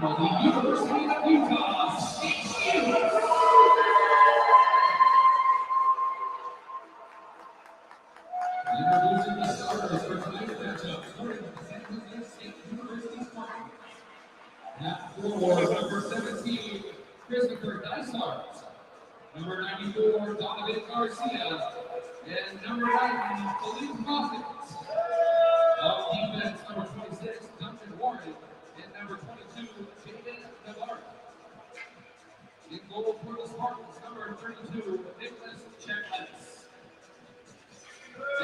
for the University of Utah SJSU. Introducing the starters for tonight's matchup, according to San Jose State University Spartans. At forward, number 17, Christopher Dysart. Number 94, Donovan Garcia. And number 90, Philippe Hoskins. On defense, number 26, Duncan Warren. And number 22, Jaden Navarro. In goal for the Spartans, number 32, Nicholas Cheklis.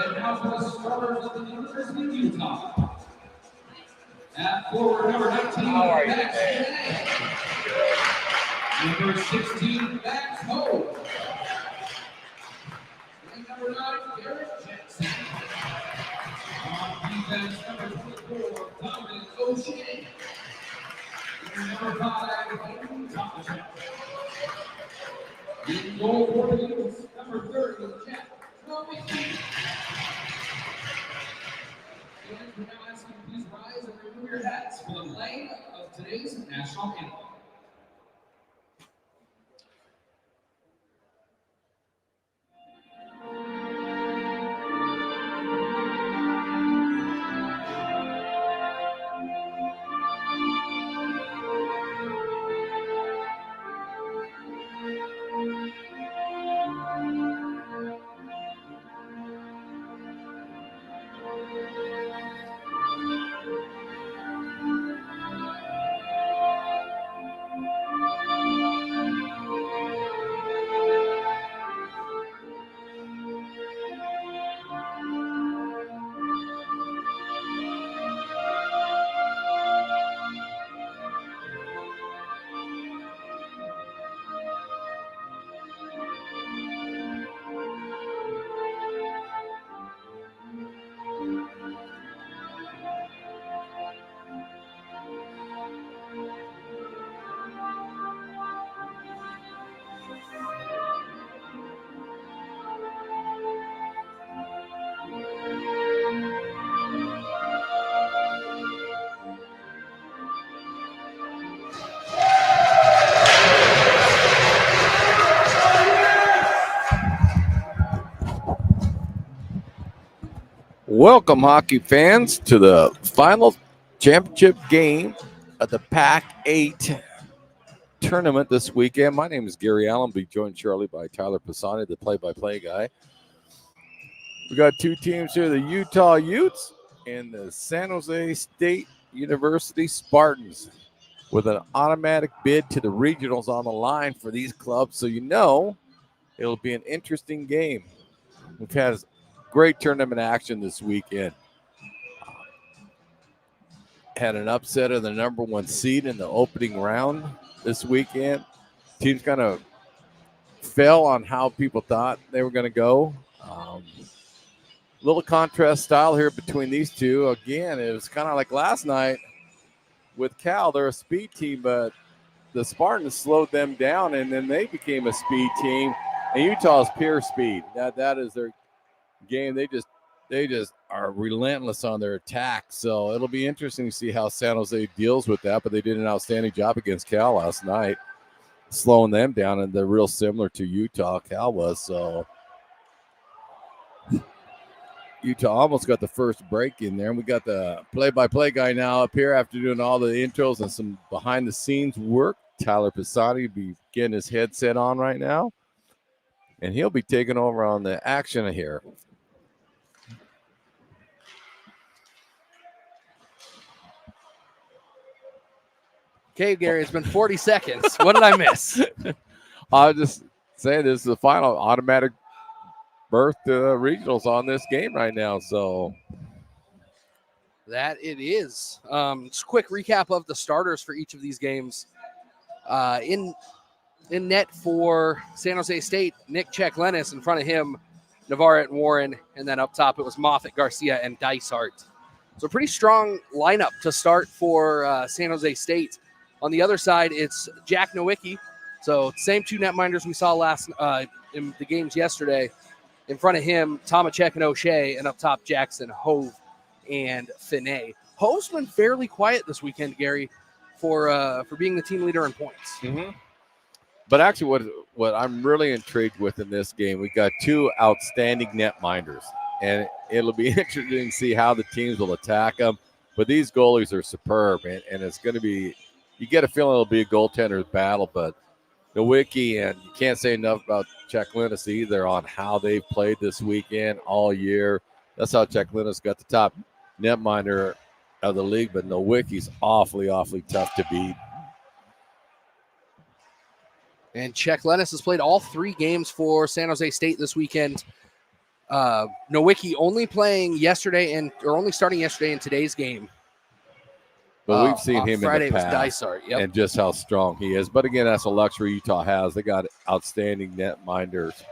And now for the starters of the University of Utah. At forward, number 19, Max Finney. Number 16, Max Ho. And number 9, Garrett Jackson. On defense, number 24, Donovan O'Shea. And number 5, Hayden Tomachek. In goal for the Eagles, number 30, Jack Nowicki. And we're now asking you to please rise and remove your hats for the playing of today's national anthem. Welcome, hockey fans, to the final championship game of the PAC8 tournament this weekend. My name is Gary Allen. I'll be joined shortly by Tyler Pisani, the play-by-play guy. We got two teams here, the Utah Utes and the San Jose State University Spartans, with an automatic bid to the regionals on the line for these clubs. So you know it'll be an interesting game. We've had great tournament action this weekend. Had an upset of the number one seed in the opening round this weekend. Teams kind of fell on how people thought they were going to go. Little contrast style here between these two. Again, it was kind of like last night with Cal. They're a speed team, but the Spartans slowed them down, and then they became a speed team. And Utah's pure speed. That is their game. They just are relentless on their attack. So it'll be interesting to see how San Jose deals with that. But they did an outstanding job against Cal last night, slowing them down, and they're real similar to Utah. Cal was. So Utah almost got the first break in there. And we got the play-by-play guy now up here after doing all the intros and some behind-the-scenes work. Tyler Pisani will be getting his headset on right now, and he'll be taking over on the action here. Okay, Gary, it's been 40 seconds. What did I miss? I was just saying this is the final automatic berth to regionals on this game right now. So that it is. Just a quick recap of the starters for each of these games. In net for San Jose State, Nick Cheklis. In front of him, Navarro and Warren. And then up top, it was Moffett, Garcia, and Dysart. So a pretty strong lineup to start for San Jose State. On the other side, it's Jack Nowicki. So same two netminders we saw last in the games yesterday. In front of him, Tomachek and O'Shea, and up top, Jackson, Hove, and Finney. Hove's been fairly quiet this weekend, Gary. for being the team leader in points. Mm-hmm. But actually, what I'm really intrigued with in this game, we got two outstanding netminders, and it'll be interesting to see how the teams will attack them. But these goalies are superb, and it's going to be, you get a feeling it'll be a goaltender's battle. But Nowicki, and you can't say enough about Czech Linus either on how they've played this weekend all year. That's how Czech Linus got the top netminder of the league, but Nowicki's awfully tough to beat. And Czech Lennis has played all 3 games for San Jose State this weekend. Nowicki only playing yesterday or only starting yesterday in today's game. But we've seen him Friday in the past Dysart, yep. and just how strong he is. But again, that's a luxury Utah has. They got outstanding netminders.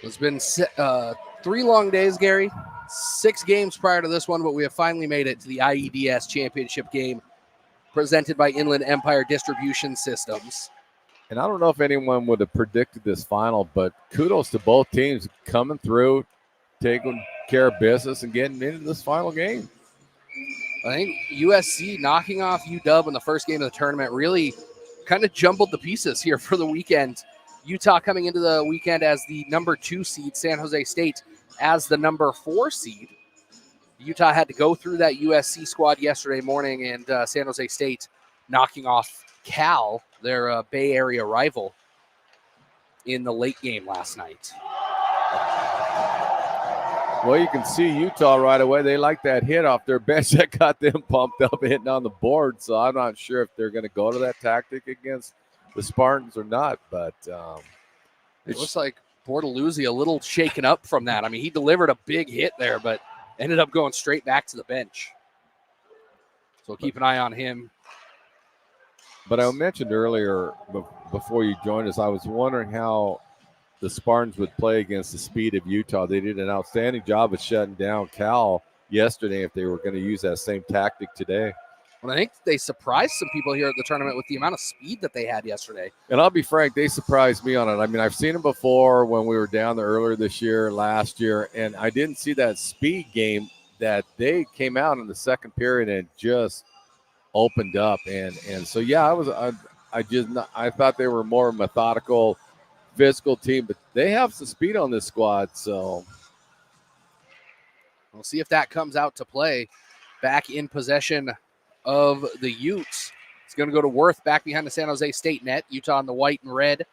It's been 3 long days, Gary. 6 games prior to this one, but we have finally made it to the IEDS championship game presented by Inland Empire Distribution Systems. And I don't know if anyone would have predicted this final, but kudos to both teams coming through, taking care of business, and getting into this final game. I think USC knocking off UW in the first game of the tournament really kind of jumbled the pieces here for the weekend. Utah coming into the weekend as the number 2 seed, San Jose State as the number 4 seed. Utah had to go through that USC squad yesterday morning, and San Jose State knocking off Cal, their Bay Area rival, in the late game last night. Well, you can see Utah right away. They like that hit off their bench that got them pumped up and hitting on the board. So I'm not sure if they're going to go to that tactic against the Spartans or not. But it looks like Bortoluzzi a little shaken up from that. I mean, he delivered a big hit there, but ended up going straight back to the bench. So keep an eye on him. But I mentioned earlier before you joined us, I was wondering how the Spartans would play against the speed of Utah. They did an outstanding job of shutting down Cal yesterday if they were going to use that same tactic today. Well, I think they surprised some people here at the tournament with the amount of speed that they had yesterday. And I'll be frank, they surprised me on it. I mean, I've seen them before when we were down there earlier this year, last year, and I didn't see that speed game that they came out in the second period and just opened up. And so, yeah, I thought they were more methodical, physical team, but they have some speed on this squad. So we'll see if that comes out to play. Back in possession of the Utes. It's going to go to Worth back behind the San Jose State net. Utah in the white and red.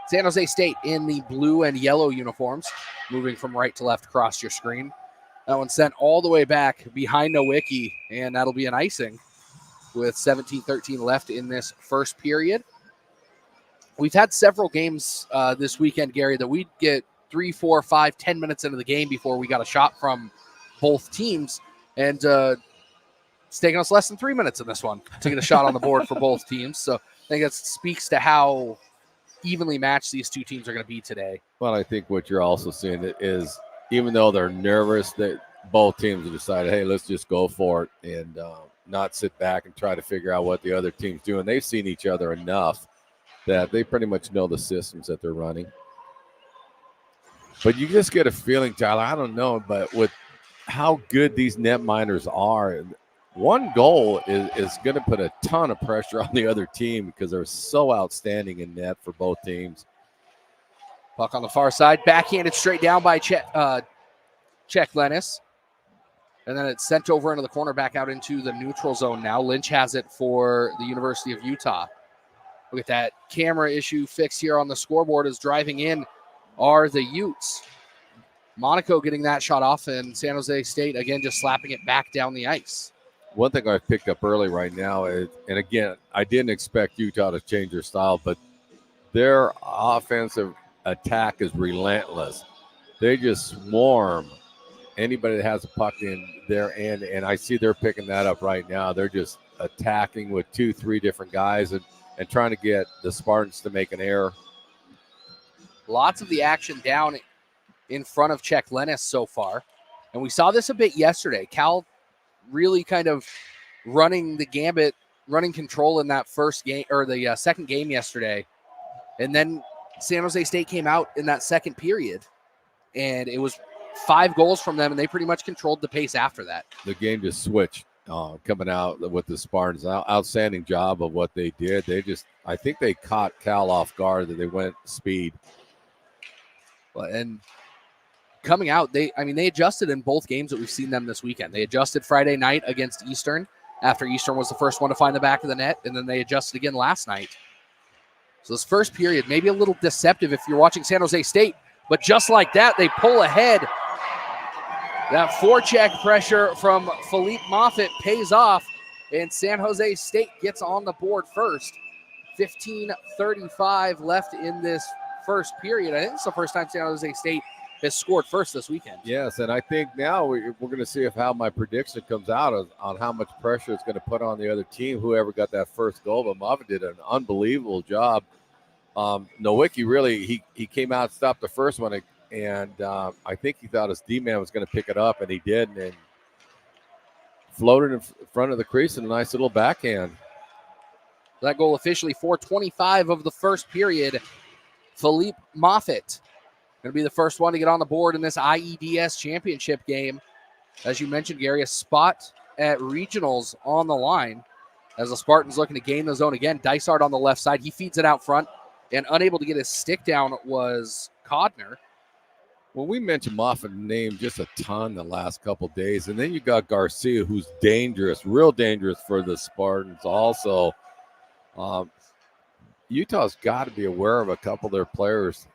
San Jose State in the blue and yellow uniforms. Moving from right to left across your screen. That one sent all the way back behind Nowicki, and that'll be an icing with 17-13 left in this first period. We've had several games this weekend, Gary, that we'd get 3, 4, 5, 10 minutes into the game before we got a shot from both teams. And it's taken us less than 3 minutes in this one to get a shot on the board for both teams. So I think that speaks to how evenly matched these two teams are going to be today. Well, I think what you're also seeing is even though they're nervous, that both teams have decided, hey, let's just go for it and not sit back and try to figure out what the other team's doing. They've seen each other enough that they pretty much know the systems that they're running. But you just get a feeling, Tyler, I don't know, but with how good these netminders are, one goal is going to put a ton of pressure on the other team because they're so outstanding in net for both teams. Puck on the far side, backhanded straight down by Czech Lennis. And then it's sent over into the corner, back out into the neutral zone now. Lynch has it for the University of Utah. Look at that camera issue fix here on the scoreboard as driving in are the Utes. Monaco getting that shot off, and San Jose State, again, just slapping it back down the ice. One thing I've picked up early right now is, and again, I didn't expect Utah to change their style, but their offensive attack is relentless. They just swarm anybody that has a puck in their end, and I see they're picking that up right now. They're just attacking with 2-3 different guys and trying to get the Spartans to make an error. Lots of the action down in front of Czech Lennis so far. And we saw this a bit yesterday. Cal really kind of running the gambit, running control in that first game or the second game yesterday. And then San Jose State came out in that second period, and it was 5 goals from them, and they pretty much controlled the pace after that. The game just switched coming out with the Spartans. Outstanding job of what they did. I think they caught Cal off guard that they went speed. And coming out, they adjusted in both games that we've seen them this weekend. They adjusted Friday night against Eastern after Eastern was the first one to find the back of the net, and then they adjusted again last night. So this first period, maybe a little deceptive if you're watching San Jose State, but just like that, they pull ahead. That forecheck pressure from Philippe Moffitt pays off, and San Jose State gets on the board first. 15:35 left in this first period. I think it's the first time San Jose State has scored first this weekend. Yes, and I think now we're going to see how my prediction comes out on how much pressure it's going to put on the other team, whoever got that first goal. But Moffitt did an unbelievable job. Nowicki really, he came out, stopped the first one, and I think he thought his D-man was going to pick it up, and he did, and floated in front of the crease in a nice little backhand. That goal officially 4:25 of the first period. Philippe Moffitt going to be the first one to get on the board in this IEDS championship game. As you mentioned, Gary, a spot at regionals on the line as the Spartans looking to gain the zone again. Dysart on the left side. He feeds it out front, and unable to get his stick down was Codner. Well, we mentioned Moffitt named just a ton the last couple days, and then you got Garcia, who's dangerous, real dangerous for the Spartans also. Utah's got to be aware of a couple of their players.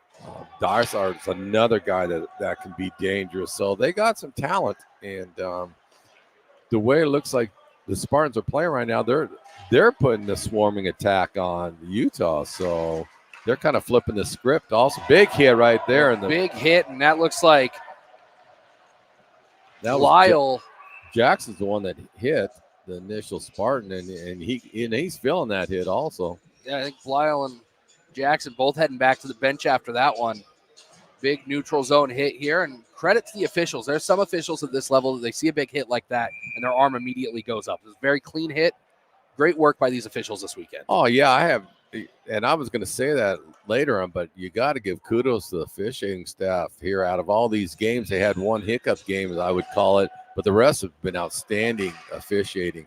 Dysart's another guy that can be dangerous. So they got some talent, and the way it looks like the Spartans are playing right now, they're putting the swarming attack on Utah. So they're kind of flipping the script. Also, big hit right there. Big hit, and that looks like that Lyle. Jackson's the one that hit the initial Spartan, and he's feeling that hit also. Yeah, I think Lyle and Jackson both heading back to the bench after that one. Big neutral zone hit here, and credit to the officials. There's some officials at this level that they see a big hit like that, and their arm immediately goes up. It's a very clean hit. Great work by these officials this weekend. Oh, yeah, I have. And I was going to say that later on, but you got to give kudos to the officiating staff here. Out of all these games, they had one hiccup game, as I would call it, but the rest have been outstanding officiating.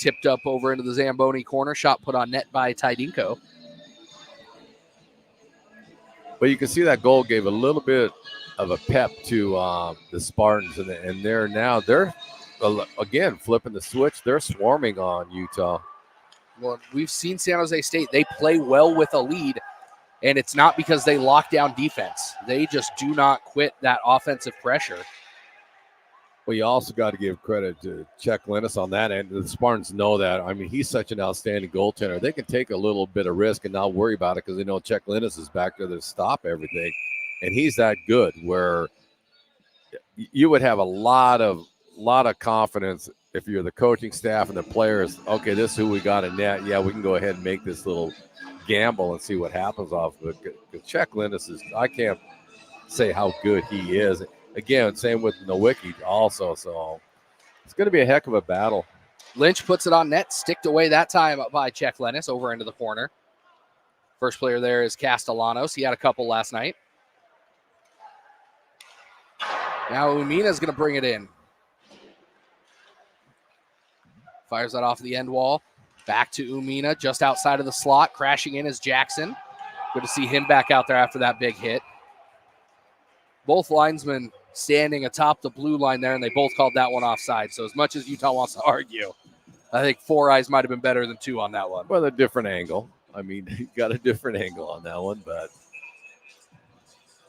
Tipped up over into the Zamboni corner. Shot put on net by Tydinko. But you can see that goal gave a little bit of a pep to the Spartans, and they're again flipping the switch. They're swarming on Utah. Well, we've seen San Jose State. They play well with a lead, and it's not because they lock down defense. They just do not quit that offensive pressure. Well, you also got to give credit to Czech Linus on that end. The Spartans know that. I mean, he's such an outstanding goaltender. They can take a little bit of risk and not worry about it because they know Czech Linus is back there to stop everything. And he's that good where you would have a lot of confidence if you're the coaching staff and the players. Okay, this is who we got in net. Yeah, we can go ahead and make this little gamble and see what happens off of it. Czech Linus I can't say how good he is. Again, same with Nowicki also. So it's going to be a heck of a battle. Lynch puts it on net, sticked away that time by Czech Linus over into the corner. First player there is Castellanos. He had a couple last night. Now Umina's going to bring it in. Fires that off the end wall. Back to Umina, just outside of the slot. Crashing in is Jackson. Good to see him back out there after that big hit. Both linesmen standing atop the blue line there, and they both called that one offside. So as much as Utah wants to argue, I think 4 eyes might have been better than 2 on that one. Well, a different angle. I mean, you got a different angle on that one,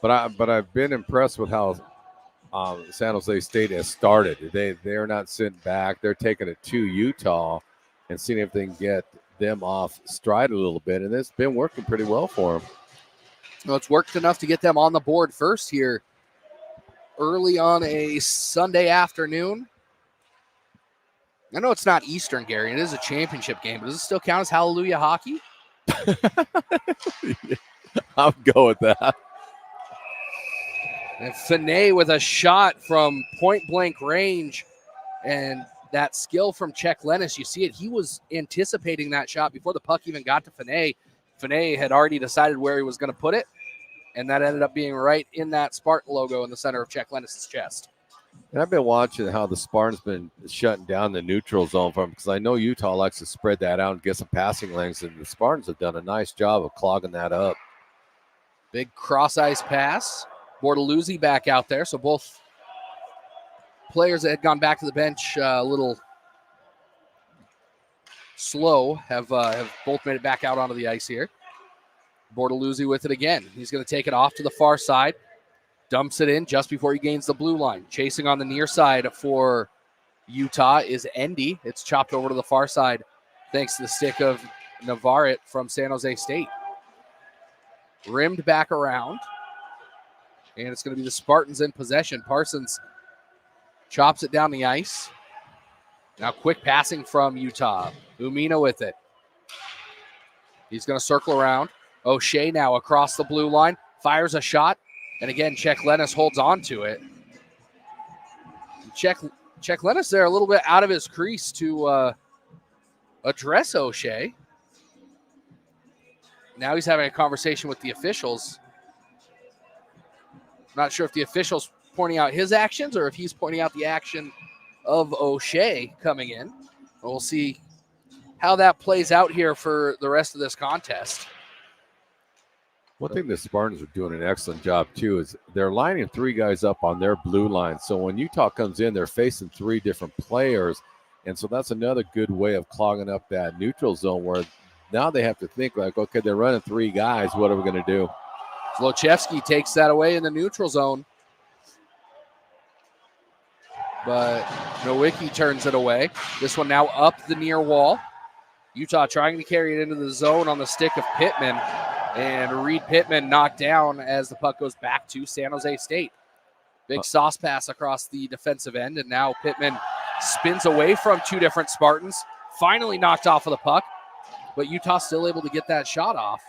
but I've been impressed with how San Jose State has started. They're not sitting back. They're taking it to Utah and seeing if they can get them off stride a little bit, and it's been working pretty well for them. Well, it's worked enough to get them on the board first here early on a Sunday afternoon. I know it's not Eastern, Gary. It is a championship game, but does it still count as Hallelujah hockey? I'll go with that. And Finet with a shot from point-blank range. And that skill from Czech Linus, you see it. He was anticipating that shot before the puck even got to Finet. Finet had already decided where he was going to put it, and that ended up being right in that Spartan logo in the center of Czech Linus' chest. And I've been watching how the Spartans been shutting down the neutral zone from because I know Utah likes to spread that out and get some passing lanes, and the Spartans have done a nice job of clogging that up. Big cross-ice pass. Bortoluzzi back out there. So both players that had gone back to the bench a little slow have both made it back out onto the ice here. Bortoluzzi with it again. He's going to take it off to the far side. Dumps it in just before he gains the blue line. Chasing on the near side for Utah is Endy. It's chopped over to the far side thanks to the stick of Navarrete from San Jose State. Rimmed back around. And it's going to be the Spartans in possession. Parsons chops it down the ice. Now quick passing from Utah. Umina with it. He's going to circle around. O'Shea now across the blue line. Fires a shot. And again, Czech Lennis holds on to it. Czech Lennis there a little bit out of his crease to address O'Shea. Now he's having a conversation with the officials. Not sure if the official's pointing out his actions or if he's pointing out the action of O'Shea coming in. We'll see how that plays out here for the rest of this contest. One thing the Spartans are doing an excellent job, too, is they're lining 3 guys up on their blue line. So when Utah comes in, they're facing 3 different players. And so that's another good way of clogging up that neutral zone where now they have to think like, okay, they're running 3 guys. What are we going to do? Zlochevsky takes that away in the neutral zone. But Nowicki turns it away. This one now up the near wall. Utah trying to carry it into the zone on the stick of Pittman. And Reed Pittman knocked down as the puck goes back to San Jose State. Big sauce pass across the defensive end. And now Pittman spins away from 2 different Spartans. Finally knocked off of the puck. But Utah still able to get that shot off.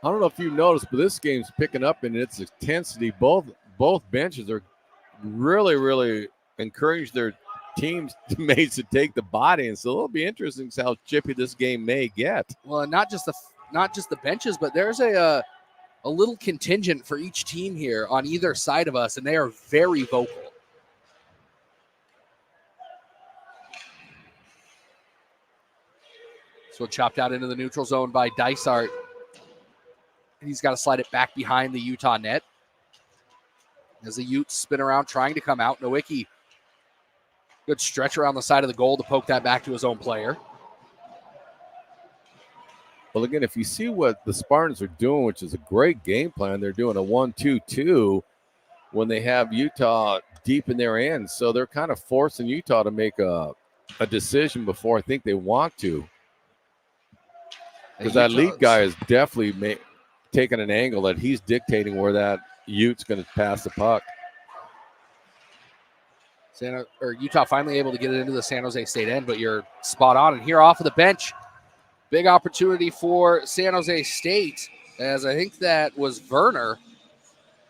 I don't know if you noticed, but this game's picking up in its intensity. Both benches are really encourage their teammates to take the body. And so it'll be interesting to see how chippy this game may get. Well, not just the benches, but there's a little contingent for each team here on either side of us, and they are very vocal. So chopped out into the neutral zone by Dysart. He's got to slide it back behind the Utah net. As the Utes spin around trying to come out, Nowicki, good stretch around the side of the goal to poke that back to his own player. Well, again, if you see what the Spartans are doing, which is a great game plan, they're doing a 1-2-2 when they have Utah deep in their end. So they're kind of forcing Utah to make a decision before I think they want to. Because that lead guy is definitely taking an angle that he's dictating where that Ute's going to pass the puck. Utah finally able to get it into the San Jose State end, but you're spot on. And here off of the bench, big opportunity for San Jose State, as I think that was Werner,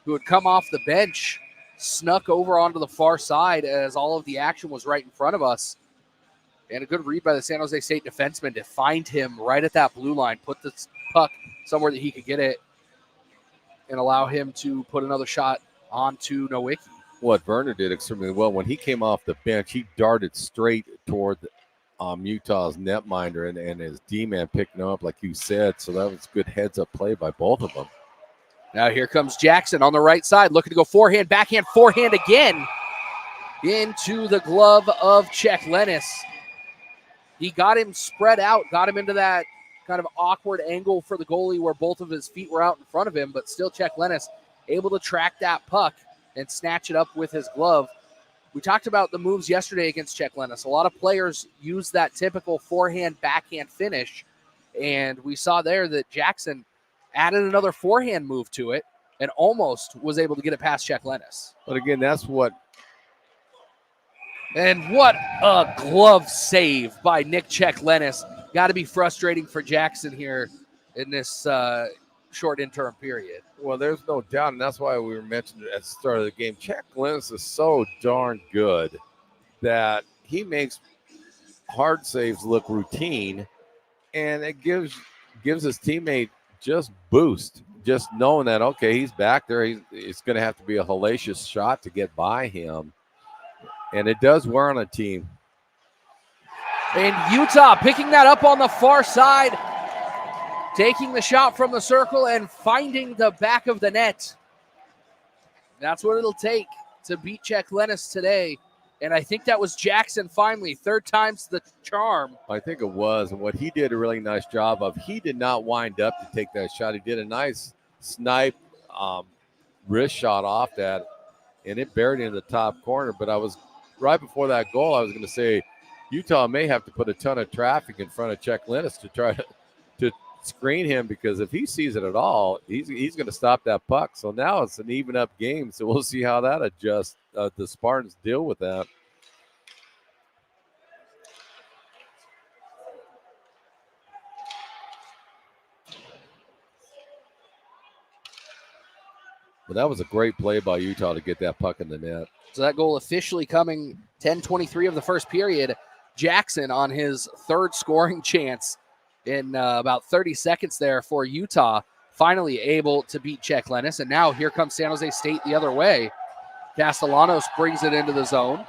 who had come off the bench, snuck over onto the far side as all of the action was right in front of us. And a good read by the San Jose State defenseman to find him right at that blue line, put the puck somewhere that he could get it, and allow him to put another shot onto Nowicki. What Werner did extremely well, when he came off the bench, he darted straight toward Utah's netminder, and his D-man picked him up, like you said. So that was good heads-up play by both of them. Now here comes Jackson on the right side, looking to go forehand, backhand, forehand again into the glove of Czech Lennis. He got him spread out, got him into that kind of awkward angle for the goalie where both of his feet were out in front of him, but still Czech Lennis able to track that puck and snatch it up with his glove. We talked about the moves yesterday against Czech Lennis. A lot of players use that typical forehand, backhand finish, and we saw there that Jackson added another forehand move to it and almost was able to get it past Czech Lennis. But again, that's what... And what a glove save by Nick Czech Lennis. Got to be frustrating for Jackson here in this short interim period. Well, there's no doubt, and that's why we were mentioning at the start of the game. Czech Lennis is so darn good that he makes hard saves look routine, and it gives his teammate just boost. just knowing that, okay, he's back there, it's going to have to be a hellacious shot to get by him. And it does wear on a team. And Utah picking that up on the far side, taking the shot from the circle and finding the back of the net. That's what it'll take to beat Czech Lennis today. And I think that was Jackson finally. Third time's the charm. I think it was. And what he did a really nice job of, he did not wind up to take that shot. He did a nice snipe wrist shot off that, and it buried in the top corner. But I was right before that goal, I was going to say Utah may have to put a ton of traffic in front of Czech Lennis to try to screen him, because if he sees it at all, he's going to stop that puck. So now it's an even up game. So we'll see how that adjusts. The Spartans deal with that. But that was a great play by Utah to get that puck in the net. So that goal officially coming 10:23 of the first period. Jackson on his third scoring chance in about 30 seconds there for Utah, finally able to beat Czech Lennis. And now here comes San Jose State the other way. Castellanos brings it into the zone.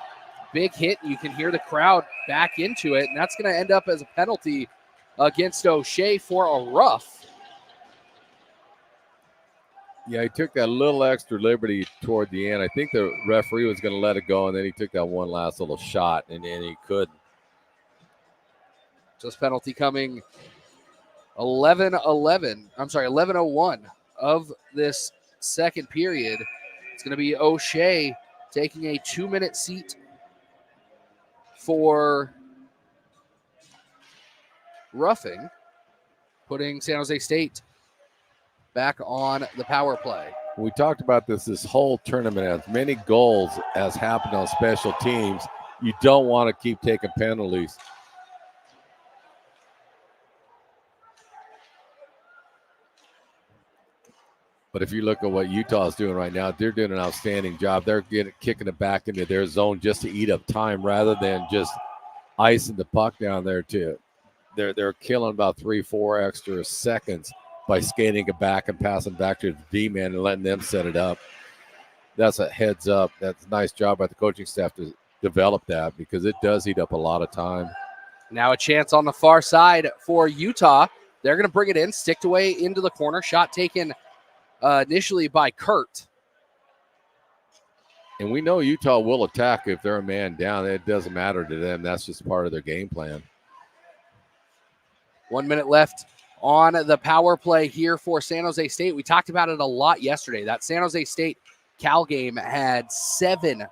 Big hit. You can hear the crowd back into it, and that's going to end up as a penalty against O'Shea for a rough. Yeah, he took that little extra liberty toward the end. I think the referee was going to let it go, and then he took that one last little shot, and then he couldn't. Just penalty coming 11:01 of this second period. It's going to be O'Shea taking a 2-minute seat for roughing, putting San Jose State back on the power play. We talked about this whole tournament. As many goals as happened on special teams, you don't want to keep taking penalties. But if you look at what Utah is doing right now, they're doing an outstanding job. They're kicking it back into their zone just to eat up time rather than just icing the puck down there too. They're killing about 3-4 extra seconds by skating it back and passing back to the D-man and letting them set it up. That's a heads up. That's a nice job by the coaching staff to develop that, because it does eat up a lot of time. Now a chance on the far side for Utah. They're going to bring it in, sticked away into the corner. Shot taken initially by Kurt. And we know Utah will attack if they're a man down. It doesn't matter to them. That's just part of their game plan. 1 minute left on the power play here for San Jose State. We talked about it a lot yesterday. That San Jose State Cal game had 7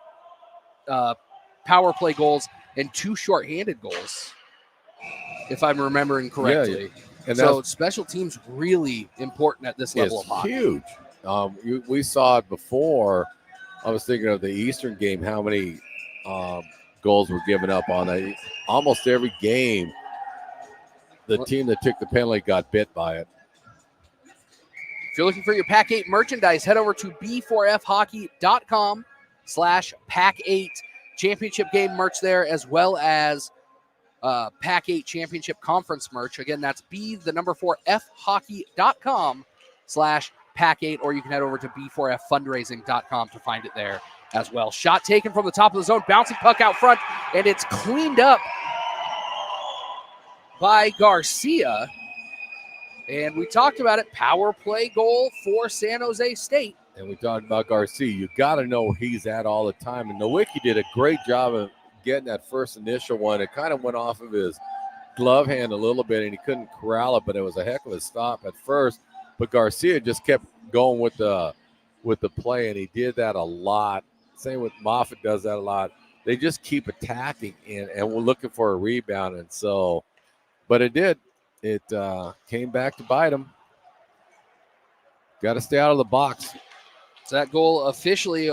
power play goals and 2 shorthanded goals, if I'm remembering correctly. Yeah. And so special teams really important at this level of hockey. Huge. We saw it before. I was thinking of the Eastern game, how many goals were given up on that. Almost every game, the team that took the penalty got bit by it. If you're looking for your PAC8 merchandise, head over to b4fhockey.com/PAC8. Championship game merch there, as well as PAC8 Championship Conference merch. Again, that's b4fhockey.com/PAC8, or you can head over to b4ffundraising.com to find it there as well. Shot taken from the top of the zone, bouncing puck out front, and it's cleaned up by Garcia. And we talked about it, power play goal for San Jose State. And we talked about Garcia. You got to know where he's at all the time. And Nowicki did a great job of getting that first initial one. It kind of went off of his glove hand a little bit, and he couldn't corral it, but it was a heck of a stop at first. But Garcia just kept going with the play, and he did that a lot. Same with Moffitt does that a lot. They just keep attacking, and we're looking for a rebound. And so, but it did. It came back to bite them. Got to stay out of the box. So that goal officially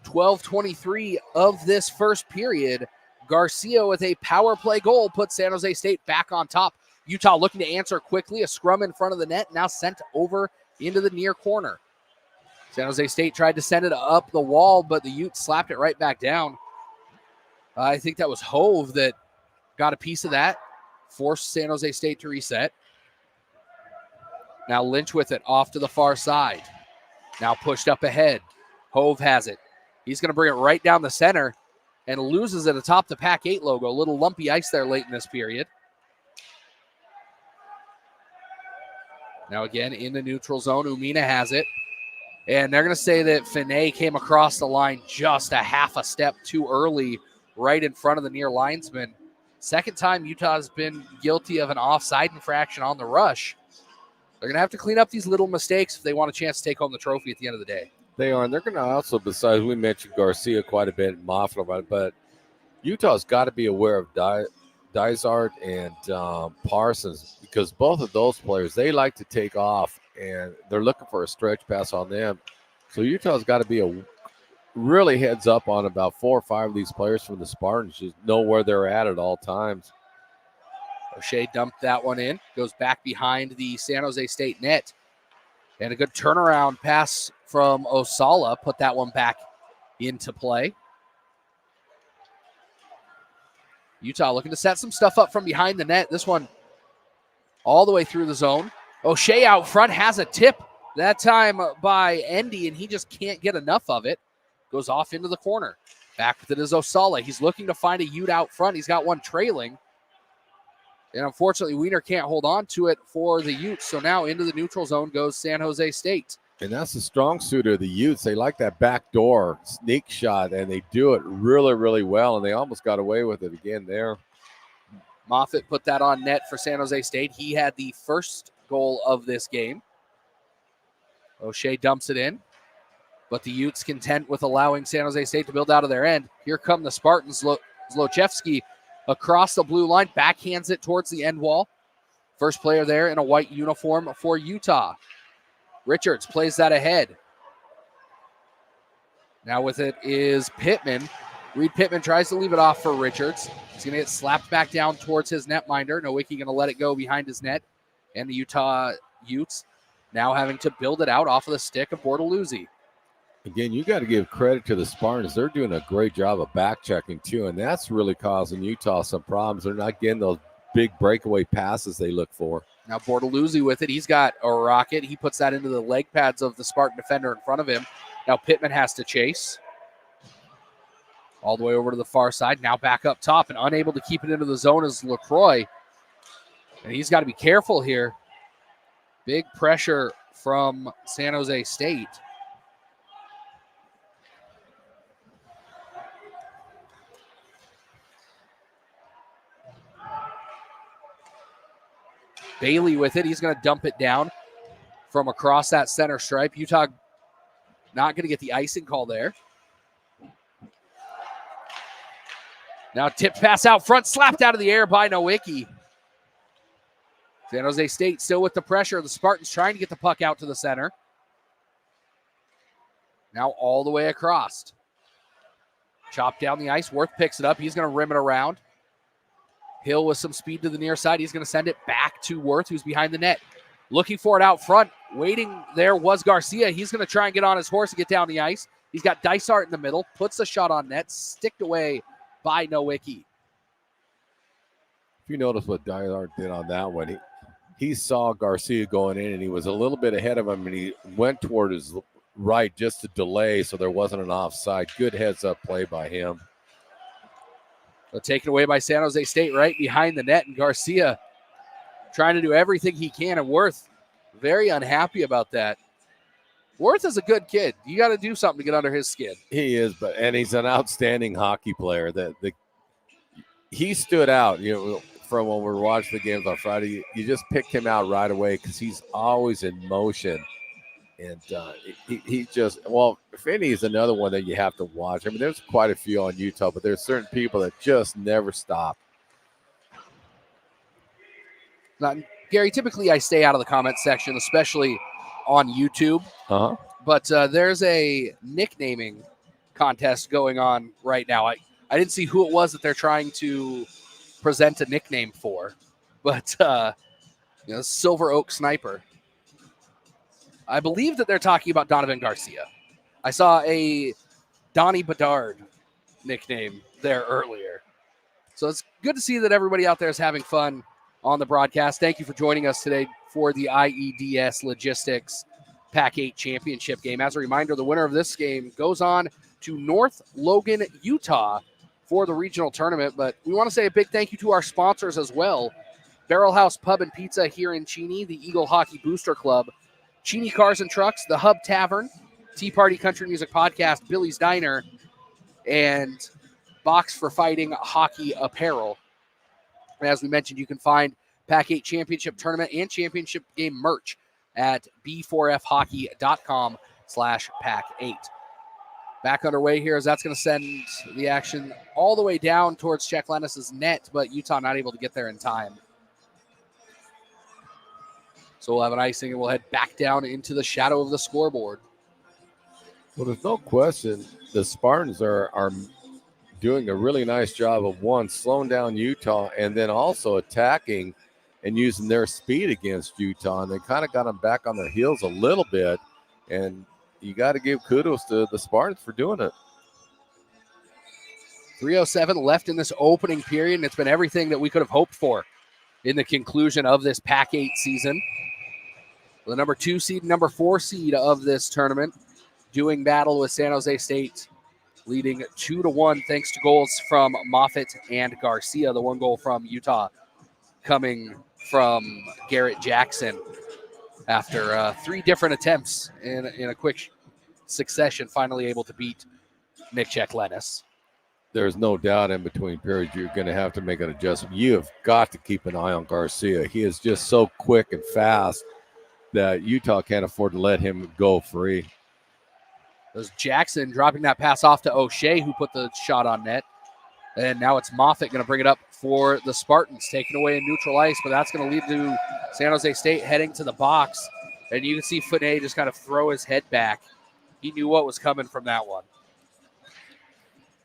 12:23 of this first period. Garcia with a power play goal puts San Jose State back on top. Utah looking to answer quickly. A scrum in front of the net, now sent over into the near corner. San Jose State tried to send it up the wall, but the Utes slapped it right back down. I think that was Hove that got a piece of that, forced San Jose State to reset. Now Lynch with it off to the far side. Now pushed up ahead. Hove has it. He's going to bring it right down the center and loses it atop the PAC8 logo. A little lumpy ice there late in this period. Now again in the neutral zone, Umina has it. And they're going to say that Finney came across the line just a half a step too early, right in front of the near linesman. Second time Utah's been guilty of an offside infraction on the rush. They're going to have to clean up these little mistakes if they want a chance to take home the trophy at the end of the day. They are, and they're going to also, besides, we mentioned Garcia quite a bit, Moffitt about it, but Utah's got to be aware of Dysart and Parsons, because both of those players, they like to take off, and they're looking for a stretch pass on them. So Utah's got to be really heads up on about 4 or 5 of these players from the Spartans, just know where they're at all times. O'Shea dumped that one in, goes back behind the San Jose State net. And a good turnaround pass from Osala put that one back into play. Utah looking to set some stuff up from behind the net. This one all the way through the zone. O'Shea out front has a tip that time by Endy, and he just can't get enough of it. Goes off into the corner. Back with it is Osala. He's looking to find a Ute out front. He's got one trailing. And unfortunately, Wiener can't hold on to it for the Utes. So now into the neutral zone goes San Jose State. And that's the strong suit of the Utes. They like that backdoor sneak shot, and they do it really, really well. And they almost got away with it again there. Moffitt put that on net for San Jose State. He had the first goal of this game. O'Shea dumps it in. But the Utes content with allowing San Jose State to build out of their end. Here come the Spartans. Zlochevsky across the blue line, backhands it towards the end wall. First player there in a white uniform for Utah. Richards plays that ahead. Now with it is Pittman. Reed Pittman tries to leave it off for Richards. He's going to get slapped back down towards his netminder. Nowicki going to let it go behind his net. And the Utah Utes now having to build it out off of the stick of Bortoluzzi. Again, you got to give credit to the Spartans. They're doing a great job of back checking too, and that's really causing Utah some problems. They're not getting those big breakaway passes they look for. Now Bortoluzzi with it. He's got a rocket. He puts that into the leg pads of the Spartan defender in front of him. Now Pittman has to chase. All the way over to the far side. Now back up top and unable to keep it into the zone is LaCroix. And he's got to be careful here. Big pressure from San Jose State. Bailey with it. He's going to dump it down from across that center stripe. Utah not going to get the icing call there. Now tip pass out front, slapped out of the air by Nowicki. San Jose State still with the pressure. The Spartans trying to get the puck out to the center. Now all the way across. Chopped down the ice. Worth picks it up. He's going to rim it around. Hill with some speed to the near side. He's going to send it back to Worth, who's behind the net. Looking for it out front. Waiting there was Garcia. He's going to try and get on his horse and get down the ice. He's got Dysart in the middle. Puts the shot on net. Sticked away by Nowicki. If you notice what Dysart did on that one, he saw Garcia going in, and he was a little bit ahead of him, and he went toward his right just to delay so there wasn't an offside. Good heads-up play by him. So taken away by San Jose State right behind the net, and Garcia trying to do everything he can, and Worth very unhappy about that. Worth is a good kid. You got to do something to get under his skin. He is, and he's an outstanding hockey player. He stood out, from when we were watching the games on Friday. You just picked him out right away because he's always in motion. And he just, Finney is another one that you have to watch. I mean, there's quite a few on Utah, but there's certain people that just never stop. Now, Gary, typically I stay out of the comment section, especially on YouTube. Uh-huh. But there's a nicknaming contest going on right now. I didn't see who it was that they're trying to present a nickname for, but Silver Oak Sniper. I believe that they're talking about Donovan Garcia. I saw a Donnie Bedard nickname there earlier. So it's good to see that everybody out there is having fun on the broadcast. Thank you for joining us today for the IEDS Logistics PAC8 Championship game. As a reminder, the winner of this game goes on to North Logan, Utah for the regional tournament. But we want to say a big thank you to our sponsors as well. Barrel House Pub and Pizza here in Cheney, the Eagle Hockey Booster Club, Cheney Cars and Trucks, the Hub Tavern, Tea Party Country Music Podcast, Billy's Diner, and Box for Fighting Hockey Apparel. And as we mentioned, you can find PAC8 Championship Tournament and Championship Game merch at b4fhockey.com/PAC8. Back underway here as that's going to send the action all the way down towards Czech Lennis's net, but Utah not able to get there in time. So we'll have an icing and we'll head back down into the shadow of the scoreboard. Well, there's no question the Spartans are doing a really nice job of, one, slowing down Utah and then also attacking and using their speed against Utah. And they kind of got them back on their heels a little bit. And you got to give kudos to the Spartans for doing it. 3:07 left in this opening period, and it's been everything that we could have hoped for in the conclusion of this PAC8 season. The number 2 seed, number 4 seed of this tournament doing battle with San Jose State, leading 2-1 thanks to goals from Moffitt and Garcia. The one goal from Utah coming from Garrett Jackson after 3 different attempts in a quick succession, finally able to beat Nick Czech-Lennis. There's no doubt in between periods you're going to have to make an adjustment. You have got to keep an eye on Garcia. He is just so quick and fast that Utah can't afford to let him go free. There's Jackson dropping that pass off to O'Shea, who put the shot on net. And now it's Moffitt going to bring it up for the Spartans, taken away in neutral ice, but that's going to lead to San Jose State heading to the box. And you can see Fournier just kind of throw his head back. He knew what was coming from that one.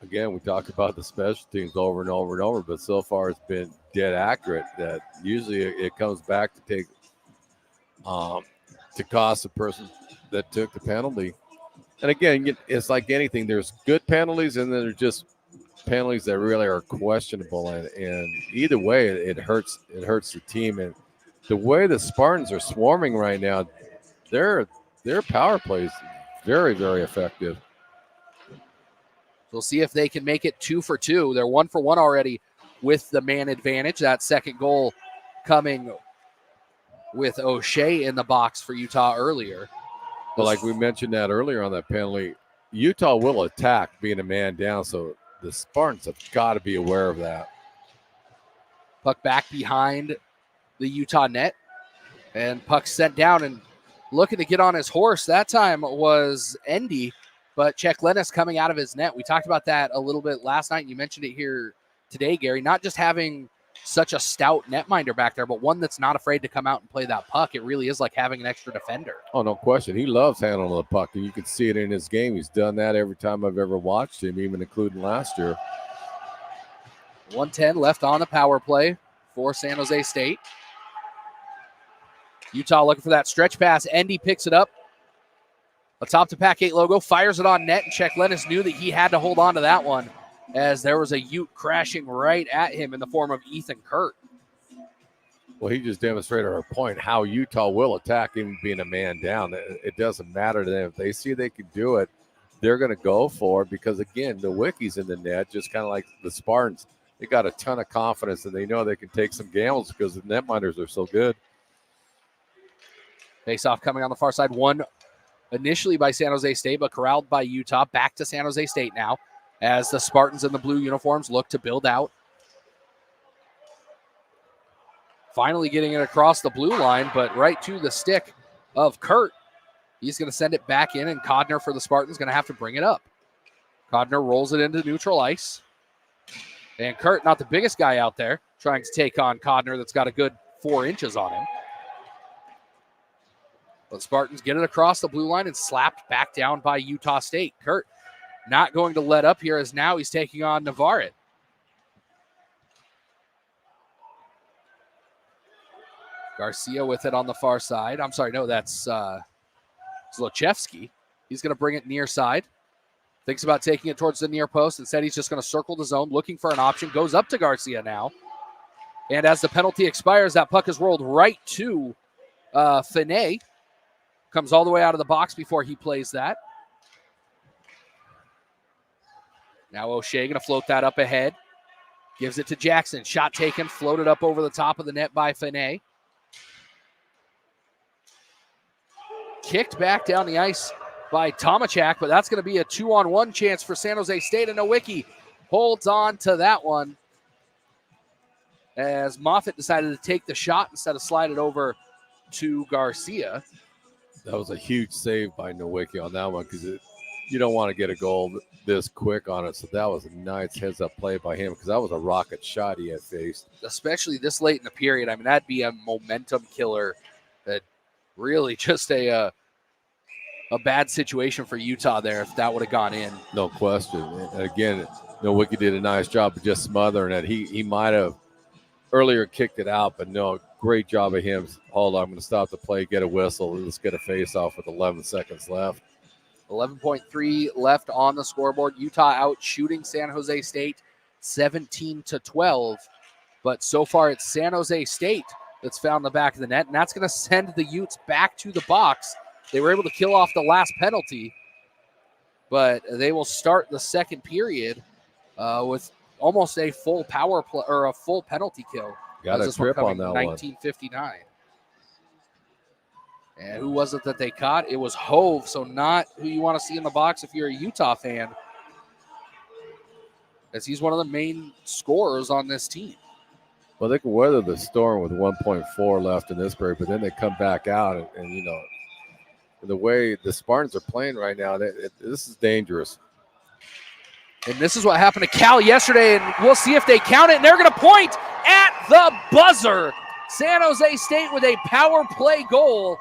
Again, we talked about the special teams over and over and over, but so far it's been dead accurate that usually it comes back to take to cost the person that took the penalty. And again, it's like anything. There's good penalties, and then there's just penalties that really are questionable. And either way, it hurts. It hurts the team. And the way the Spartans are swarming right now, their power play is very, very effective. We'll see if they can make it 2 for 2. They're 1 for 1 already with the man advantage. That second goal coming with O'Shea in the box for Utah earlier. But like we mentioned that earlier on that penalty, Utah will attack being a man down, so the Spartans have got to be aware of that. Puck back behind the Utah net, and puck sent down and looking to get on his horse. That time was Endy, but Czech-Lennis coming out of his net. We talked about that a little bit last night. You mentioned it here today, Gary, not just having such a stout netminder back there, but one that's not afraid to come out and play that puck. It really is like having an extra defender. Oh, no question. He loves handling the puck, and you can see it in his game. He's done that every time I've ever watched him, even including last year. 1:10 left on the power play for San Jose State. Utah looking for that stretch pass. Endy picks it up atop the PAC8 logo, fires it on net, and Czech-Lennis knew that he had to hold on to that one, as there was a Ute crashing right at him in the form of Ethan Kurt. Well, he just demonstrated our point, how Utah will attack him being a man down. It doesn't matter to them. If they see they can do it, they're going to go for it because, again, the Wickies in the net, just kind of like the Spartans, they got a ton of confidence and they know they can take some gambles because the netminders are so good. Face-off coming on the far side. One initially by San Jose State, but corralled by Utah. Back to San Jose State now, as the Spartans in the blue uniforms look to build out. Finally getting it across the blue line, but right to the stick of Kurt. He's going to send it back in, and Codner for the Spartans going to have to bring it up. Codner rolls it into neutral ice. And Kurt, not the biggest guy out there, trying to take on Codner that's got a good 4 inches on him. But Spartans get it across the blue line and slapped back down by Utah State. Kurt not going to let up here, as now he's taking on Navarrete. Garcia with it on the far side. I'm sorry, no, that's Zlochevsky. He's going to bring it near side. Thinks about taking it towards the near post. Instead, he's just going to circle the zone, looking for an option. Goes up to Garcia now. And as the penalty expires, that puck is rolled right to Finney. Comes all the way out of the box before he plays that. Now O'Shea going to float that up ahead. Gives it to Jackson. Shot taken, floated up over the top of the net by Finney. Kicked back down the ice by Tomachak, but that's going to be a 2-on-1 chance for San Jose State, and Nowicki holds on to that one as Moffitt decided to take the shot instead of slide it over to Garcia. That was a huge save by Nowicki on that one because you don't want to get a goal this quick on it. So that was a nice heads-up play by him because that was a rocket shot he had faced. Especially this late in the period. I mean, that'd be a momentum killer. That really just a bad situation for Utah there if that would have gone in. No question. And again, Nowicki did a nice job of just smothering it. He might have earlier kicked it out, but no, great job of him. Hold on, I'm going to stop the play, get a whistle. Let's get a face-off with 11 seconds left. 11.3 left on the scoreboard. Utah out shooting San Jose State 17-12. But so far it's San Jose State that's found the back of the net, and that's going to send the Utes back to the box. They were able to kill off the last penalty, but they will start the second period with almost a full power play or a full penalty kill. Got a trip on that 1959. One. And who was it that they caught? It was Hove, so not who you want to see in the box if you're a Utah fan, as he's one of the main scorers on this team. Well, they can weather the storm with 1.4 left in this period, but then they come back out, and you know, the way the Spartans are playing right now, this is dangerous. And this is what happened to Cal yesterday, and we'll see if they count it, and they're going to point at the buzzer. San Jose State with a power play goal,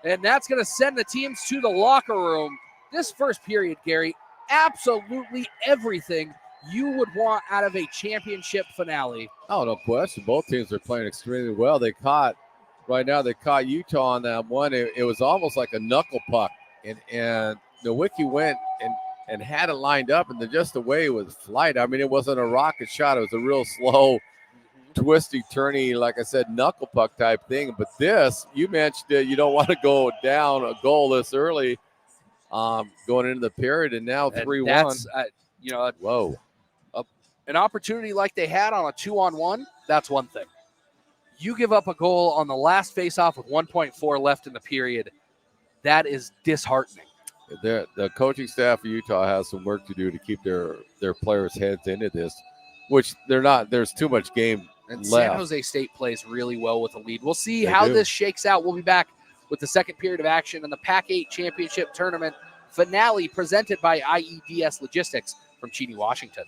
and that's going to send the teams to the locker room. This first period, Gary, absolutely everything you would want out of a championship finale. Oh, no question. Both teams are playing extremely well. They caught Utah on that one. It was almost like a knuckle puck, and Nowicki went and had it lined up, and just the way it was flight. I mean, it wasn't a rocket shot. It was a real slow, twisty, turny, like I said, knuckle puck type thing. But this, you mentioned you don't want to go down a goal this early going into the period, and now 3-1. Whoa. An opportunity like they had on a 2-on-1, that's one thing. You give up a goal on the last faceoff with 1.4 left in the period, that is disheartening. The coaching staff of Utah has some work to do to keep their players' heads into this, which they're not. There's too much game and left. San Jose State plays really well with a lead. We'll see how this shakes out. We'll be back with the second period of action in the PAC8 Championship Tournament finale presented by IEDS Logistics from Cheney, Washington.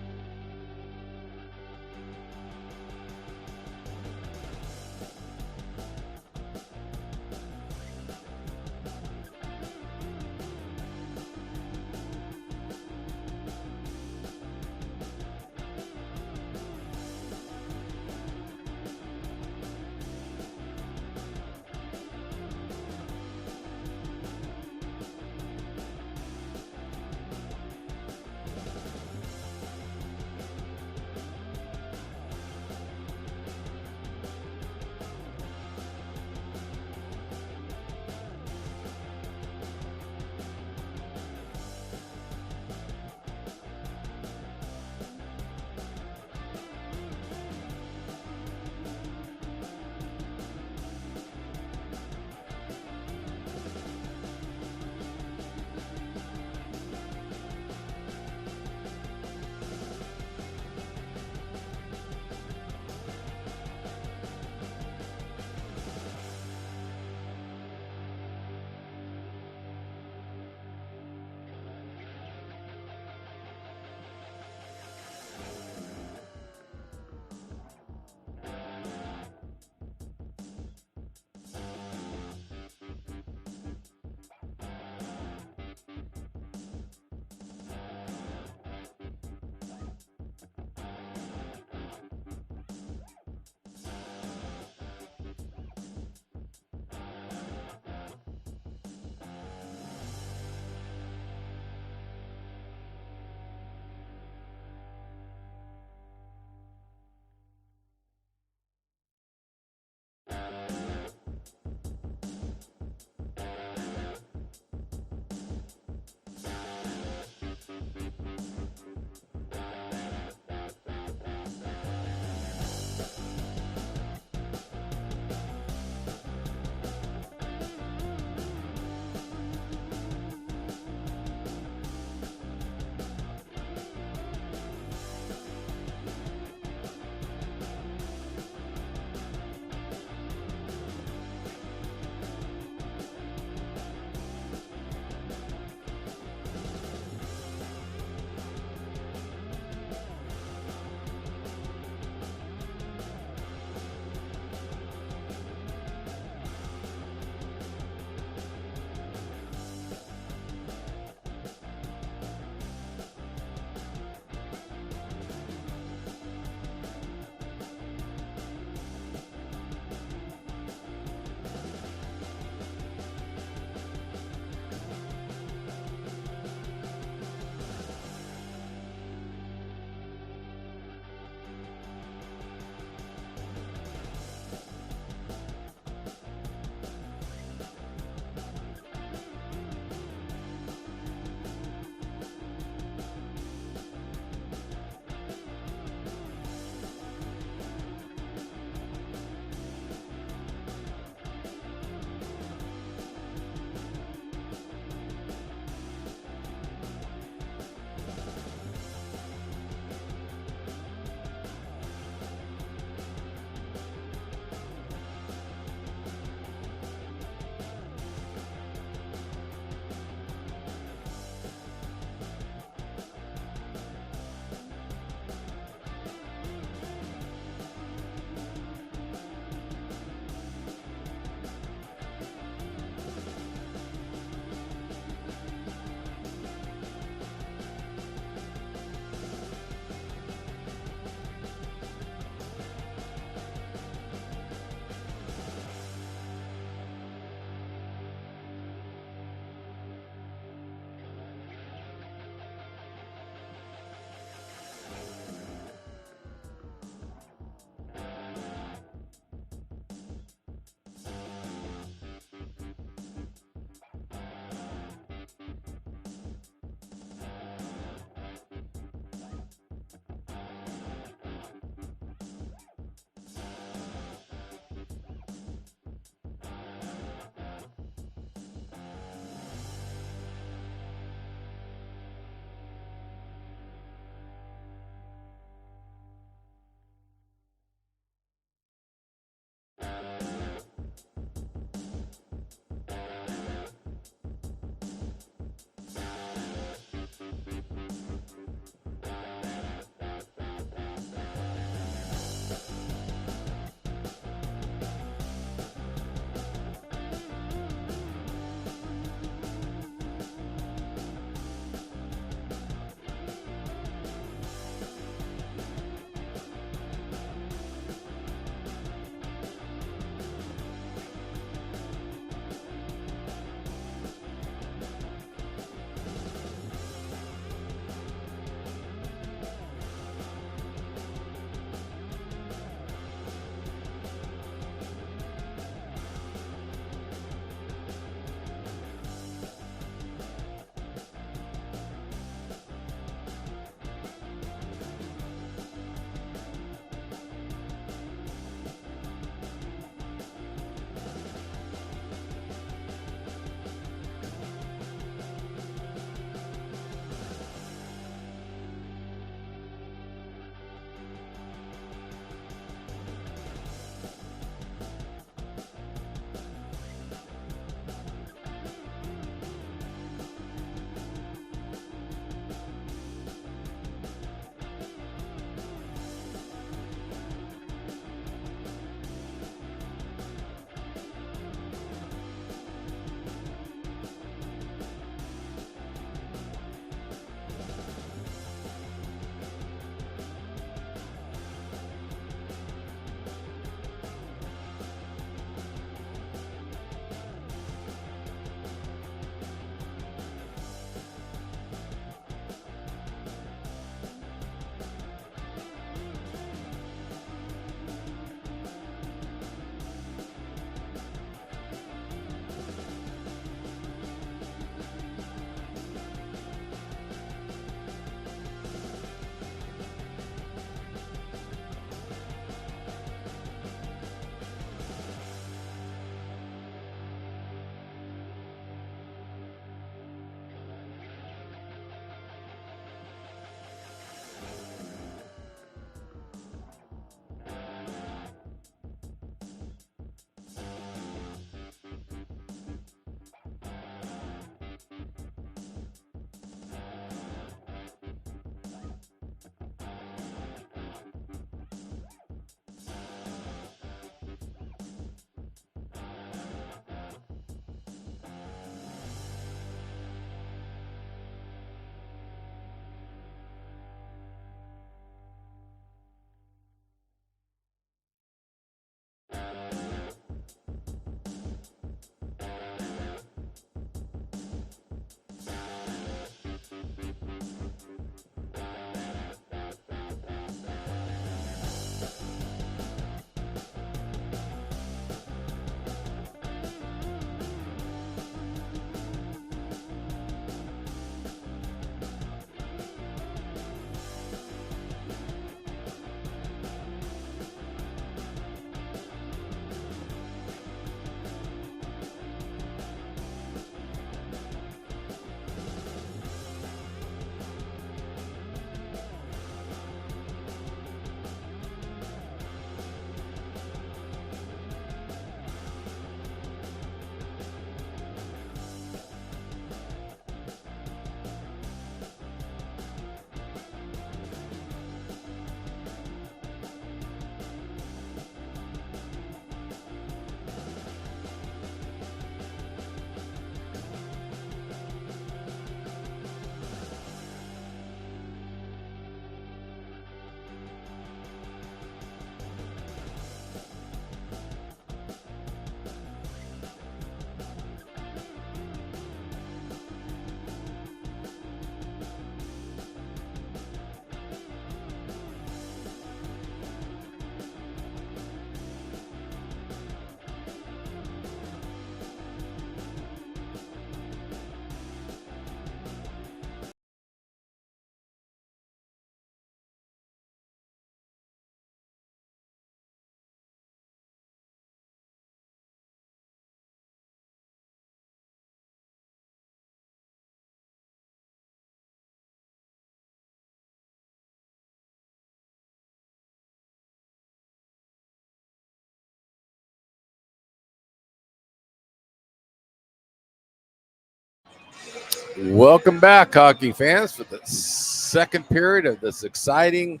Welcome back, hockey fans, for the second period of this exciting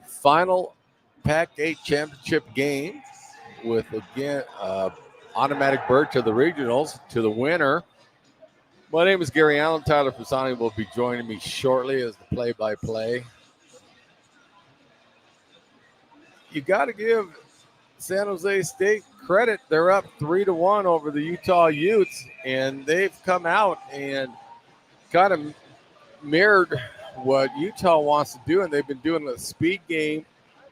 final PAC8 championship game with, again, automatic berth to the regionals, to the winner. My name is Gary Allen. Tyler Pisani will be joining me shortly as the play-by-play. You got to give San Jose State credit. They're up 3-1 over the Utah Utes, and they've come out and kind of mirrored what Utah wants to do, and they've been doing a speed game,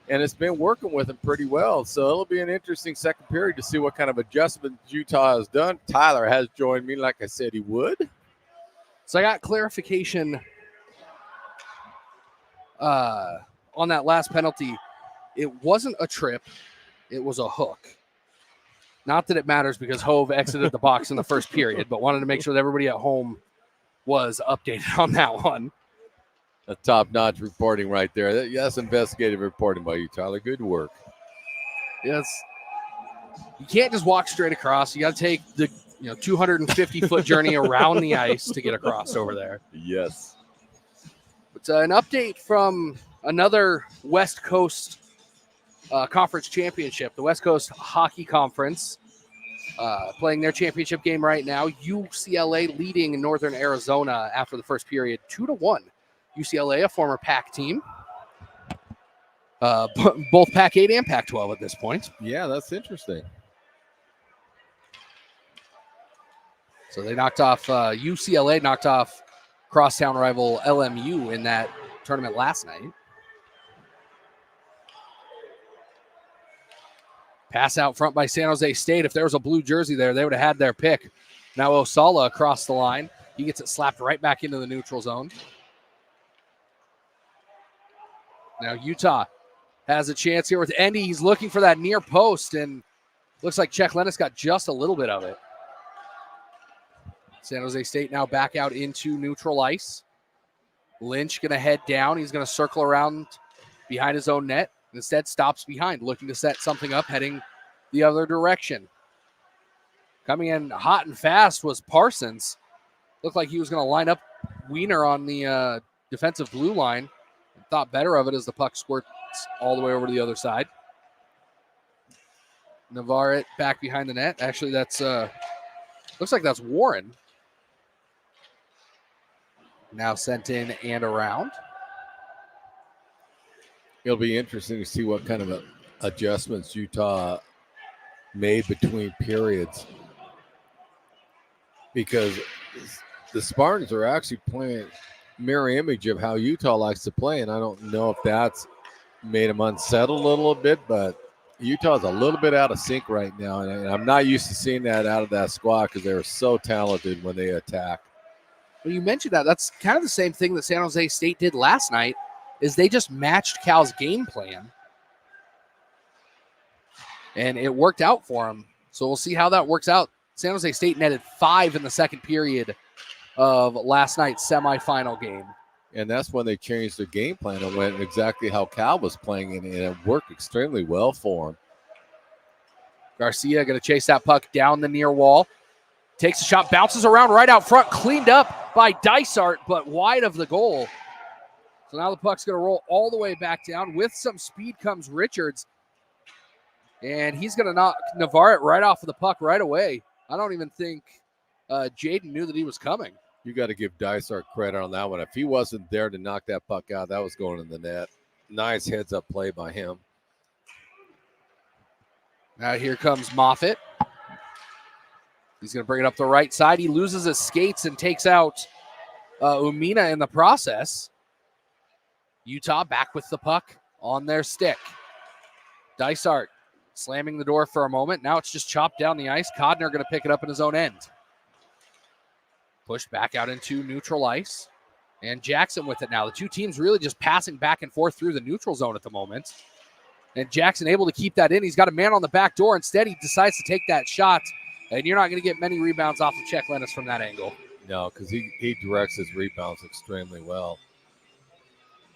and it's been working with them pretty well. So it'll be an interesting second period to see what kind of adjustments Utah has done. Tyler has joined me like I said he would. So I got clarification on that last penalty. It wasn't a trip. It was a hook. Not that it matters because Hove exited the box in the first period, but wanted to make sure that everybody at home was updated on that one. A top-notch reporting right there. Yes, investigative reporting by you, Tyler. Good work. Yes. You can't just walk straight across. You got to take the 250-foot journey around the ice to get across over there. Yes. It's an update from another West Coast Conference Championship, the West Coast Hockey Conference, playing their championship game right now. UCLA leading Northern Arizona after the first period, 2-1. UCLA, a former PAC team, both PAC8 and PAC12 at this point. Yeah, that's interesting. So they knocked off UCLA, knocked off crosstown rival LMU in that tournament last night. Pass out front by San Jose State. If there was a blue jersey there, they would have had their pick. Now Osala across the line. He gets it slapped right back into the neutral zone. Now Utah has a chance here with Endy. He's looking for that near post, and looks like Czech Lennis got just a little bit of it. San Jose State now back out into neutral ice. Lynch going to head down. He's going to circle around behind his own net. Instead, stops behind, looking to set something up, heading the other direction. Coming in hot and fast was Parsons. Looked like he was going to line up Wiener on the defensive blue line. Thought better of it as the puck squirts all the way over to the other side. Navarrete back behind the net. Actually, that's looks like that's Warren. Now sent in and around. It'll be interesting to see what kind of adjustments Utah made between periods, because the Spartans are actually playing mirror image of how Utah likes to play, and I don't know if that's made them unsettled a little bit, but Utah's a little bit out of sync right now, and I'm not used to seeing that out of that squad because they're so talented when they attack. Well, you mentioned that. That's kind of the same thing that San Jose State did last night, is they just matched Cal's game plan, and it worked out for them. So we'll see how that works out. San Jose State netted 5 in the second period of last night's semifinal game. And that's when they changed their game plan and went exactly how Cal was playing, and it worked extremely well for him. Garcia going to chase that puck down the near wall. Takes a shot, bounces around right out front, cleaned up by Dysart, but wide of the goal. So now the puck's going to roll all the way back down. With some speed comes Richards. And he's going to knock Navarrete right off of the puck right away. I don't even think Jaden knew that he was coming. You got to give Dysart credit on that one. If he wasn't there to knock that puck out, that was going in the net. Nice heads-up play by him. Now here comes Moffitt. He's going to bring it up the right side. He loses his skates and takes out Umina in the process. Utah back with the puck on their stick. Dysart slamming the door for a moment. Now it's just chopped down the ice. Codner going to pick it up in his own end. Pushed back out into neutral ice. And Jackson with it now. The two teams really just passing back and forth through the neutral zone at the moment. And Jackson able to keep that in. He's got a man on the back door. Instead, he decides to take that shot. And you're not going to get many rebounds off of Czech Lennis from that angle. No, because he directs his rebounds extremely well.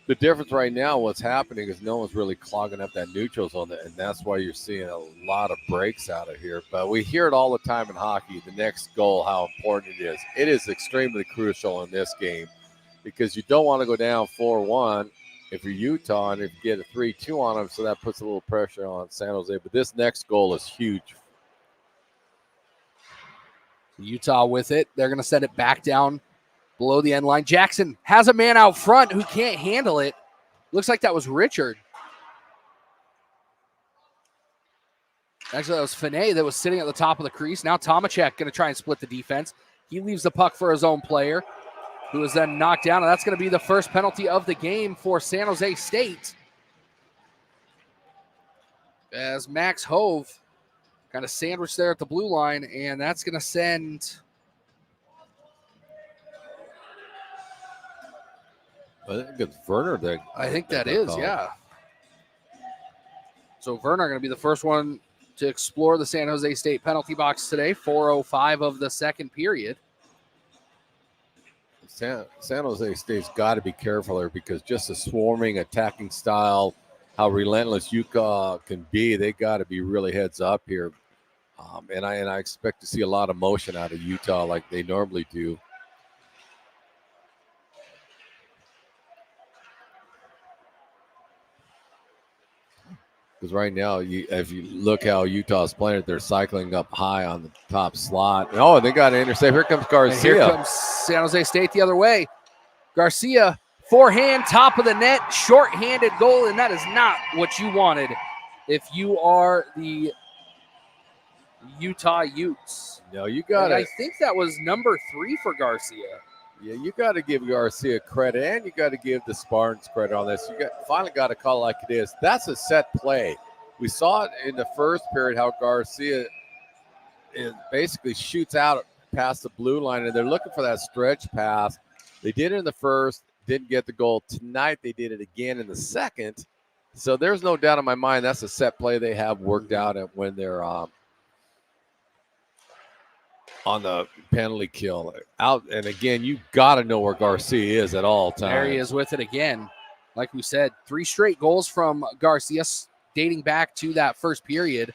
The difference right now, what's happening is no one's really clogging up that neutral zone, and that's why you're seeing a lot of breaks out of here. But we hear it all the time in hockey, the next goal, how important it is. It is extremely crucial in this game because you don't want to go down 4-1 if you're Utah and if you get a 3-2 on them, so that puts a little pressure on San Jose. But this next goal is huge. Utah with it. They're going to send it back down below the end line. Jackson has a man out front who can't handle it. Looks like that was Richard. Actually, that was Finet that was sitting at the top of the crease. Now Tomacek going to try and split the defense. He leaves the puck for his own player, who is then knocked down, and that's going to be the first penalty of the game for San Jose State. As Max Hove kind of sandwiched there at the blue line, and that's going to send... I think it's Werner that. I think that is, yeah. So Werner going to be the first one to explore the San Jose State penalty box today. 4:05 of the second period. San Jose State's got to be careful here because just the swarming, attacking style, how relentless Utah can be, they got to be really heads up here. And I expect to see a lot of motion out of Utah like they normally do. Because right now, if you look how Utah's playing it, they're cycling up high on the top slot. Oh, they got to intercept. Here comes Garcia. And here comes San Jose State the other way. Garcia, forehand, top of the net, short-handed goal, and that is not what you wanted if you are the Utah Utes. No, you got it. I think that was number 3 for Garcia. Yeah, you got to give Garcia credit, and you got to give the Spartans credit on this. You finally got to call it like it is. That's a set play. We saw it in the first period how Garcia basically shoots out past the blue line, and they're looking for that stretch pass. They did it in the first, didn't get the goal. Tonight they did it again in the second. So there's no doubt in my mind that's a set play they have worked out when they're on the penalty kill out. And again, you got to know where Garcia is at all times. There he is with it again. Like we said, 3 straight goals from Garcia dating back to that first period.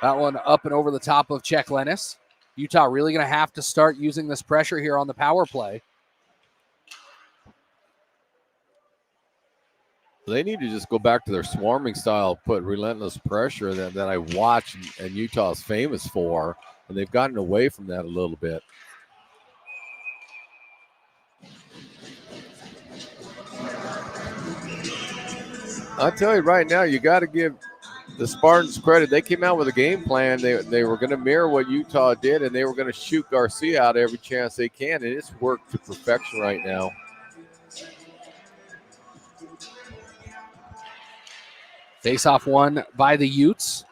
That one up and over the top of Czech Lennis. Utah really going to have to start using this pressure here on the power play. They need to just go back to their swarming style, put relentless pressure that I watch and Utah is famous for. And they've gotten away from that a little bit. I'll tell you right now, you got to give the Spartans credit. They came out with a game plan. They were going to mirror what Utah did, and they were going to shoot Garcia out every chance they can. And it's worked to perfection right now. Face-off won by the Utes.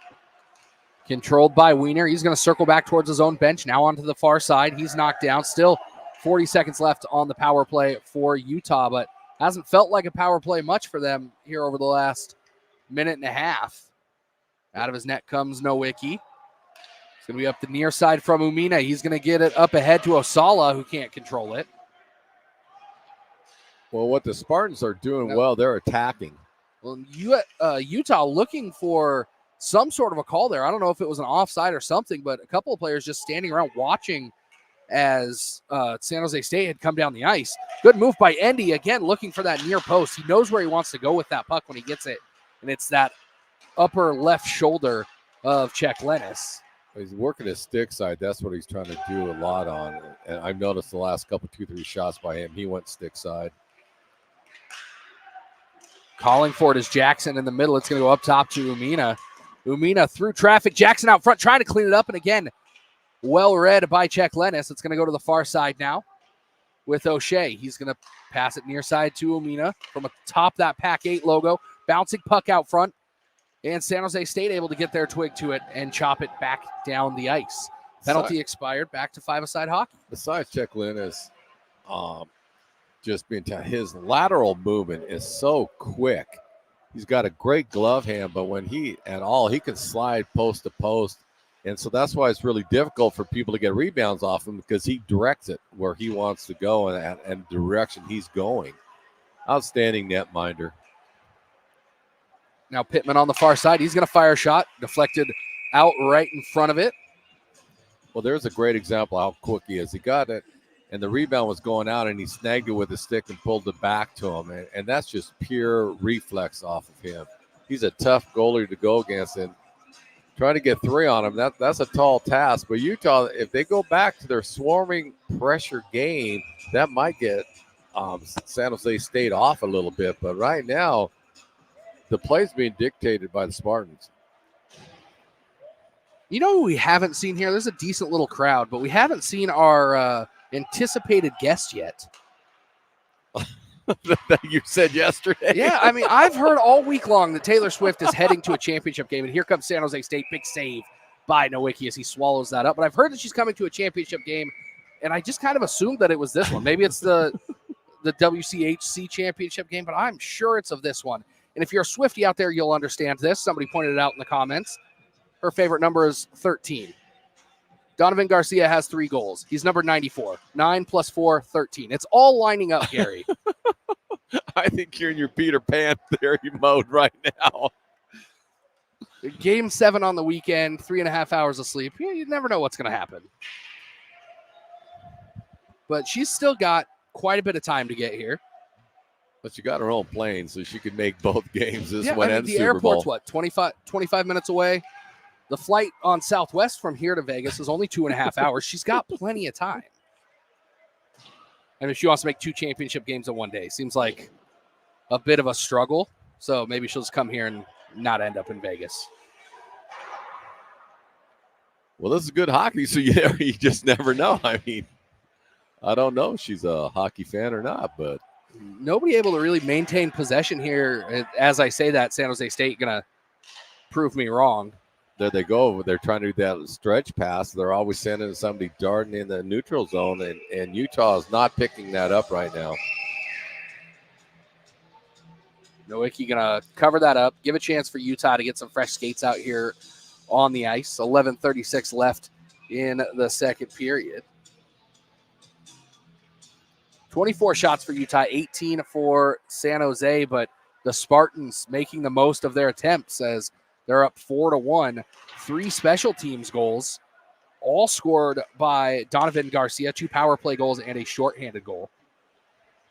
Controlled by Wiener. He's going to circle back towards his own bench. Now onto the far side. He's knocked down. Still 40 seconds left on the power play for Utah, but hasn't felt like a power play much for them here over the last minute and a half. Out of his net comes Nowicki. It's going to be up the near side from Umina. He's going to get it up ahead to Osala, who can't control it. Well, what the Spartans are doing well, they're attacking. Well, Utah looking for some sort of a call there. I don't know if it was an offside or something, but a couple of players just standing around watching as San Jose State had come down the ice. Good move by Endy, again, looking for that near post. He knows where he wants to go with that puck when he gets it, and it's that upper left shoulder of Czech Lennis. He's working his stick side. That's what he's trying to do a lot on. And I've noticed the last couple, 2-3 shots by him, he went stick side. Calling for it is Jackson in the middle. It's going to go up top to Umina. Umina through traffic. Jackson out front trying to clean it up. And again, well read by Czech Lennis. It's going to go to the far side now with O'Shea. He's going to pass it near side to Umina from atop that PAC8 logo. Bouncing puck out front. And San Jose State able to get their twig to it and chop it back down the ice. Penalty expired. Back to five-a-side hockey. Besides Czech Lennis, just being his lateral movement is so quick. He's got a great glove hand, but when he can slide post to post. And so that's why it's really difficult for people to get rebounds off him because he directs it where he wants to go and direction he's going. Outstanding netminder. Now Pittman on the far side. He's going to fire a shot. Deflected out right in front of it. Well, there's a great example of how quick he is. He got it, and the rebound was going out, and he snagged it with a stick and pulled it back to him. And that's just pure reflex off of him. He's a tough goalie to go against, and trying to get 3 on him, that's a tall task. But Utah, if they go back to their swarming pressure game, that might get San Jose State off a little bit. But right now, the play's being dictated by the Spartans. You know who we haven't seen here? There's a decent little crowd, but we haven't seen our anticipated guest yet. That you said yesterday. Yeah, I mean, I've heard all week long that Taylor Swift is heading to a championship game, and here comes San Jose State. Big save by Nowicki as he swallows that up. But I've heard that she's coming to a championship game, and I just kind of assumed that it was this one. Maybe it's the WCHC championship game, but I'm sure it's of this one. And if you're a Swiftie out there, you'll understand this. Somebody pointed it out in the comments. Her favorite number is 13. Donovan Garcia has 3 goals. He's number 94. 9 + 4, 13. It's all lining up, Gary. I think you're in your Peter Pan theory mode right now. Game 7 on the weekend, 3.5 hours of sleep. Yeah, you never know what's going to happen. But she's still got quite a bit of time to get here. But she got her own plane, so she could make both games. This Yeah, one I mean, and the Super airport's Bowl. what, 25 minutes away? The flight on Southwest from here to Vegas is only 2.5 hours. She's got plenty of time. And if she wants to make 2 championship games in one day, seems like a bit of a struggle. So maybe she'll just come here and not end up in Vegas. Well, this is good hockey, so you just never know. I mean, I don't know if she's a hockey fan or not, but Nobody able to really maintain possession here. As I say that, San Jose State going to prove me wrong. there they go. They're trying to do that stretch pass. They're always sending somebody darting in the neutral zone, and Utah is not picking that up right now. Nowicki going to cover that up, give a chance for Utah to get some fresh skates out here on the ice. 11:36 left in the second period. 24 shots for Utah, 18 for San Jose, but the Spartans making the most of their attempts as they're up 4-1. 3 special teams goals, all scored by Donovan Garcia, 2 power play goals and a shorthanded goal.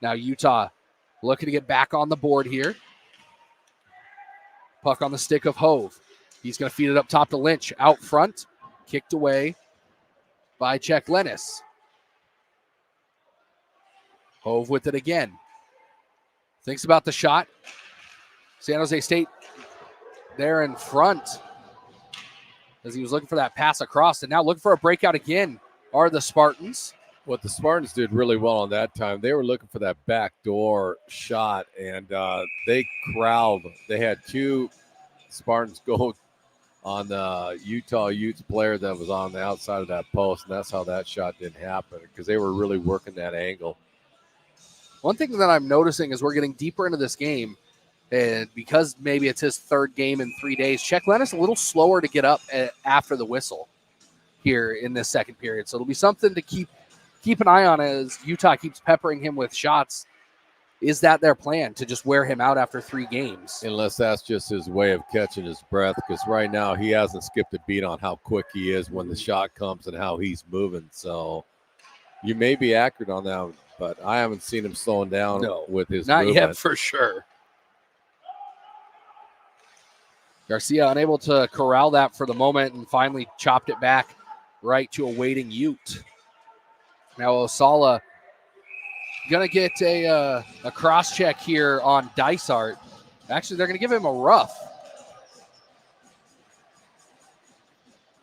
Now Utah looking to get back on the board here. Puck on the stick of Hove. He's going to feed it up top to Lynch. Out front, kicked away by Czech Lennis. Hove with it again. Thinks about the shot. San Jose State there in front as he was looking for that pass across, and now looking for a breakout again are the Spartans. What the Spartans did really well on that time, they were looking for that backdoor shot, and they corralled. They had 2 Spartans go on the Utah Utes player that was on the outside of that post, and that's how that shot didn't happen because they were really working that angle. One thing that I'm noticing as we're getting deeper into this game, and because maybe it's his 3rd game in 3 days, Czech Lennis a little slower to get up after the whistle here in this second period. So it'll be something to keep an eye on as Utah keeps peppering him with shots. Is that their plan, to just wear him out after 3 games? Unless that's just his way of catching his breath, because right now he hasn't skipped a beat on how quick he is when the shot comes and how he's moving. So you may be accurate on that, but I haven't seen him slowing down with his Not movement. yet, for sure. Garcia unable to corral that for the moment and finally chopped it back right to a waiting Ute. Now Osala going to get a cross check here on Dysart. Actually, they're going to give him a rough.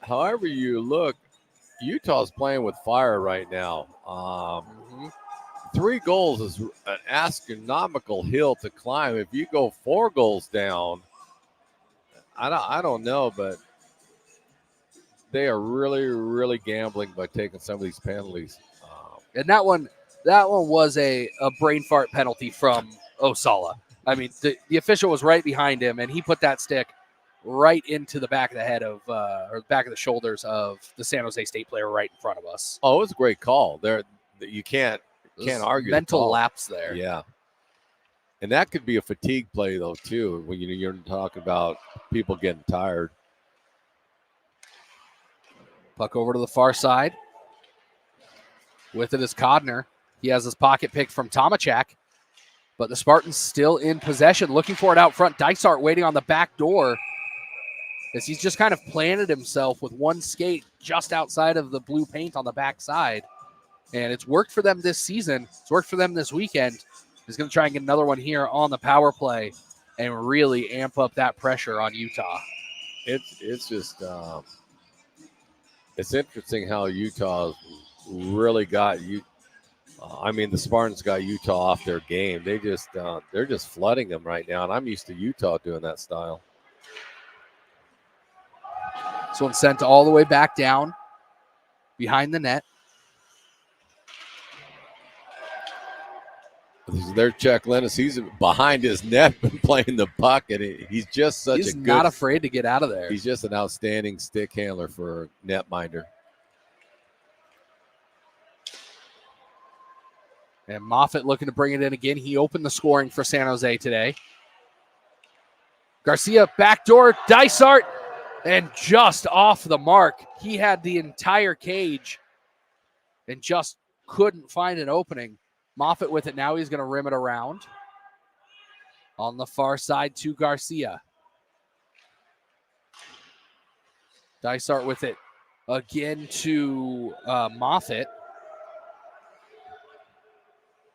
However you look, Utah's playing with fire right now. 3 goals is an astronomical hill to climb. If you go 4 goals down, I don't know, but they are really, really gambling by taking some of these penalties. And that one was a brain fart penalty from Osala. I mean, the official was right behind him, and he put that stick right into the back of the head of, or back of the shoulders of the San Jose State player right in front of us. Oh, it was a great call. There, you can't argue. Mental lapse there. Yeah. And that could be a fatigue play, though, too, when you're talking about people getting tired. Puck over to the far side. With it is Codner. He has his pocket pick from Tomachak. But the Spartans still in possession, looking for it out front. Dysart waiting on the back door as he's just kind of planted himself with one skate just outside of the blue paint on the back side. And it's worked for them this season. It's worked for them this weekend. He's going to try and get another one here on the power play and really amp up that pressure on Utah. It's just it's interesting how Utah really got you. The Spartans got Utah off their game. They're just flooding them right now, and I'm used to Utah doing that style. This one sent all the way back down behind the net. There's Chuck Lennis. He's behind his net playing the puck, and he's just such He's a good. Not afraid to get out of there. He's just an outstanding stick handler for netminder. And Moffitt looking to bring it in again. He opened the scoring for San Jose today. Garcia backdoor, Dysart, and just off the mark. He had the entire cage and just couldn't find an opening. Moffitt with it now. He's going to rim it around. On the far side to Garcia. Dysart with it again to Moffitt.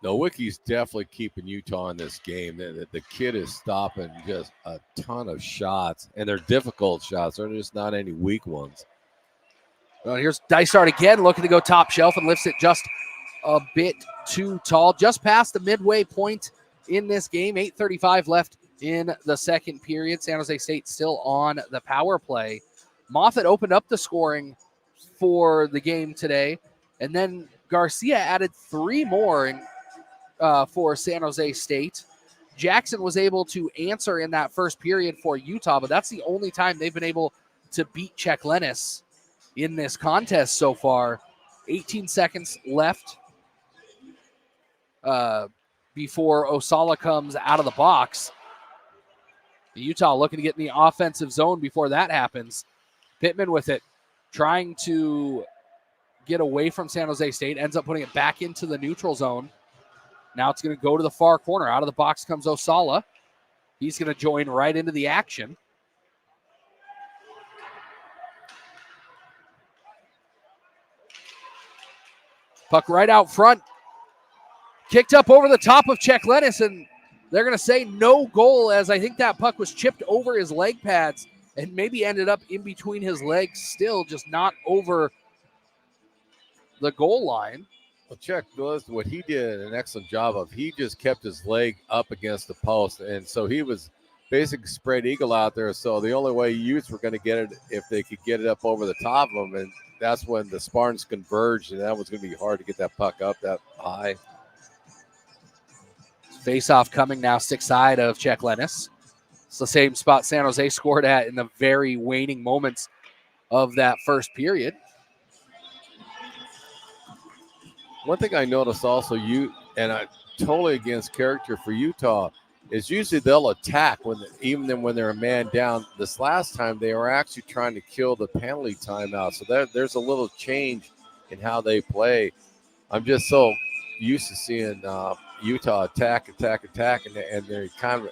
Nowicki's definitely keeping Utah in this game. The kid is stopping just a ton of shots, and they're difficult shots. They're just not any weak ones. Well, here's Dysart again, looking to go top shelf and lifts it just a bit too tall, just past the midway point in this game. 8:35 left in the second period. San Jose State still on the power play. Moffitt opened up the scoring for the game today, and then Garcia added 3 more for San Jose State. Jackson was able to answer in that first period for Utah, but that's the only time they've been able to beat Czech Lennis in this contest so far. 18 seconds left before Osala comes out of the box. Utah looking to get in the offensive zone before that happens. Pittman with it, trying to get away from San Jose State, ends up putting it back into the neutral zone. Now it's going to go to the far corner. Out of the box comes Osala. He's going to join right into the action. Puck right out front. Kicked up over the top of Czech Lennis, and they're going to say no goal, as I think that puck was chipped over his leg pads and maybe ended up in between his legs still, just not over the goal line. Well, Czech, what he did an excellent job of, he just kept his leg up against the post, and so he was basically spread eagle out there. So the only way Utes were going to get it if they could get it up over the top of them, and that's when the Spartans converged, and that was going to be hard to get that puck up that high. Face-off coming now, stick side of Czech Lennis. It's the same spot San Jose scored at in the very waning moments of that first period. One thing I noticed also, I totally against character for Utah, is usually they'll attack even when they're a man down. This last time they were actually trying to kill the penalty timeout. So there's a little change in how they play. I'm just so used to seeing Utah attack, and they're kind of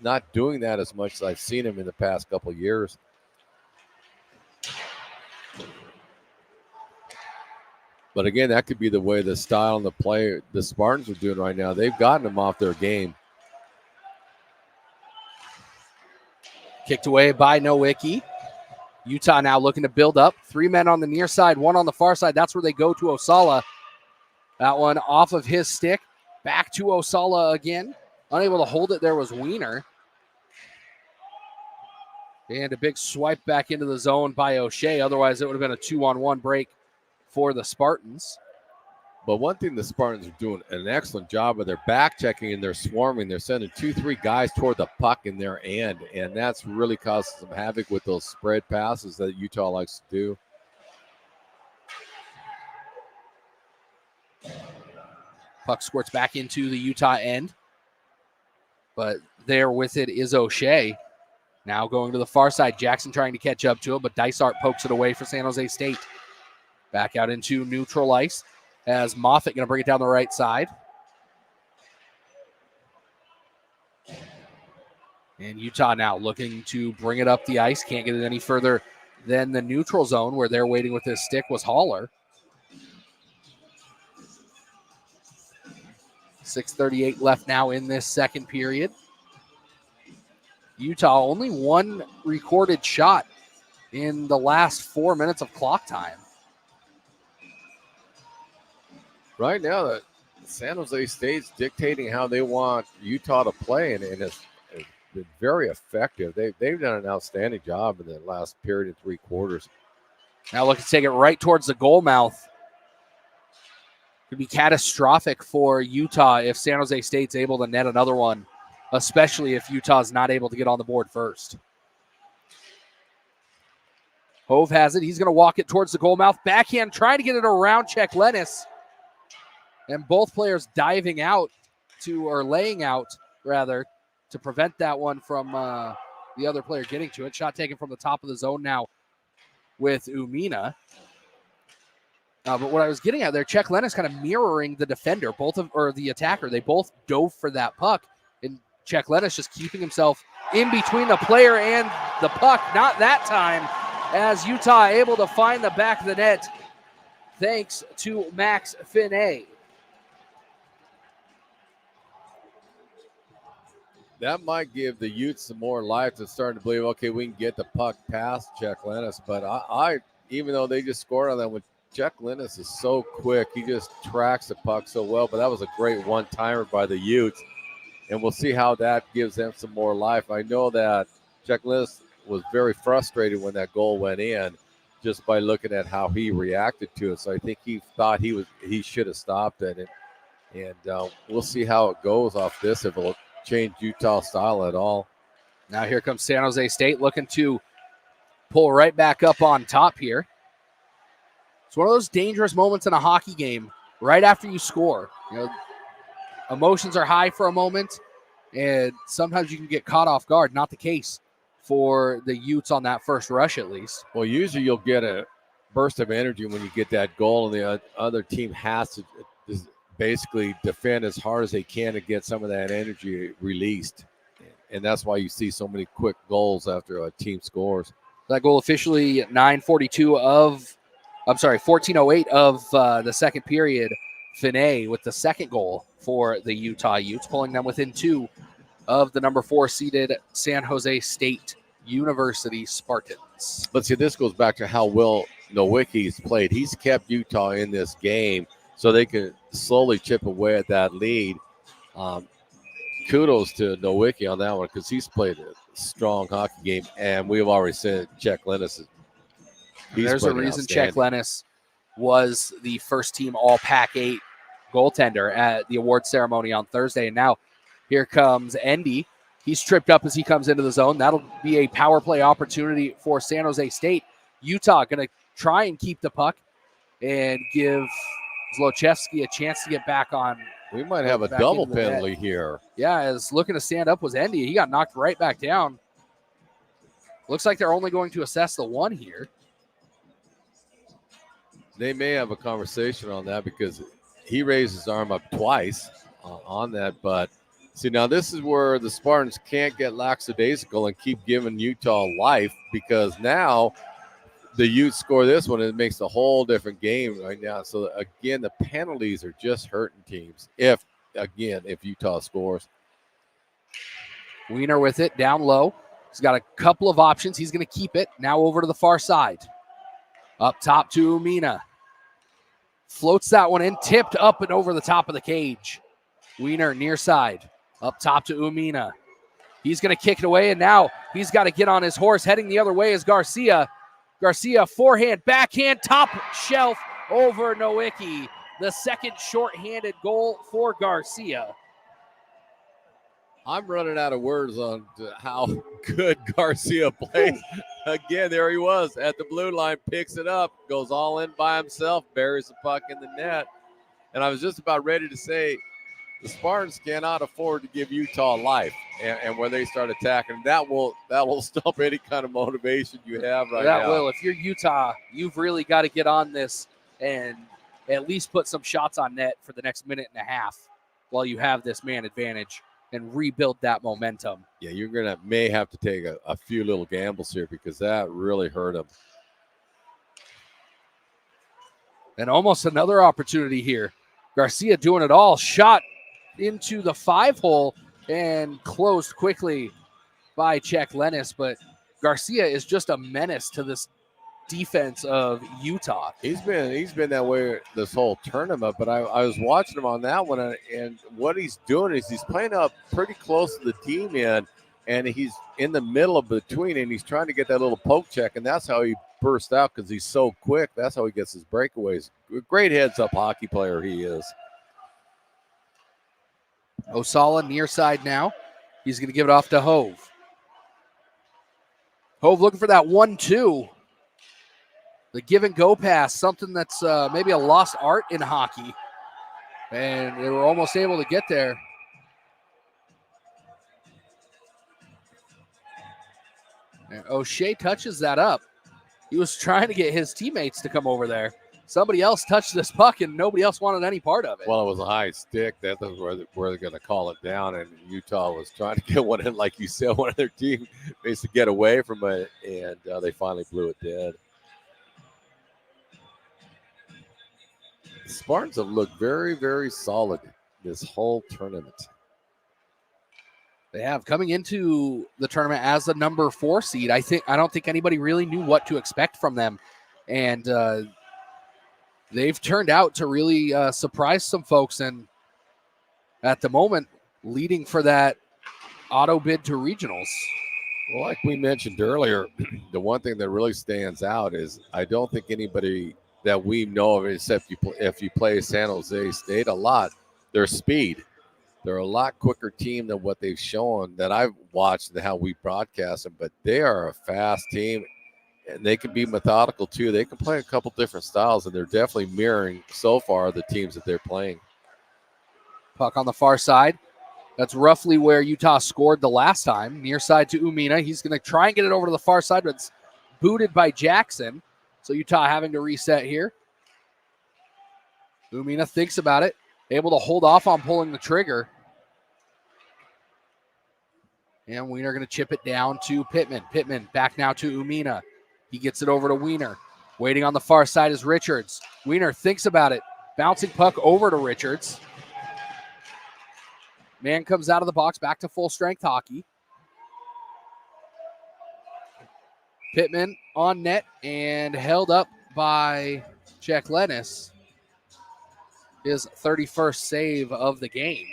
not doing that as much as I've seen them in the past couple of years. But again, that could be the way the style and the play the Spartans are doing right now. They've gotten them off their game. Kicked away by Nowicki. Utah now looking to build up. 3 men on the near side, 1 on the far side. That's where they go to Osala. That one off of his stick. Back to Osala again. Unable to hold it there was Wiener. And a big swipe back into the zone by O'Shea. Otherwise, it would have been a 2-on-1 break for the Spartans. But one thing the Spartans are doing an excellent job of, they're back checking and they're swarming. They're sending 2-3 guys toward the puck in their end, and that's really causing some havoc with those spread passes that Utah likes to do. Puck squirts back into the Utah end. but there with it is O'Shea. Now going to the far side. Jackson trying to catch up to it, but Dysart pokes it away for San Jose State. Back out into neutral ice as Moffitt going to bring it down the right side. And Utah now looking to bring it up the ice. Can't get it any further than the neutral zone where they're waiting with this stick was Haller. 6:38 left now in this second period. Utah only one recorded shot in the last 4 minutes of clock time. Right now, the San Jose State's dictating how they want Utah to play, and it's been very effective. They've done an outstanding job in the last period of 3 quarters. Now looking to take it right towards the goal mouth. Could be catastrophic for Utah if San Jose State's able to net another one, especially if Utah's not able to get on the board first. Hove has it. He's going to walk it towards the goal mouth. Backhand trying to get it around Czech Lennis. And both players diving out or laying out, rather, to prevent that one from the other player getting to it. Shot taken from the top of the zone now with Umina. But what I was getting at there, Czech Lennis kind of mirroring the defender, the attacker. They both dove for that puck. And Czech Lennis just keeping himself in between the player and the puck. Not that time, as Utah able to find the back of the net thanks to Max Finney. That might give the Utes some more life to start to believe, okay, we can get the puck past Czech Lennis. But I even though they just scored on that one, Czech Lennis is so quick. He just tracks the puck so well. But that was a great one-timer by the Utes. And we'll see how that gives them some more life. I know that Czech Lennis was very frustrated when that goal went in just by looking at how he reacted to it. So I think he thought he should have stopped it. And we'll see how it goes off this, if it'll change Utah style at all. Now here comes San Jose State looking to pull right back up on top here. It's one of those dangerous moments in a hockey game right after you score. Emotions are high for a moment, and sometimes you can get caught off guard. Not the case for the Utes on that first rush, at least. Well, usually you'll get a burst of energy when you get that goal, and the other team has to basically defend as hard as they can to get some of that energy released. And that's why you see so many quick goals after a team scores. That goal officially 14:08 of the second period. Finney with the second goal for the Utah Utes, pulling them within 2 of the number 4 seeded San Jose State University Spartans. But see, this goes back to how well Nowicki's played. He's kept Utah in this game so they can slowly chip away at that lead. Kudos to Nowicki on that one, because he's played a strong hockey game, and we've already said Czech Lennis. There's a reason Czech Lennis was the first team all PAC8 goaltender at the award ceremony on Thursday. And now here comes Endy. He's tripped up as he comes into the zone. That'll be a power play opportunity for San Jose State. Utah going to try and keep the puck and give Zlochevsky a chance to get back on. We might have a double penalty here. Yeah, as looking to stand up was Endy. He got knocked right back down. Looks like they're only going to assess the one here. They may have a conversation on that, because he raised his arm up twice on that. But see, now this is where the Spartans can't get lackadaisical and keep giving Utah life, because now the Utes score this one, and it makes a whole different game right now. So again, the penalties are just hurting teams if Utah scores. Wiener with it down low. He's got a couple of options. He's going to keep it. Now over to the far side. Up top to Umina. Floats that one in, tipped up and over the top of the cage. Wiener near side. Up top to Umina. He's going to kick it away, and now he's got to get on his horse. Heading the other way is Garcia. Garcia, forehand, backhand, top shelf over Nowicki. The second shorthanded goal for Garcia. I'm running out of words on how good Garcia played. Again, there he was at the blue line, picks it up, goes all in by himself, buries the puck in the net. And I was just about ready to say, the Spartans cannot afford to give Utah life, and when they start attacking, that will stop any kind of motivation you have right now. That will. If you're Utah, you've really got to get on this and at least put some shots on net for the next minute and a half while you have this man advantage and rebuild that momentum. Yeah, you're may have to take a few little gambles here because that really hurt them. And almost another opportunity here. Garcia doing it all. Shot into the 5-hole and closed quickly by Czech Lennis. But Garcia is just a menace to this defense of Utah. He's been that way this whole tournament, but I was watching him on that one, and what he's doing is he's playing up pretty close to the team end, and he's in the middle of between, and he's trying to get that little poke check, and that's how he burst out because he's so quick. That's how he gets his breakaways. Great heads-up hockey player he is. Osala near side now. He's going to give it off to Hove. Hove looking for that 1-2. The give and go pass, something that's maybe a lost art in hockey. And they were almost able to get there. And O'Shea touches that up. He was trying to get his teammates to come over there. Somebody else touched this puck, and nobody else wanted any part of it. Well, it was a high stick. That's where they're going to call it down, and Utah was trying to get one in, like you said, one of their teammates to get away from it, and they finally blew it dead. The Spartans have looked very, very solid this whole tournament. They have coming into the tournament as the number 4 seed. I don't think anybody really knew what to expect from them, and they've turned out to really surprise some folks. And at the moment, leading for that auto bid to regionals. Well, like we mentioned earlier, the one thing that really stands out is I don't think anybody that we know of, except if you play San Jose State a lot, their speed. They're a lot quicker team than what they've shown that I've watched and how we broadcast them, but they are a fast team, and they can be methodical too. They can play a couple different styles, and they're definitely mirroring so far the teams that they're playing. Puck on the far side. That's roughly where Utah scored the last time. Near side to Umina. He's going to try and get it over to the far side, but it's booted by Jackson. So Utah having to reset here. Umina thinks about it. Able to hold off on pulling the trigger. And Wiener going to chip it down to Pittman. Pittman back now to Umina. He gets it over to Wiener. Waiting on the far side is Richards. Wiener thinks about it. Bouncing puck over to Richards. Man comes out of the box, back to full strength hockey. Pittman on net and held up by Czech Lennis. His 31st save of the game.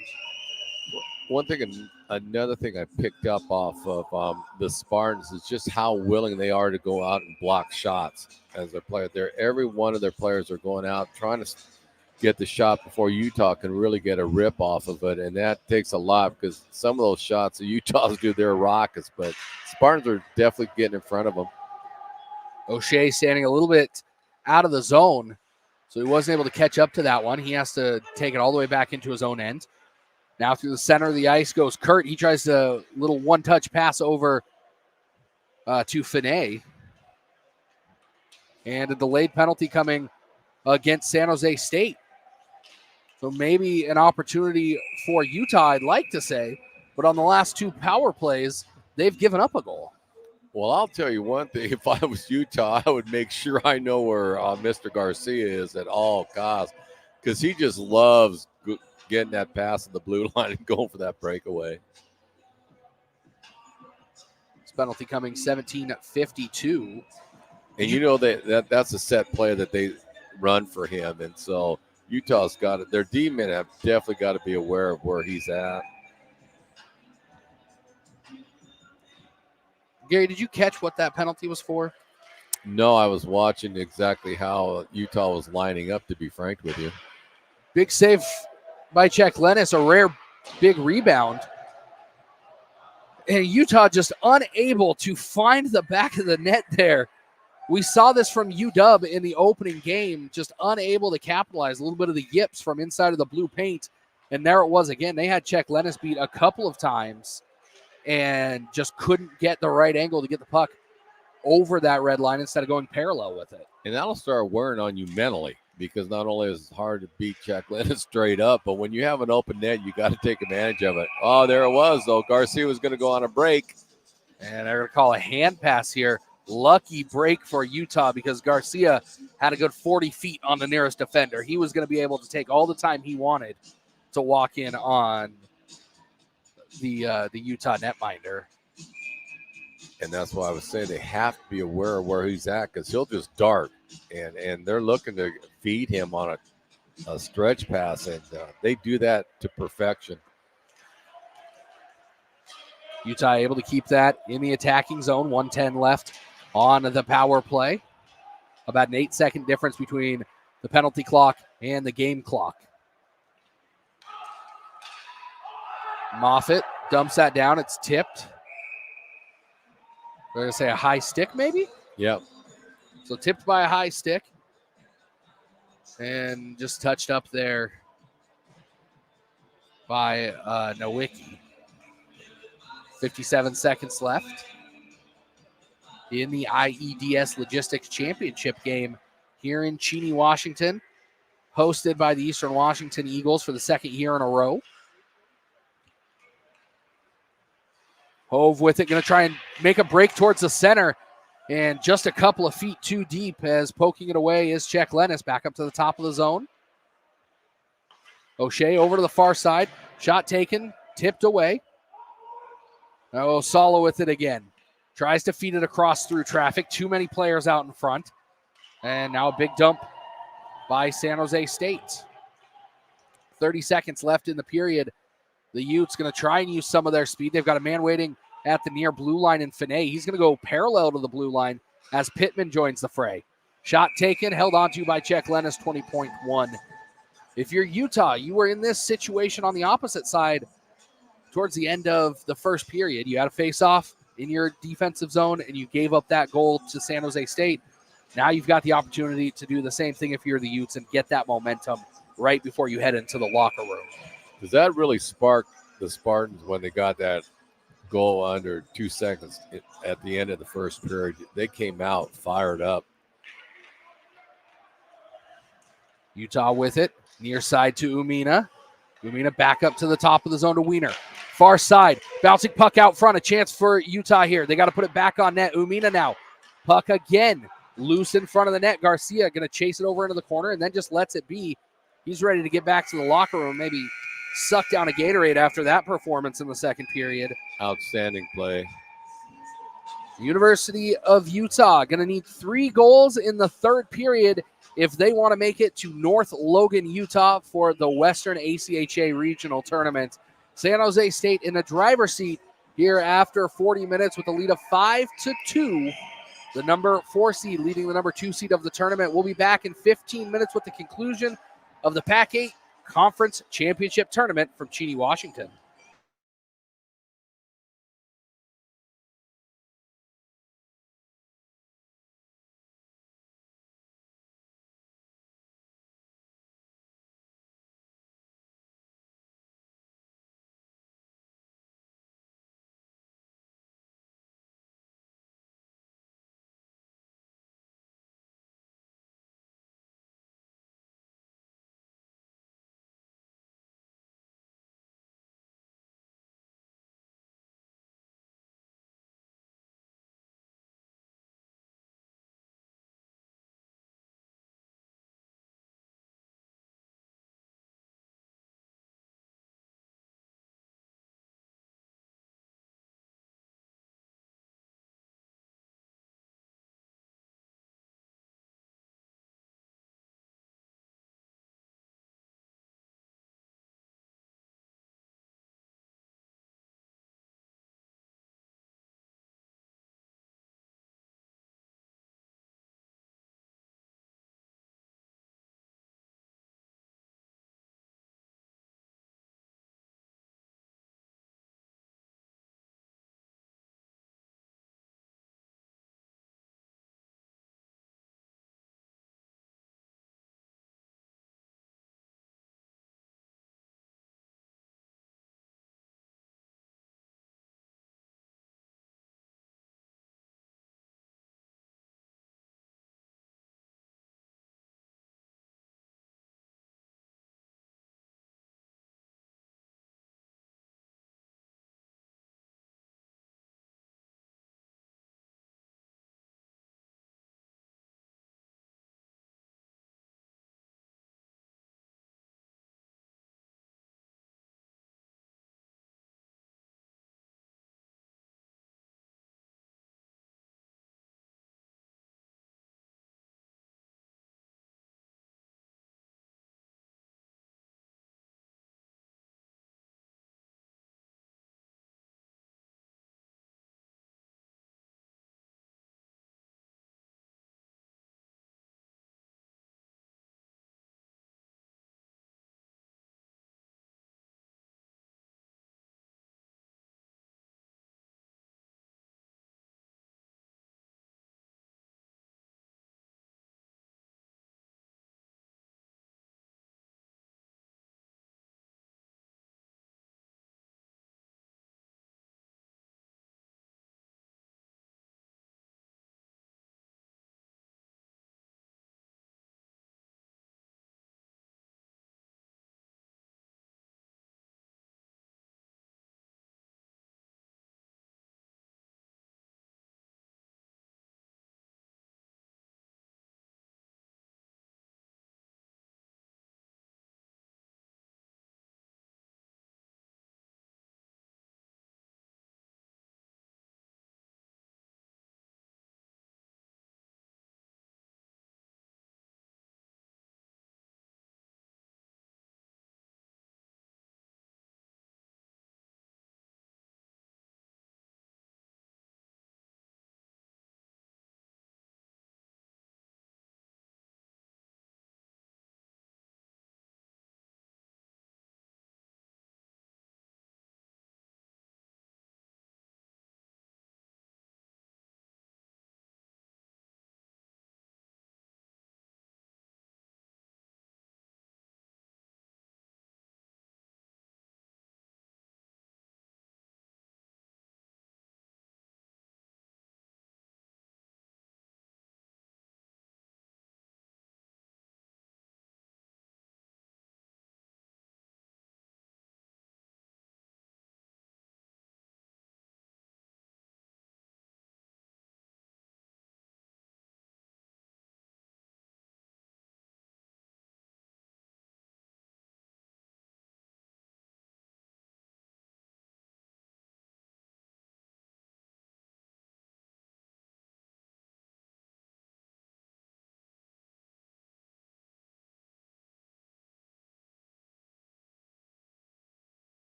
Another thing I picked up off of the Spartans is just how willing they are to go out and block shots as a player. Every one of their players are going out trying to get the shot before Utah can really get a rip off of it, and that takes a lot because some of those shots that Utah's do, they're rockets, but Spartans are definitely getting in front of them. O'Shea standing a little bit out of the zone, so he wasn't able to catch up to that one. He has to take it all the way back into his own end. Now through the center of the ice goes Kurt. He tries a little one-touch pass over to Finney. And a delayed penalty coming against San Jose State. So maybe an opportunity for Utah, I'd like to say. But on the last 2 power plays, they've given up a goal. Well, I'll tell you one thing. If I was Utah, I would make sure I know where Mr. Garcia is at all costs because he just loves getting that pass in the blue line and going for that breakaway. This penalty coming 17:52. And you know that's a set play that they run for him. And so Utah's got it. Their D-men have definitely got to be aware of where he's at. Gary, did you catch what that penalty was for? No, I was watching exactly how Utah was lining up, to be frank with you. Big save by Czech Lennis, a rare big rebound. And Utah just unable to find the back of the net there. We saw this from UW in the opening game, just unable to capitalize. A little bit of the yips from inside of the blue paint And there it was again. They had Czech Lennis beat a couple of times and just couldn't get the right angle to get the puck over that red line instead of going parallel with it. And that'll start wearing on you mentally, because not only is it hard to beat Czech Lennis straight up, but when you have an open net, you got to take advantage of it. Oh, there it was, though. Garcia was going to go on a break. And they're going to call a hand pass here. Lucky break for Utah because Garcia had a good 40 feet on the nearest defender. He was going to be able to take all the time he wanted to walk in on the Utah netminder. And that's why I was saying they have to be aware of where he's at, because he'll just dart. And they're looking to feed him on a stretch pass, and they do that to perfection. Utah able to keep that in the attacking zone. 1:10 left on the power play. About an 8-second difference between the penalty clock and the game clock. Moffitt dumps that down. It's tipped. We're going to say a high stick, maybe? Yep. So tipped by a high stick. And just touched up there by Nowicki. 57 seconds left in the IEDS Logistics Championship game here in Cheney, Washington, hosted by the Eastern Washington Eagles for the second year in a row. Hove with it, going to try and make a break towards the center, and just a couple of feet too deep as poking it away is Czech Lennis back up to the top of the zone. O'Shea over to the far side, shot taken, tipped away. Now Sala with it again. Tries to feed it across through traffic. Too many players out in front. And now a big dump by San Jose State. 30 seconds left in the period. The Utes going to try and use some of their speed. They've got a man waiting at the near blue line in Finney. He's going to go parallel to the blue line as Pittman joins the fray. Shot taken, held onto by Czech Lennis, 20.1. If you're Utah, you were in this situation on the opposite side towards the end of the first period. You had a face-off in your defensive zone, and you gave up that goal to San Jose State. Now you've got the opportunity to do the same thing if you're the Utes and get that momentum right before you head into the locker room. Does that really spark the Spartans when they got that goal under 2 seconds at the end of the first period? They came out fired up. Utah with it, near side to Umina. Umina back up to the top of the zone to Wiener. Far side, bouncing puck out front, a chance for Utah here. They got to put it back on net. Umina now, puck again, loose in front of the net. Garcia going to chase it over into the corner and then just lets it be. He's ready to get back to the locker room, maybe suck down a Gatorade after that performance in the second period. Outstanding play. University of Utah going to need 3 goals in the third period if they want to make it to North Logan, Utah for the Western ACHA Regional Tournament. San Jose State in the driver's seat here after 40 minutes with a lead of 5-2. The number 4 seed leading the number 2 seed of the tournament. We'll be back in 15 minutes with the conclusion of the PAC8 Conference Championship Tournament from Cheney, Washington.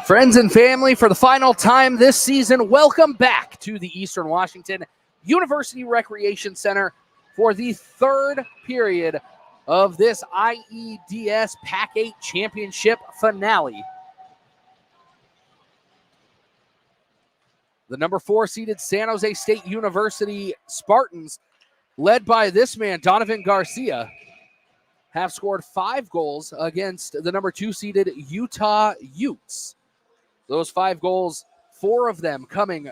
Friends and family, for the final time this season, welcome back to the Eastern Washington University Recreation Center for the third period of this IEDS PAC8 Championship finale. The number 4 seeded San Jose State University Spartans, led by this man, Donovan Garcia, have scored 5 goals against the number 2 seeded Utah Utes. Those 5 goals, 4 of them coming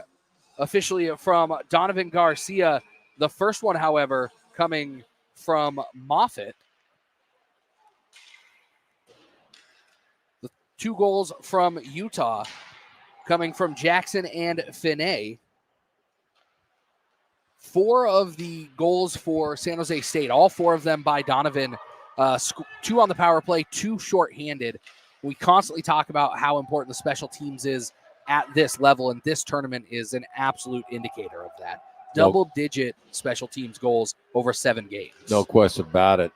officially from Donovan Garcia. The first one, however, coming from Moffitt. The 2 goals from Utah coming from Jackson and Finney. 4 of the goals for San Jose State, all 4 of them by Donovan. 2 on the power play, 2 shorthanded. We constantly talk about how important the special teams is at this level, and this tournament is an absolute indicator of that. Double-digit special teams goals over 7 games. No question about it.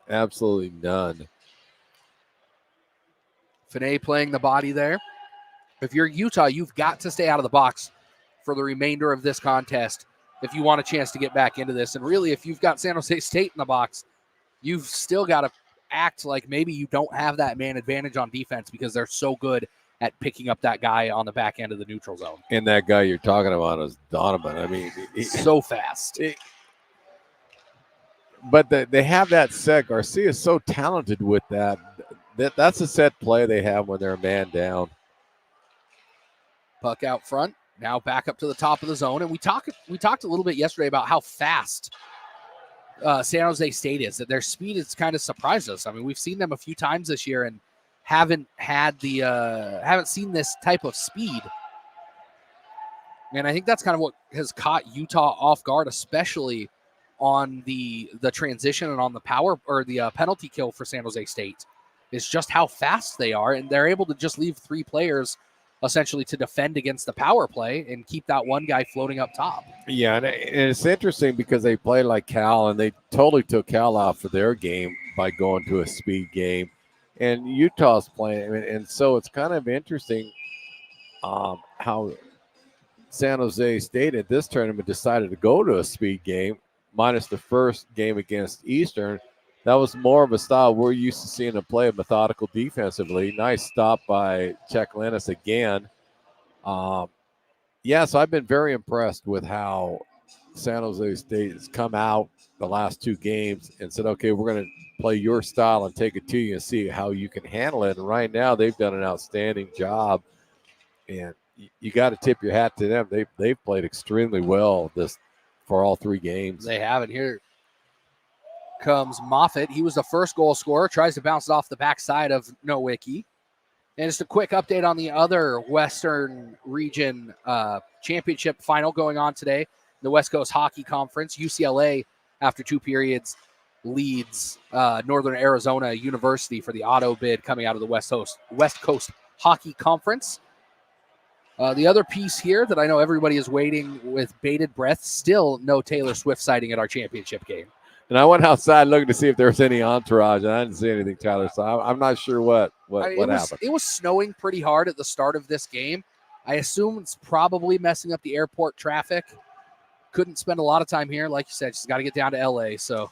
Absolutely none. Finney playing the body there. If you're Utah, you've got to stay out of the box for the remainder of this contest if you want a chance to get back into this. And really, if you've got San Jose State in the box, you've still got to act like maybe you don't have that man advantage on defense because they're so good at picking up that guy on the back end of the neutral zone. And that guy you're talking about is Donovan. I mean, so fast. But they have that set. Garcia is so talented with that. That's a set play they have when they're a man down. Puck out front. Now back up to the top of the zone. And we talked a little bit yesterday about how fast San Jose State is, that their speed has kind of surprised us. I mean, we've seen them a few times this year and haven't seen this type of speed. And I think that's kind of what has caught Utah off guard, especially on the transition and on the power or the penalty kill for San Jose State, is just how fast they are. And they're able to just leave 3 players essentially to defend against the power play and keep that one guy floating up top. Yeah, and it's interesting because they play like Cal, and they totally took Cal out for their game by going to a speed game. And Utah's playing, and so it's kind of interesting how San Jose State at this tournament decided to go to a speed game, minus the first game against Eastern. That was more of a style we're used to seeing them play methodical defensively. Nice stop by Czech Lennis again. So I've been very impressed with how San Jose State has come out the last 2 games and said, okay, we're going to play your style and take it to you and see how you can handle it. And right now they've done an outstanding job. And you got to tip your hat to them. They've played extremely well for all 3 games. They have it here. Comes Moffitt. He was the first goal scorer. Tries to bounce it off the backside of Nowicki. And just a quick update on the other Western Region Championship final going on today. The West Coast Hockey Conference. UCLA, after 2 periods, leads Northern Arizona University for the auto bid coming out of the West Coast Hockey Conference. The other piece here that I know everybody is waiting with bated breath, still no Taylor Swift sighting at our championship game. And I went outside looking to see if there was any entourage, and I didn't see anything, Tyler. So I'm not sure what happened. It was snowing pretty hard at the start of this game. I assume it's probably messing up the airport traffic. Couldn't spend a lot of time here. Like you said, just got to get down to L.A., so.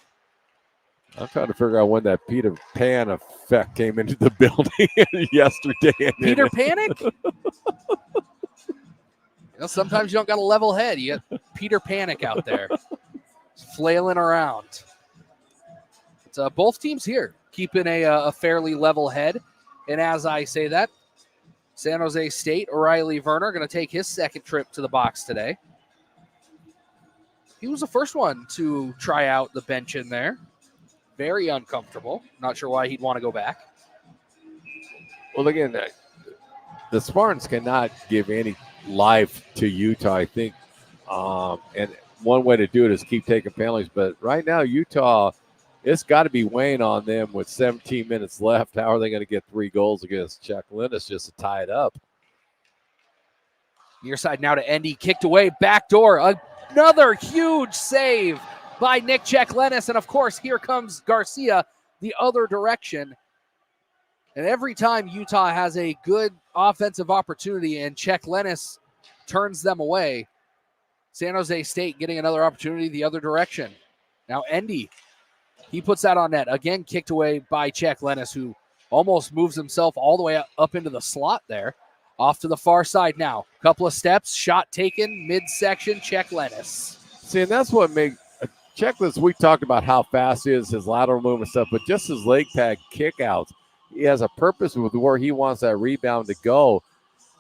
I'm trying to figure out when that Peter Pan effect came into the building yesterday. Peter Panic? Sometimes you don't got a level head. You got Peter Panic out there. Flailing around. It's both teams here keeping a fairly level head. And as I say that, San Jose State, O'Reilly Werner, going to take his second trip to the box today. He was the first one to try out the bench in there. Very uncomfortable. Not sure why he'd want to go back. Well, again, the Spartans cannot give any life to Utah, I think. And one way to do it is keep taking penalties. But right now, Utah, it's got to be weighing on them with 17 minutes left. How are they going to get 3 goals against Czech Lennis just to tie it up? Near side now to Endy, kicked away, backdoor. Another huge save by Nick Czech Lennis. And, of course, here comes Garcia the other direction. And every time Utah has a good offensive opportunity and Czech Lennis turns them away, San Jose State getting another opportunity the other direction. Now Endy, he puts that on net. Again, kicked away by Czech Lennis, who almost moves himself all the way up into the slot there. Off to the far side now. Couple of steps, shot taken, midsection, Czech Lennis. See, and that's what makes Checklist. We talked about how fast he is, his lateral movement stuff, but just his leg pad kick outs. He has a purpose with where he wants that rebound to go.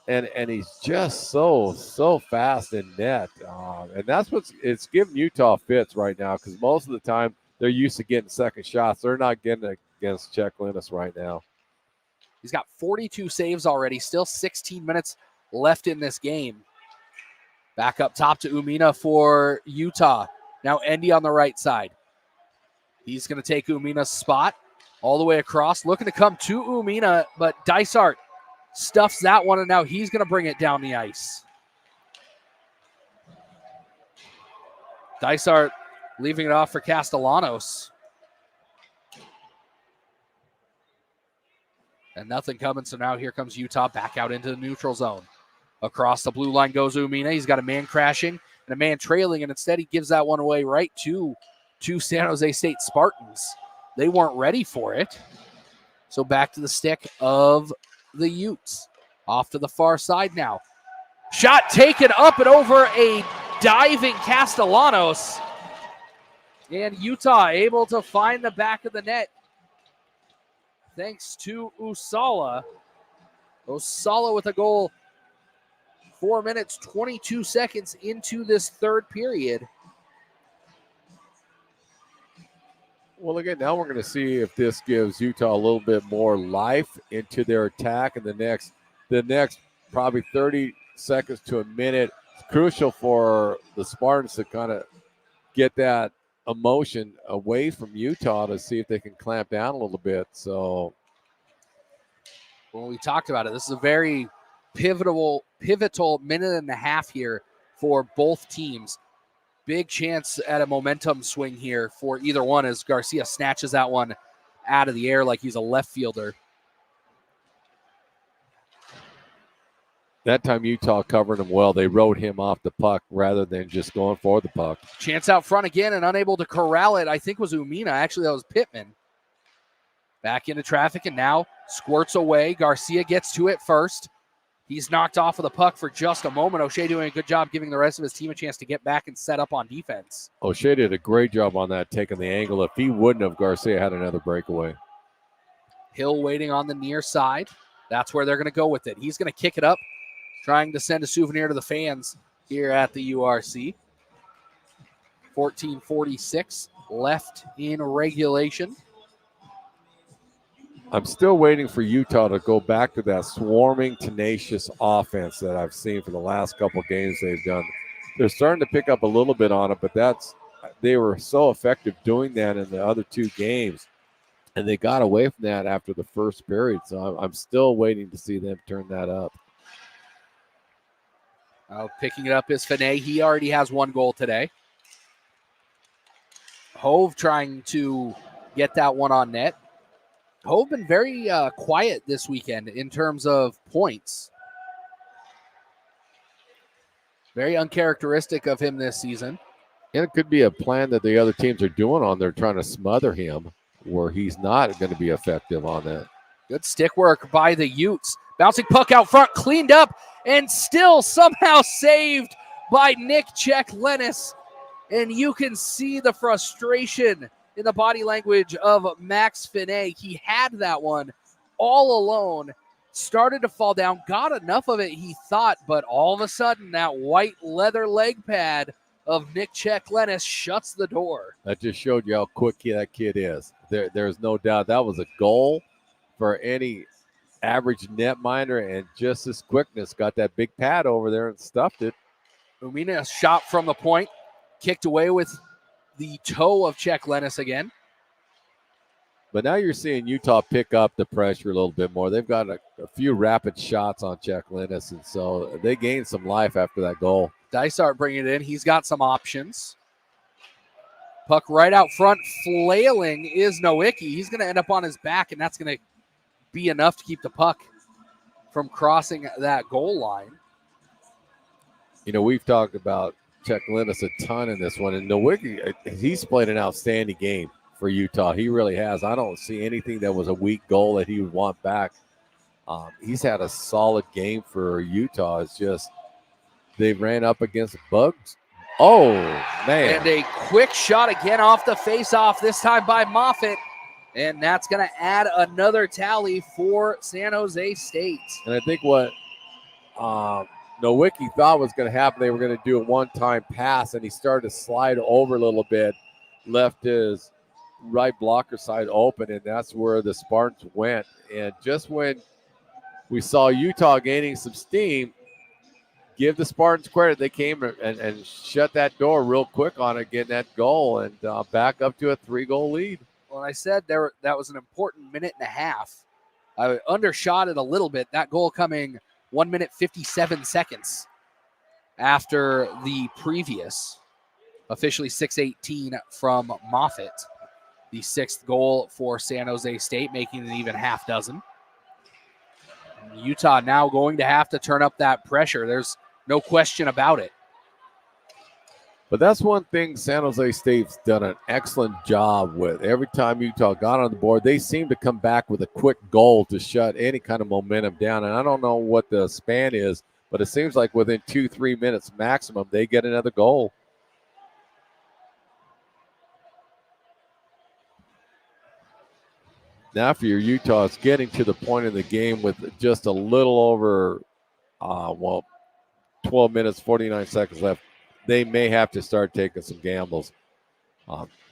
And he's just so fast in net. And that's it's giving Utah fits right now, because most of the time they're used to getting second shots. They're not getting against Czech Lennis right now. He's got 42 saves already, still 16 minutes left in this game. Back up top to Umina for Utah. Now Endy on the right side. He's going to take Umina's spot all the way across, looking to come to Umina, but Dysart stuffs that one, and now he's going to bring it down the ice. Dysart leaving it off for Castellanos. And nothing coming, so now here comes Utah back out into the neutral zone. Across the blue line goes Umina. He's got a man crashing and a man trailing, and instead he gives that one away right to San Jose State Spartans. They weren't ready for it. So back to the stick of the Utes. Off to the far side now. Shot taken up and over a diving Castellanos. And Utah able to find the back of the net thanks to Usala. Usala with a goal 4 minutes, 22 seconds into this third period. Well, again, now we're going to see if this gives Utah a little bit more life into their attack in the next probably 30 seconds to a minute. It's crucial for the Spartans to kind of get that emotion away from Utah to see if they can clamp down a little bit. So, well, we talked about it. This is a very pivotal minute and a half here for both teams. Big chance at a momentum swing here for either one as Garcia snatches that one out of the air like he's a left fielder. That time Utah covered him well. They rode him off the puck rather than just going for the puck. Chance out front again and unable to corral it. I think was Umina. Actually, that was Pittman. Back into traffic and now squirts away. Garcia gets to it first. He's knocked off of the puck for just a moment. O'Shea doing a good job giving the rest of his team a chance to get back and set up on defense. O'Shea did a great job on that, taking the angle. If he wouldn't have, Garcia had another breakaway. Hill waiting on the near side. That's where they're going to go with it. He's going to kick it up, trying to send a souvenir to the fans here at the URC. 14:46 left in regulation. I'm still waiting for Utah to go back to that swarming, tenacious offense that I've seen for the last couple games they've done. They're starting to pick up a little bit on it, but they were so effective doing that in the other two games, and they got away from that after the first period. So I'm still waiting to see them turn that up. Picking it up is Finney. He already has one goal today. Hove trying to get that one on net. Hove been very quiet this weekend in terms of points. Very uncharacteristic of him this season. And it could be a plan that the other teams are doing on there, trying to smother him where he's not going to be effective on that. Good stick work by the Utes. Bouncing puck out front, cleaned up, and still somehow saved by Nick Czech Lennis. And you can see the frustration in the body language of Max Finney. He had that one all alone, started to fall down, got enough of it, he thought, but all of a sudden that white leather leg pad of Nick Czech Lennis shuts the door. That just showed you how quick that kid is. There's no doubt that was a goal for any average netminder, and just his quickness got that big pad over there and stuffed it. Umina shot from the point, kicked away with the toe of Czech Lennis again. But now you're seeing Utah pick up the pressure a little bit more. They've got a few rapid shots on Czech Lennis, and so they gained some life after that goal. Dysart bringing it in. He's got some options. Puck right out front, flailing is Nowicki. He's going to end up on his back, and that's going to be enough to keep the puck from crossing that goal line. You know, we've talked about Chuck Linus a ton in this one, and Nowicki, he's played an outstanding game for Utah. He really has. I don't see anything that was a weak goal that he would want back. He's had a solid game for Utah. It's just they ran up against bugs. Oh, man. And a quick shot again off the faceoff, this time by Moffitt. And that's going to add another tally for San Jose State. And I think what Nowicki thought was going to happen, they were going to do a one-time pass, and he started to slide over a little bit, left his right blocker side open, and that's where the Spartans went. And just when we saw Utah gaining some steam, give the Spartans credit. They came and shut that door real quick on it, getting that goal, and back up to a 3-goal lead. Well, I said that was an important minute and a half. I undershot it a little bit. That goal coming 1 minute 57 seconds after the previous, officially 6:18 from Moffitt. The 6th goal for San Jose State, making it even half dozen. Utah now going to have to turn up that pressure. There's no question about it. But that's one thing San Jose State's done an excellent job with. Every time Utah got on the board, they seem to come back with a quick goal to shut any kind of momentum down. And I don't know what the span is, but it seems like within 2-3 minutes maximum, they get another goal. Now for your Utah, it's getting to the point in the game with just a little over, 12 minutes, 49 seconds left. They may have to start taking some gambles.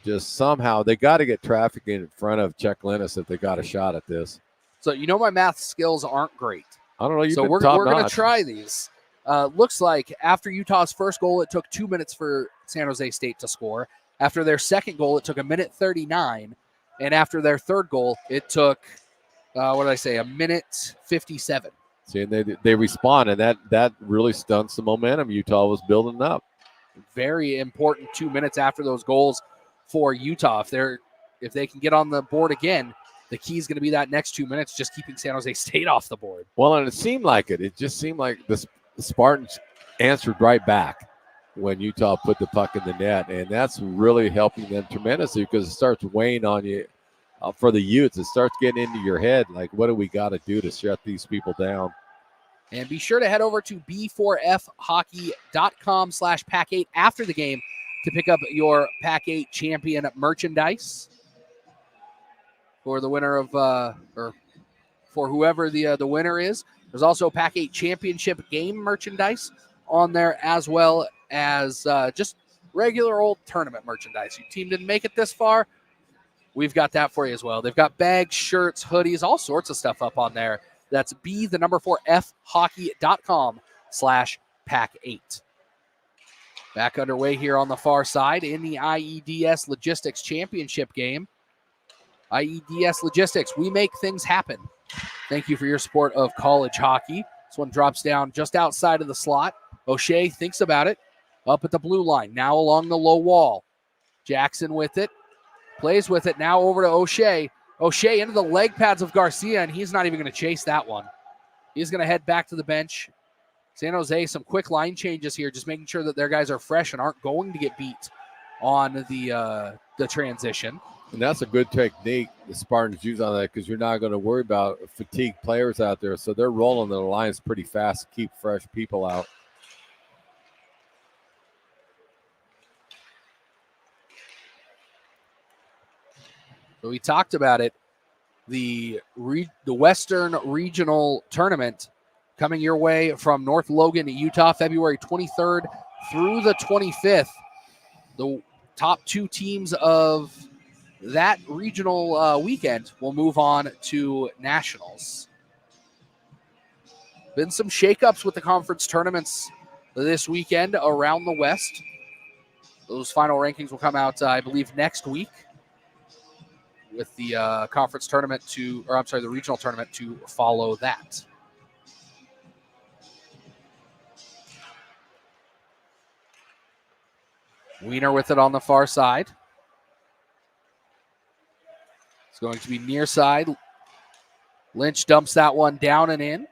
Just somehow, they got to get traffic in front of Chuck Linus if they got a shot at this. So, my math skills aren't great. I don't know. So we're going to try these. Looks like after Utah's first goal, it took 2 minutes for San Jose State to score. After their second goal, it took 1:39. And after their third goal, it took, a minute 57. See, and they respond, and that really stunts the momentum Utah was building up. Very important 2 minutes after those goals for Utah. If they can get on the board again, the key is going to be that next 2 minutes, just keeping San Jose State off the board. Well, and it seemed like it. It just seemed like the Spartans answered right back when Utah put the puck in the net, and that's really helping them tremendously because it starts weighing on you. For the Utes, it starts getting into your head, like, what do we got to do to shut these people down? And be sure to head over to b4fhockey.com/PAC8 after the game to pick up your PAC8 champion merchandise for the winner of, or for whoever the winner is. There's also PAC8 championship game merchandise on there, as well as just regular old tournament merchandise. Your team didn't make it this far, we've got that for you as well. They've got bags, shirts, hoodies, all sorts of stuff up on there. That's b4fhockey.com/PAC8. Back underway here on the far side in the IEDS Logistics Championship game. IEDS Logistics, we make things happen. Thank you for your support of college hockey. This one drops down just outside of the slot. O'Shea thinks about it. Up at the blue line, now along the low wall. Jackson with it. Plays with it, now over to O'Shea. O'Shea into the leg pads of Garcia, and he's not even going to chase that one. He's going to head back to the bench. San Jose, some quick line changes here, just making sure that their guys are fresh and aren't going to get beat on the transition. And that's a good technique the Spartans use on that because you're not going to worry about fatigued players out there. So they're rolling the lines pretty fast to keep fresh people out. So we talked about it. The Western Regional Tournament coming your way from North Logan, Utah, February 23rd through the 25th. The top 2 teams of that regional weekend will move on to nationals. Been some shakeups with the conference tournaments this weekend around the West. Those final rankings will come out, I believe, next week, with the conference tournament the regional tournament to follow that. Wiener with it on the far side. It's going to be near side. Lynch dumps that one down and in.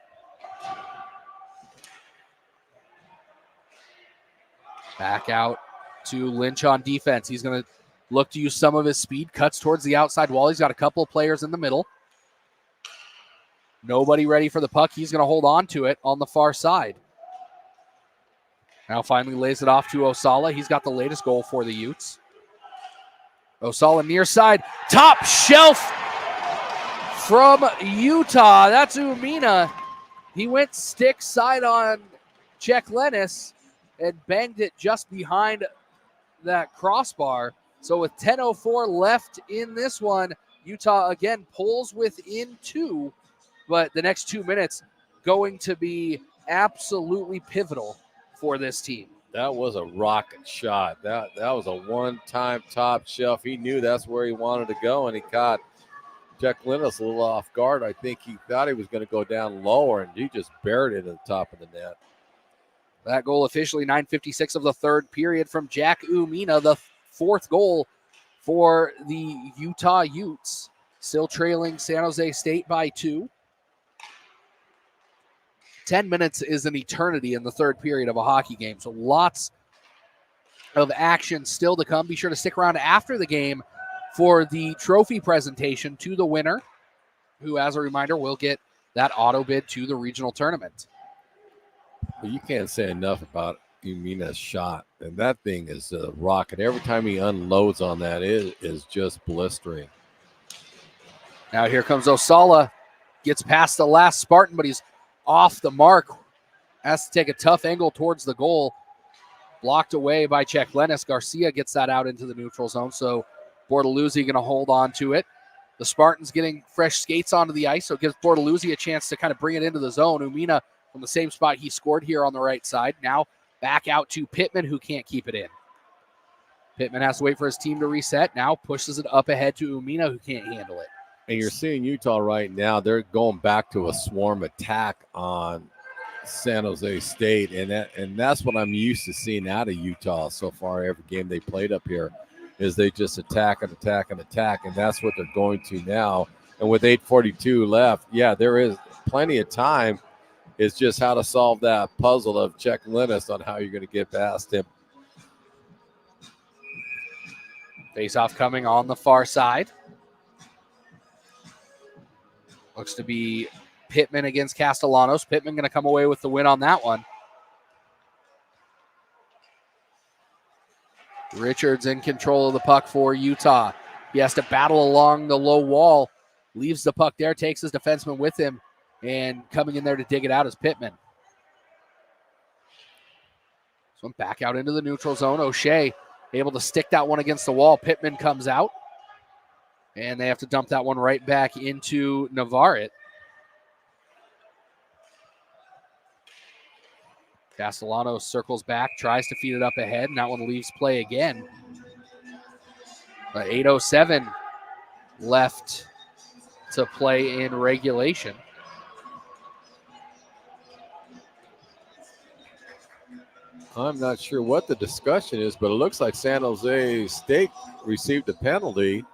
Back out to Lynch on defense. He's going to look to use some of his speed. Cuts towards the outside wall. He's got a couple of players in the middle. Nobody ready for the puck. He's going to hold on to it on the far side. Now finally lays it off to Osala. He's got the latest goal for the Utes. Osala near side. Top shelf from Utah. That's Umina. He went stick side on Czech Lennis and banged it just behind that crossbar. So with 10:04 left in this one, Utah again pulls within 2. But the next 2 minutes going to be absolutely pivotal for this team. That was a rocket shot. That was a one-time top shelf. He knew that's where he wanted to go, and he caught Jack Linus a little off guard. I think he thought he was going to go down lower, and he just buried it at the top of the net. That goal officially 9:56 of the third period from Jack Umina, the 4th goal for the Utah Utes. Still trailing San Jose State by 2. 10 minutes is an eternity in the third period of a hockey game, so lots of action still to come. Be sure to stick around after the game for the trophy presentation to the winner, who, as a reminder, will get that auto bid to the regional tournament. Well, you can't say enough about Umina's shot, and that thing is a rocket. Every time he unloads on that, it is just blistering. Now here comes Osala. Gets past the last Spartan, but he's off the mark. Has to take a tough angle towards the goal. Blocked away by Czech Lennis. Garcia gets that out into the neutral zone, so Bortoluzzi going to hold on to it. The Spartans getting fresh skates onto the ice, so it gives Bortoluzzi a chance to kind of bring it into the zone. Umina from the same spot he scored here on the right side. Now back out to Pittman, who can't keep it in. Pittman has to wait for his team to reset. Now pushes it up ahead to Umina, who can't handle it. And you're seeing Utah right now, they're going back to a swarm attack on San Jose State, and that's what I'm used to seeing out of Utah so far. Every game they played up here is they just attack and attack and attack, and that's what they're going to now. And with 8:42 left, yeah, there is plenty of time. It's just how to solve that puzzle of Czech Linus on how you're going to get past him. Face-off coming on the far side. Looks to be Pittman against Castellanos. Pittman going to come away with the win on that one. Richards in control of the puck for Utah. He has to battle along the low wall. Leaves the puck there, takes his defenseman with him, and coming in there to dig it out is Pittman. So back out into the neutral zone. O'Shea able to stick that one against the wall. Pittman comes out. And they have to dump that one right back into Navarrete. Castellanos circles back, tries to feed it up ahead, and that one leaves play again. But 8:07 left to play in regulation. I'm not sure what the discussion is, but it looks like San Jose State received a penalty.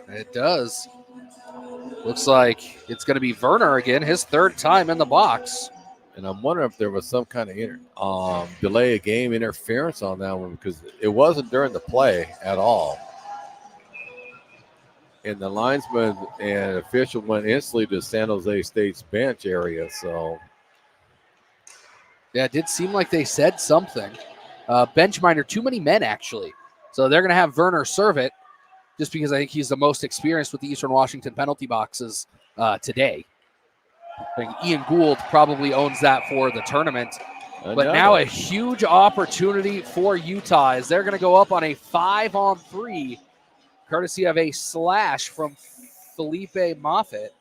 It does. Looks like it's going to be Werner again, his 3rd time in the box. And I'm wondering if there was some kind of delay of game interference on that one, because it wasn't during the play at all. And the linesman and official went instantly to San Jose State's bench area. So, yeah, it did seem like they said something. Bench minor, too many men, actually. So they're going to have Werner serve it, just because I think he's the most experienced with the Eastern Washington penalty boxes today. I think Ian Gould probably owns that for the tournament. But now a huge opportunity for Utah as they're going to go up on a 5-on-3, courtesy of a slash from Felipe Moffitt.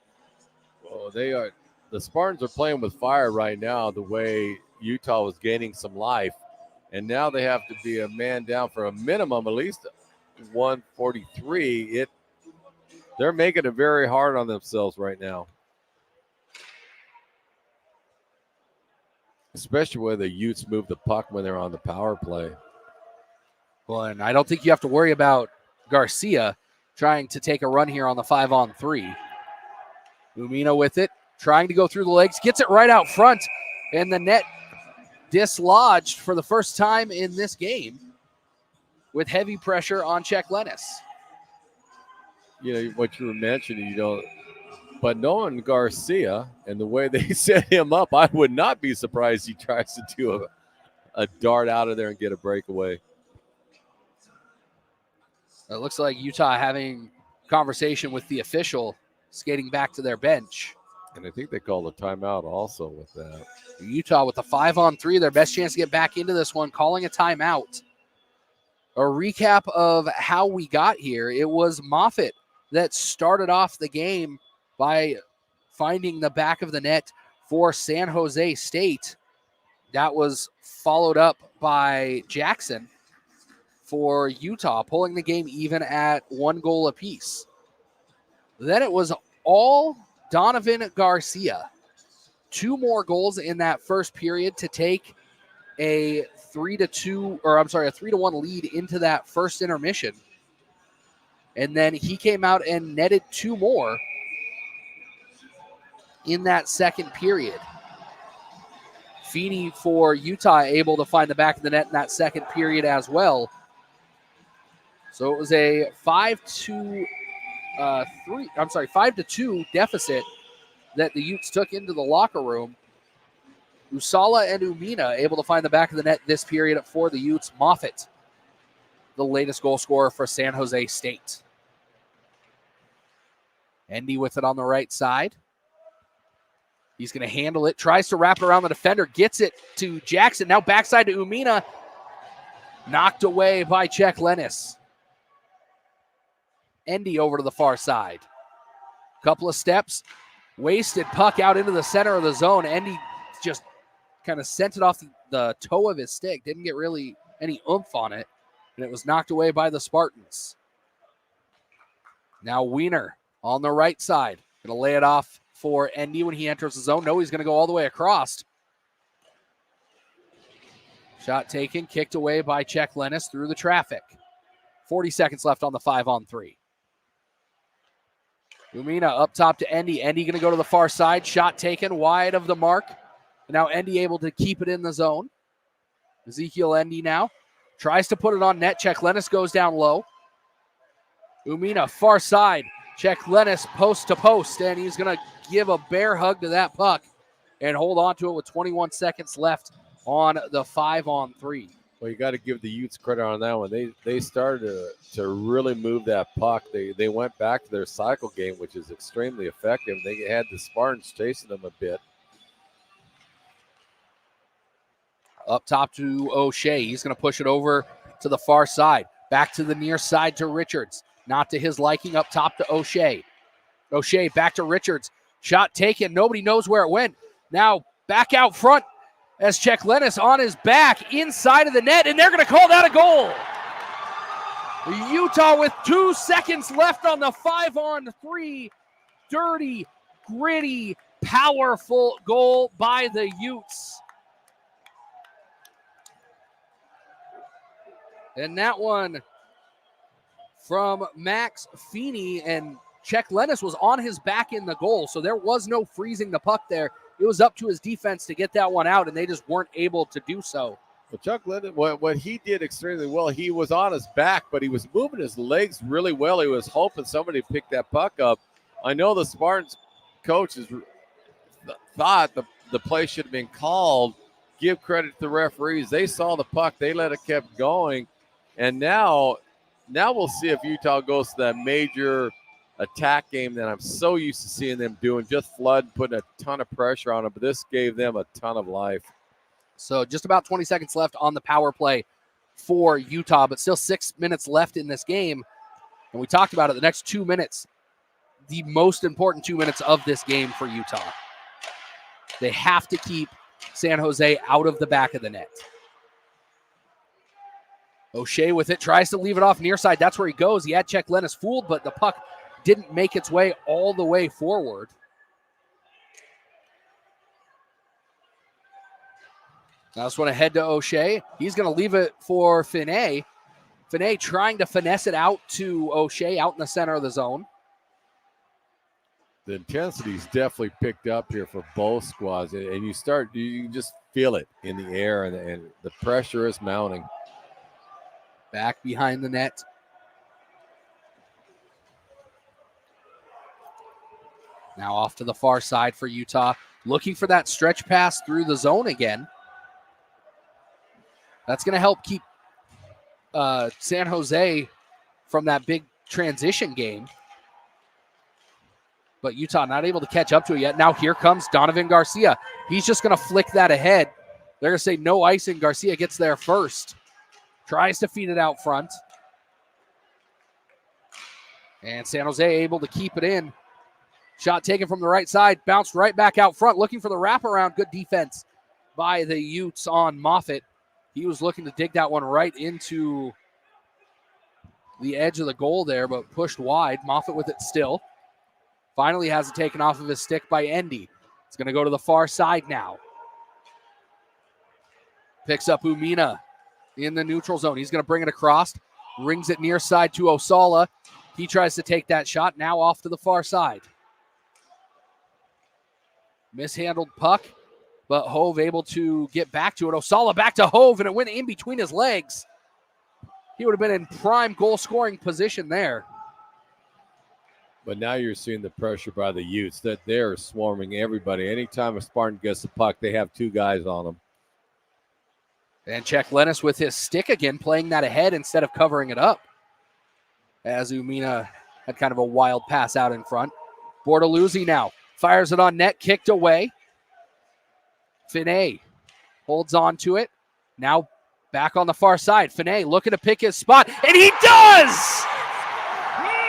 Well, the Spartans are playing with fire right now, the way Utah was gaining some life. And now they have to be a man down for a minimum, at least 143. They're making it very hard on themselves right now, especially when the Utes move the puck when they're on the power play. Well, and I don't think you have to worry about Garcia trying to take a run here on the 5-on-3. Umina with it, trying to go through the legs, gets it right out front, and the net dislodged for the first time in this game with heavy pressure on Czech Lennis. You know, what you were mentioning, but knowing Garcia and the way they set him up, I would not be surprised he tries to do a dart out of there and get a breakaway. It looks like Utah having conversation with the official, skating back to their bench. And I think they called a timeout also with that. Utah with a 5-on-3, their best chance to get back into this one, calling a timeout. A recap of how we got here. It was Moffitt that started off the game by finding the back of the net for San Jose State. That was followed up by Jackson for Utah, pulling the game even at 1 goal apiece. Then it was all Donovan Garcia. 2 more goals in that first period to take a 3-1 lead into that first intermission. And then he came out and netted 2 more in that second period. Feeney for Utah able to find the back of the net in that second period as well. So it was a 5-2 deficit that the Utes took into the locker room. Usala and Umina able to find the back of the net this period for the Utes. Moffitt, the latest goal scorer for San Jose State. Endy with it on the right side. He's going to handle it, tries to wrap it around the defender, gets it to Jackson. Now backside to Umina. Knocked away by Czech Lennis. Endy over to the far side. Couple of steps. Wasted puck out into the center of the zone. Endy just kind of sent it off the toe of his stick. Didn't get really any oomph on it. And it was knocked away by the Spartans. Now Wiener on the right side. Going to lay it off for Endy when he enters the zone. No, he's going to go all the way across. Shot taken, kicked away by Czech Lennis through the traffic. 40 seconds left on the 5-on-3. Umina up top to Endy. Endy going to go to the far side. Shot taken wide of the mark. And now Endy able to keep it in the zone. Ezekiel Endy now tries to put it on net. Czech Lennis goes down low. Umina far side. Czech Lennis post to post. And he's going to give a bear hug to that puck and hold on to it with 21 seconds left on the 5-on-3. Well, you got to give the Utes credit on that one. They started to really move that puck. They went back to their cycle game, which is extremely effective. They had the Spartans chasing them a bit. Up top to O'Shea. He's going to push it over to the far side. Back to the near side to Richards. Not to his liking. Up top to O'Shea. O'Shea back to Richards. Shot taken. Nobody knows where it went. Now back out front as Czech Lennis on his back inside of the net, and they're going to call that a goal. Utah with 2 seconds left on the 5-on-3. Dirty, gritty, powerful goal by the Utes. And that one from Max Feeney, and Czech Lennis was on his back in the goal, so there was no freezing the puck there. It was up to his defense to get that one out, and they just weren't able to do so. Well, Chuck Lennon, what he did extremely well, he was on his back, but he was moving his legs really well. He was hoping somebody picked that puck up. I know the Spartans coaches thought the play should have been called. Give credit to the referees. They saw the puck. They let it keep going. And now we'll see if Utah goes to that major attack game that I'm so used to seeing them doing, just flood, putting a ton of pressure on them, but this gave them a ton of life. So just about 20 seconds left on the power play for Utah, but still 6 minutes left in this game. And we talked about it, the next 2 minutes, the most important 2 minutes of this game for Utah. They have to keep San Jose out of the back of the net. O'Shea with it, tries to leave it off near side. That's where he goes. He had Czech Lennis fooled, but the puck didn't make its way all the way forward. I just want to head to O'Shea. He's going to leave it for Finney. Finney trying to finesse it out to O'Shea out in the center of the zone. the intensity's definitely picked up here for both squads, and you just feel it in the air, and the pressure is mounting. Back behind the net. Now off to the far side for Utah, looking for that stretch pass through the zone again. That's going to help keep San Jose from that big transition game. But Utah not able to catch up to it yet. Now here comes Donovan Garcia. He's just going to flick that ahead. They're going to say no icing. Garcia gets there first. Tries to feed it out front. And San Jose able to keep it in. Shot taken from the right side. Bounced right back out front. Looking for the wraparound. Good defense by the Utes on Moffitt. He was looking to dig that one right into the edge of the goal there, but pushed wide. Moffitt with it still. Finally has it taken off of his stick by Endy. It's going to go to the far side now. Picks up Umina in the neutral zone. He's going to bring it across. Rings it near side to Osala. He tries to take that shot. Now off to the far side. Mishandled puck, but Hove able to get back to it. Osala back to Hove, and it went in between his legs. He would have been in prime goal-scoring position there. But now you're seeing the pressure by the Utes that they're swarming everybody. Anytime a Spartan gets the puck, they have two guys on them. And Czech Lennis with his stick again, playing that ahead instead of covering it up. As Umina had kind of a wild pass out in front. Bortoluzzi now fires it on net, kicked away. Finney holds on to it. Now back on the far side. Finney looking to pick his spot, and he does!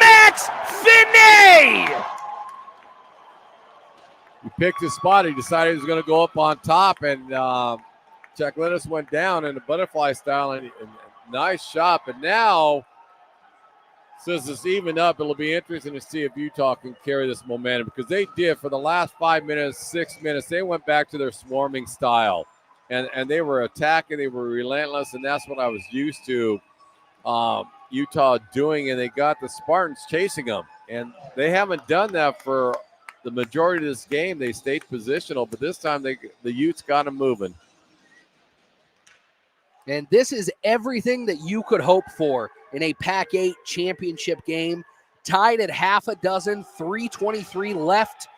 Max Finney! He picked his spot. He decided he was going to go up on top, and Czech Lennis went down in the butterfly style, and nice shot. But now, since it's even up, it'll be interesting to see if Utah can carry this momentum, because they did for the last 5 minutes, 6 minutes. They went back to their swarming style, and they were attacking. They were relentless, and that's what I was used to Utah doing, and they got the Spartans chasing them. And they haven't done that for the majority of this game. They stayed positional, but this time the Utes got them moving. And this is everything that you could hope for in a PAC8 championship game. Tied at half a dozen, 3:23 left.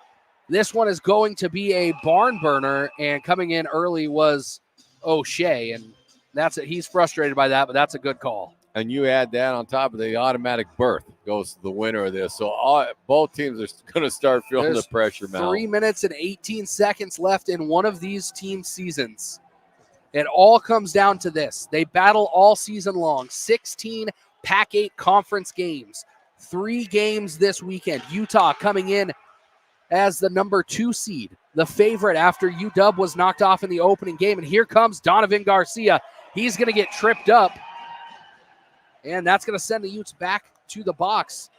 This one is going to be a barn burner, and coming in early was O'Shea, and that's it. He's frustrated by that, but that's a good call. And you add that on top of the automatic berth goes to the winner of this. So both teams are going to start feeling the pressure mount. 3 minutes and 18 seconds left in one of these team seasons. It all comes down to this. They battle all season long. 16 PAC8 conference games. 3 games this weekend. Utah coming in as the number 2 seed, the favorite after UW was knocked off in the opening game. And here comes Donovan Garcia. He's going to get tripped up. And that's going to send the Utes back to the box.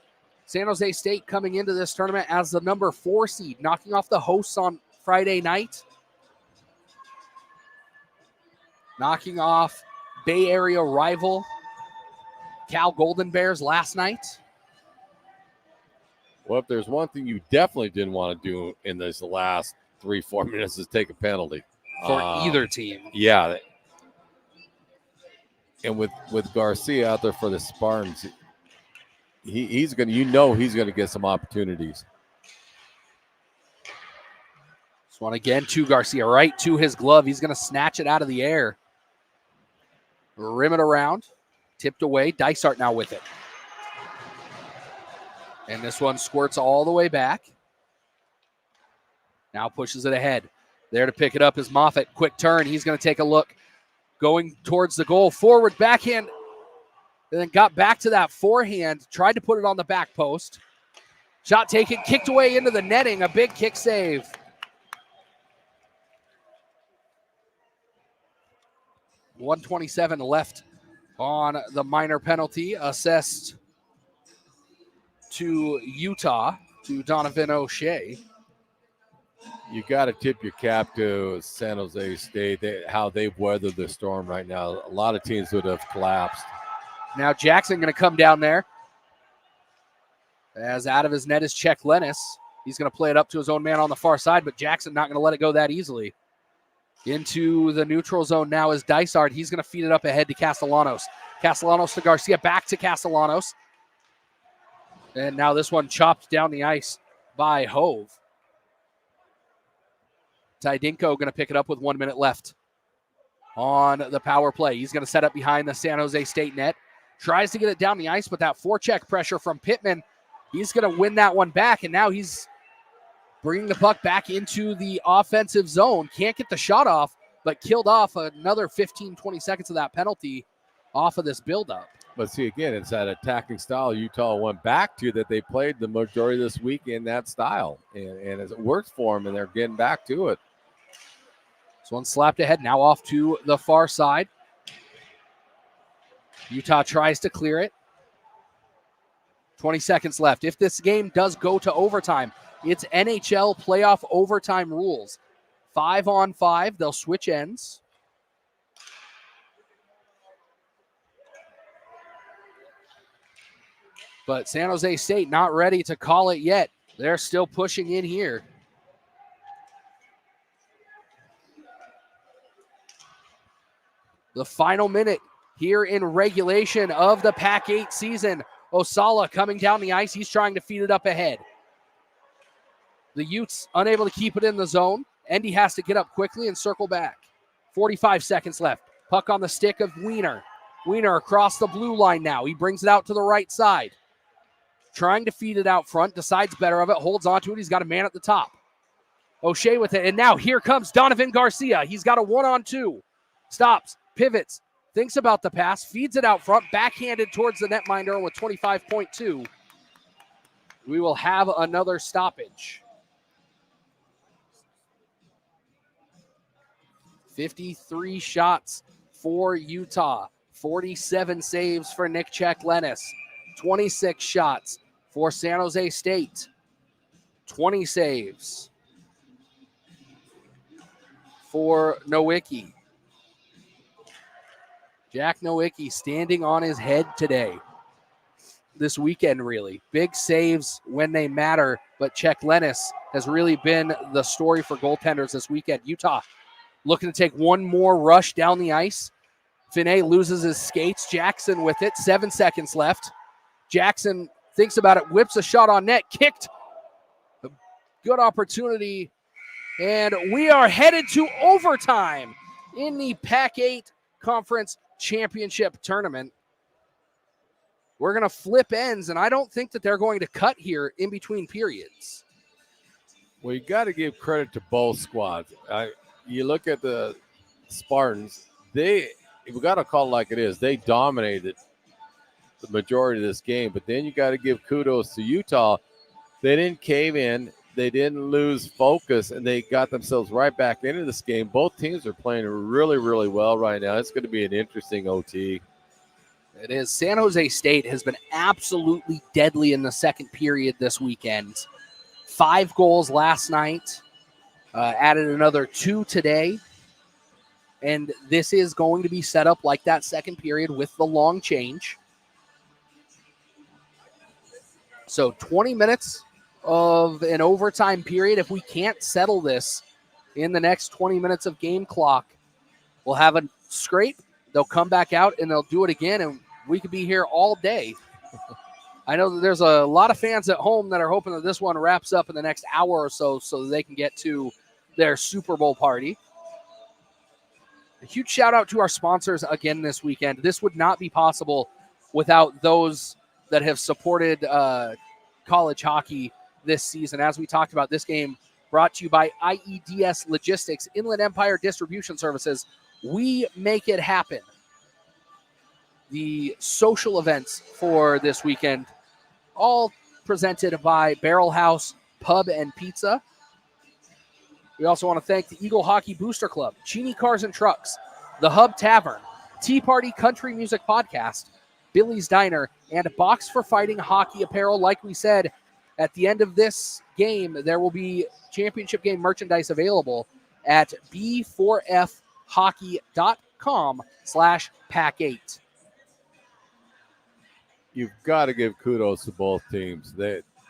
San Jose State coming into this tournament as the number 4 seed, knocking off the hosts on Friday night. Knocking off Bay Area rival Cal Golden Bears last night. Well, if there's one thing you definitely didn't want to do in this last 3-4 minutes is take a penalty. For either team. Yeah. And with Garcia out there for the Spartans, he's going to, he's going to get some opportunities. This one again to Garcia, right to his glove. He's going to snatch it out of the air. Rim it around. Tipped away. Dysart now with it. And this one squirts all the way back. Now pushes it ahead. There to pick it up is Moffitt. Quick turn. He's going to take a look. Going towards the goal. Forward backhand. And then got back to that forehand. Tried to put it on the back post. Shot taken. Kicked away into the netting. A big kick save. .127 left on the minor penalty. Assessed to Utah, to Donovan O'Shea. You got to tip your cap to San Jose State, how they've weathered the storm right now. A lot of teams would have collapsed. Now Jackson going to come down there. As out of his net is Czech Lennis. He's going to play it up to his own man on the far side, but Jackson not going to let it go that easily. Into the neutral zone now is Dysart. He's going to feed it up ahead to Castellanos. Castellanos to Garcia, back to Castellanos. And now this one chopped down the ice by Hove. Tydinko going to pick it up with 1 minute left on the power play. He's going to set up behind the San Jose State net. Tries to get it down the ice, but that forecheck pressure from Pittman, he's going to win that one back, and now he's bringing the puck back into the offensive zone. Can't get the shot off, but killed off another 15, 20 seconds of that penalty off of this buildup. But see, again, it's that attacking style Utah went back to that they played the majority of this week in that style. And it works for them, and they're getting back to it. This one slapped ahead, now off to the far side. Utah tries to clear it. 20 seconds left. If this game does go to overtime, it's NHL playoff overtime rules. 5-on-5, they'll switch ends. But San Jose State not ready to call it yet. They're still pushing in here. The final minute here in regulation of the PAC8 season. Osala coming down the ice. He's trying to feed it up ahead. The Utes unable to keep it in the zone. Endy has to get up quickly and circle back. 45 seconds left. Puck on the stick of Wiener. Wiener across the blue line now. He brings it out to the right side. Trying to feed it out front. Decides better of it. Holds onto it. He's got a man at the top. O'Shea with it. And now here comes Donovan Garcia. He's got a 1-on-2. Stops. Pivots. Thinks about the pass. Feeds it out front. Backhanded towards the netminder with 25.2. We will have another stoppage. 53 shots for Utah. 47 saves for Nick Cheklenis. 26 shots for San Jose State. 20 saves for Nowicki. Jack Nowicki standing on his head today. This weekend, really. Big saves when they matter, but Cheklenis has really been the story for goaltenders this weekend. Utah looking to take one more rush down the ice. Finney loses his skates. Jackson with it. 7 seconds left. Jackson thinks about it, whips a shot on net, kicked. A good opportunity. And we are headed to overtime in the PAC8 Conference Championship Tournament. We're going to flip ends, and I don't think that they're going to cut here in between periods. Well, you got to give credit to both squads. You look at the Spartans, we got to call it like it is. They dominated the majority of this game, but then you got to give kudos to Utah. They didn't cave in. They didn't lose focus, and they got themselves right back into this game. Both teams are playing really, really well right now. It's going to be an interesting OT. It is. San Jose State has been absolutely deadly in the second period this weekend. 5 goals last night. Added another 2 today. And this is going to be set up like that second period with the long change. So 20 minutes of an overtime period. If we can't settle this in the next 20 minutes of game clock, we'll have a scrape. They'll come back out and they'll do it again, and we could be here all day. I know that there's a lot of fans at home that are hoping that this one wraps up in the next hour or so that they can get to their Super Bowl party. A huge shout out to our sponsors again this weekend. This would not be possible without those that have supported college hockey this season. As we talked about, this game brought to you by IEDS Logistics, Inland Empire Distribution Services. We make it happen. The social events for this weekend, all presented by Barrel House Pub and Pizza. We also want to thank the Eagle Hockey Booster Club, Cheney Cars and Trucks, the Hub Tavern, Tea Party Country Music Podcast, Billy's Diner, and Box for Fighting Hockey Apparel. Like we said, at the end of this game, there will be championship game merchandise available at b4fhockey.com/PAC8. You've got to give kudos to both teams.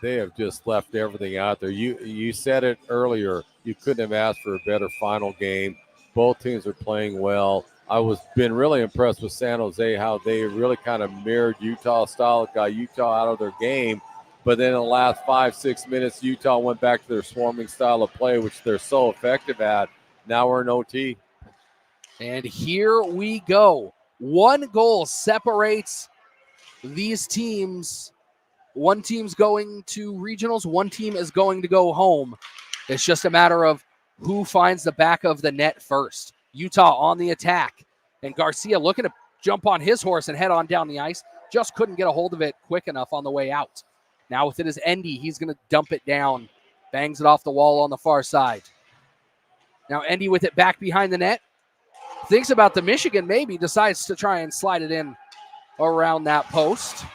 they have just left everything out there. You said it earlier. You couldn't have asked for a better final game. Both teams are playing well. I was been really impressed with San Jose, how they really kind of mirrored Utah style, got Utah out of their game. But then in the last 5-6 minutes, Utah went back to their swarming style of play, which they're so effective at. Now we're in OT. And here we go. One goal separates these teams. One team's going to regionals. One team is going to go home. It's just a matter of who finds the back of the net first. Utah on the attack. And Garcia looking to jump on his horse and head on down the ice. Just couldn't get a hold of it quick enough on the way out. Now with it is Endy. He's going to dump it down. Bangs it off the wall on the far side. Now Endy with it back behind the net. Thinks about the Michigan maybe. Decides to try and slide it in around that post.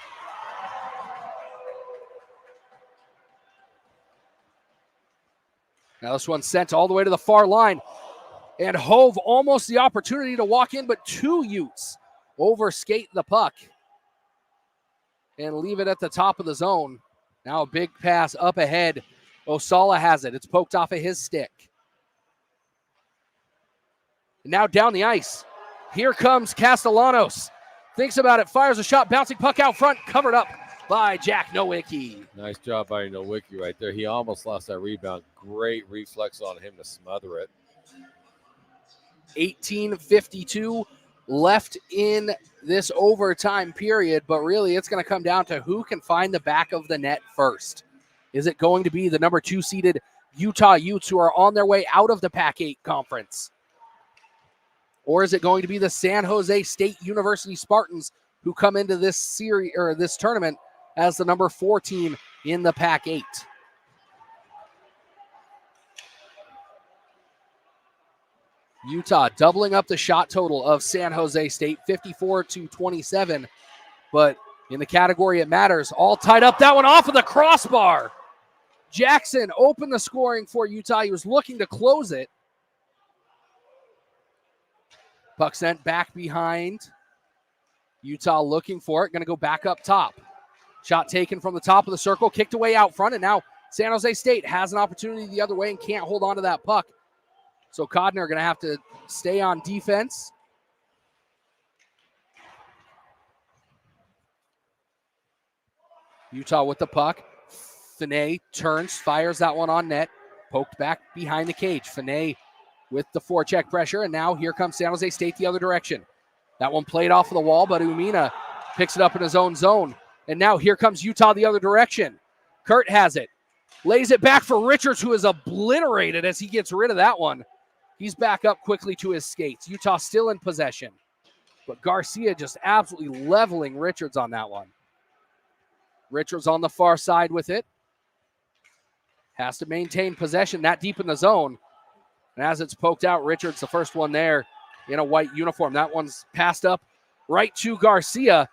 Now this one's sent all the way to the far line. And Hove almost the opportunity to walk in, but two Utes overskate the puck and leave it at the top of the zone. Now a big pass up ahead. Osala has it. It's poked off of his stick. And now down the ice. Here comes Castellanos. Thinks about it, fires a shot, bouncing puck out front, covered up by Jack Nowicki. Nice job by Nowicki right there. He almost lost that rebound. Great reflex on him to smother it. 18:52 left in this overtime period, but really it's going to come down to who can find the back of the net first. Is it going to be the number 2 seeded Utah Utes who are on their way out of the PAC8 conference? Or is it going to be the San Jose State University Spartans who come into this series or this tournament as the number 4 team in the PAC8? Utah doubling up the shot total of San Jose State, 54-27. But in the category it matters, all tied up. That one off of the crossbar. Jackson opened the scoring for Utah. He was looking to close it. Puck sent back behind. Utah looking for it. Going to go back up top. Shot taken from the top of the circle. Kicked away out front. And now San Jose State has an opportunity the other way and can't hold on to that puck. So Codner going to have to stay on defense. Utah with the puck. Finney turns, fires that one on net. Poked back behind the cage. Finney with the forecheck pressure. And now here comes San Jose State the other direction. That one played off of the wall, but Umina picks it up in his own zone. And now here comes Utah the other direction. Kurt has it. Lays it back for Richards, who is obliterated as he gets rid of that one. He's back up quickly to his skates. Utah still in possession. But Garcia just absolutely leveling Richards on that one. Richards on the far side with it. Has to maintain possession that deep in the zone. And as it's poked out, Richards, the first one there in a white uniform. That one's passed up right to Garcia.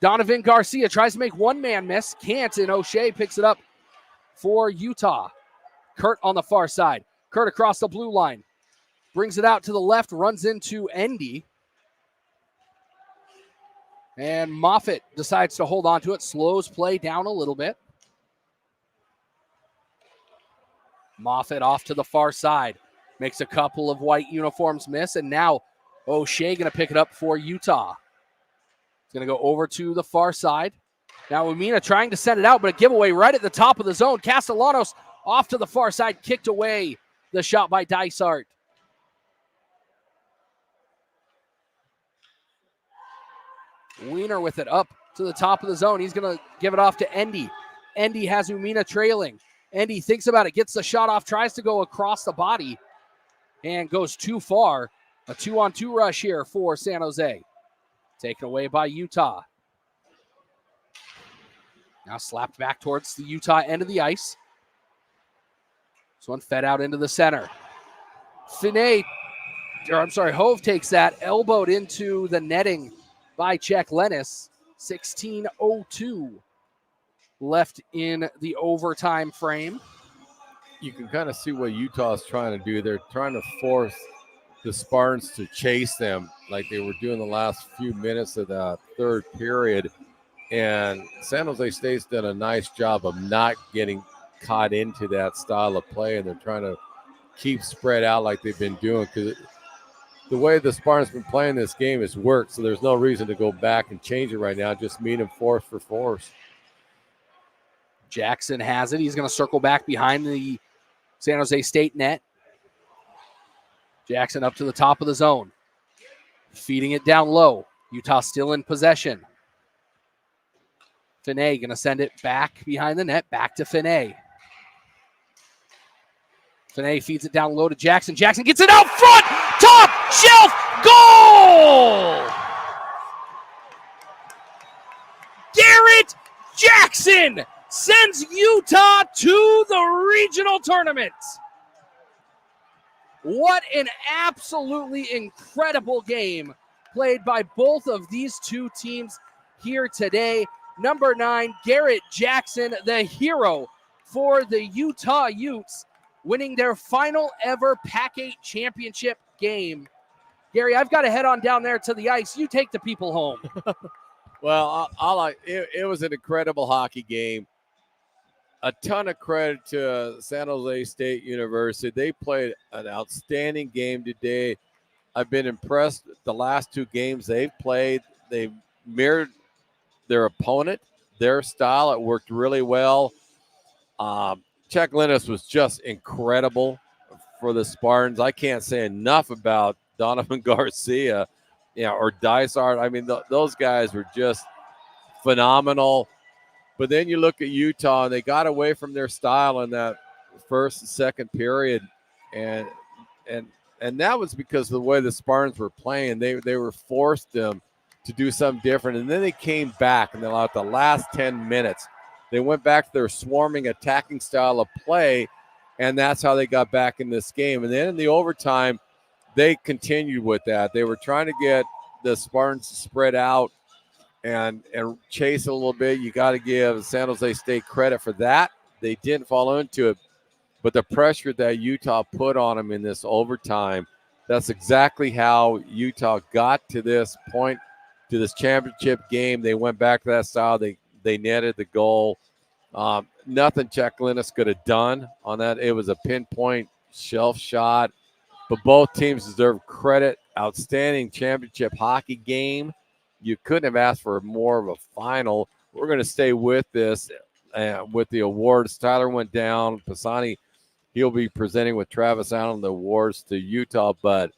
Donovan Garcia tries to make one man miss. Can't, and O'Shea picks it up for Utah. Kurt on the far side. Kurt across the blue line. Brings it out to the left, runs into Endy. And Moffitt decides to hold on to it, slows play down a little bit. Moffitt off to the far side. Makes a couple of white uniforms miss, and now O'Shea going to pick it up for Utah. He's going to go over to the far side. Now Umina trying to send it out, but a giveaway right at the top of the zone. Castellanos off to the far side, kicked away the shot by Dysart. Wiener with it up to the top of the zone. He's going to give it off to Endy. Endy has Umina trailing. Endy thinks about it, gets the shot off, tries to go across the body, and goes too far. A 2-on-2 rush here for San Jose. Taken away by Utah. Now slapped back towards the Utah end of the ice. This one fed out into the center. Hove takes that, elbowed into the netting by Czech Lennis. 16:02 left in the overtime frame. You can kind of see what Utah is trying to do. They're trying to force the Spartans to chase them like they were doing the last few minutes of the third period. And San Jose State's done a nice job of not getting caught into that style of play, and they're trying to keep spread out like they've been doing, because the way the Spartans been playing this game has worked, so there's no reason to go back and change it right now. Just meet them force for force. Jackson has it. He's going to circle back behind the San Jose State net. Jackson up to the top of the zone. Feeding it down low. Utah still in possession. Finney going to send it back behind the net. Back to Finney. Finney feeds it down low to Jackson. Jackson gets it out front. Top shelf. Goal! Garrett Jackson sends Utah to the regional tournament. What an absolutely incredible game played by both of these two teams here today. Number 9, Garrett Jackson, the hero for the Utah Utes, winning their final ever PAC8 championship game. Gary, I've got to head on down there to the ice. You take the people home. Well, it was an incredible hockey game. A ton of credit to San Jose State University. They played an outstanding game today. I've been impressed with the last 2 games they've played. They've mirrored their opponent, their style. It worked really well. Chuck Lennis was just incredible for the Spartans. I can't say enough about Donovan Garcia, or Dysart. I mean, those guys were just phenomenal. But then you look at Utah, and they got away from their style in that first and second period, and that was because of the way the Spartans were playing. They were forced them to do something different, and then they came back, and then like the last 10 minutes, they went back to their swarming, attacking style of play, and that's how they got back in this game. And then in the overtime, they continued with that. They were trying to get the Spartans to spread out and chase it a little bit. You got to give San Jose State credit for that. They didn't fall into it, but the pressure that Utah put on them in this overtime, that's exactly how Utah got to this point, to this championship game. They went back to that style. They netted the goal. Nothing Chuck Lennis could have done on that. It was a pinpoint shelf shot, but both teams deserve credit. Outstanding championship hockey game. You couldn't have asked for more of a final. We're going to stay with this, with the awards. Tyler went down. Pisani, he'll be presenting with Travis Allen the awards to Utah, but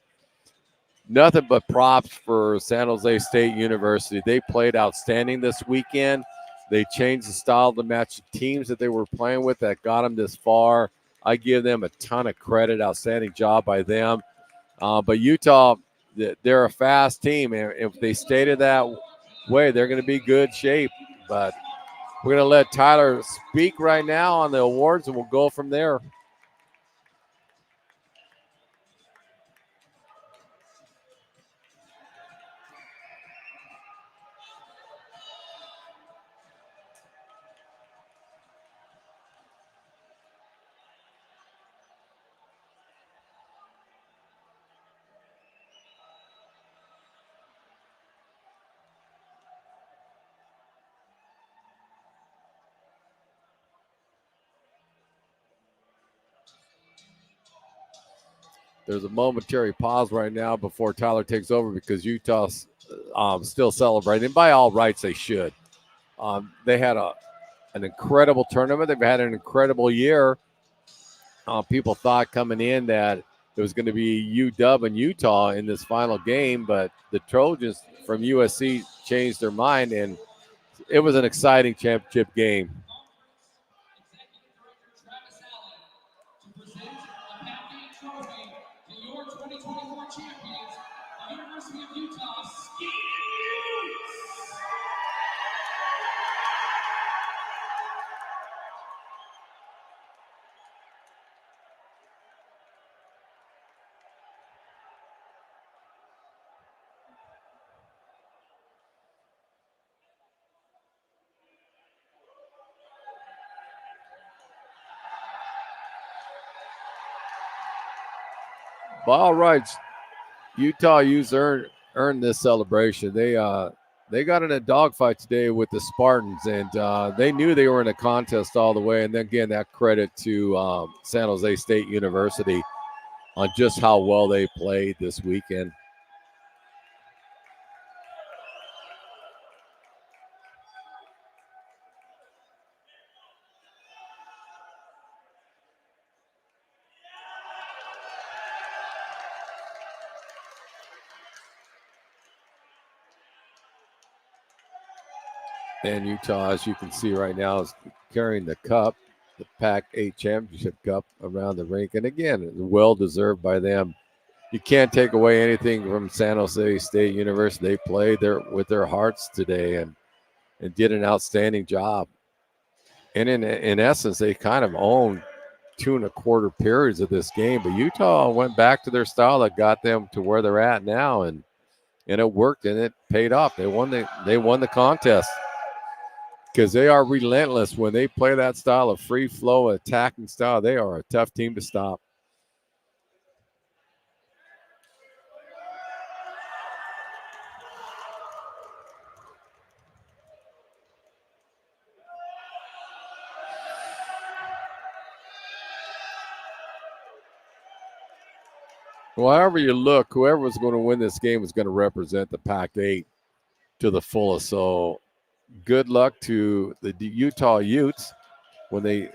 nothing but props for San Jose State University. They played outstanding this weekend. They changed the style to match the teams that they were playing with that got them this far. I give them a ton of credit. Outstanding job by them. But Utah, they're a fast team, and if they stayed in that way, they're going to be good shape. But we're going to let Tyler speak right now on the awards, and we'll go from there. There's a momentary pause right now before Tyler takes over because Utah's still celebrating. By all rights, they should. They had an incredible tournament. They've had an incredible year. People thought coming in that it was going to be UW and Utah in this final game, but the Trojans from USC changed their mind, and it was an exciting championship game. By all rights, Utah Utes earned this celebration. They they got in a dogfight today with the Spartans, and they knew they were in a contest all the way. And then again, that credit to San Jose State University on just how well they played this weekend. And Utah, as you can see right now, is carrying the cup, the PAC8 championship cup around the rink. And again, well-deserved by them. You can't take away anything from San Jose State University. They played with their hearts today and did an outstanding job. And in essence, they kind of owned 2.25 periods of this game. But Utah went back to their style that got them to where they're at now, and it worked and it paid off. They won the contest. Because they are relentless when they play that style of free flow attacking style. They are a tough team to stop. Well, however you look, whoever was going to win this game was going to represent the PAC8 to the fullest. So good luck to the Utah Utes when they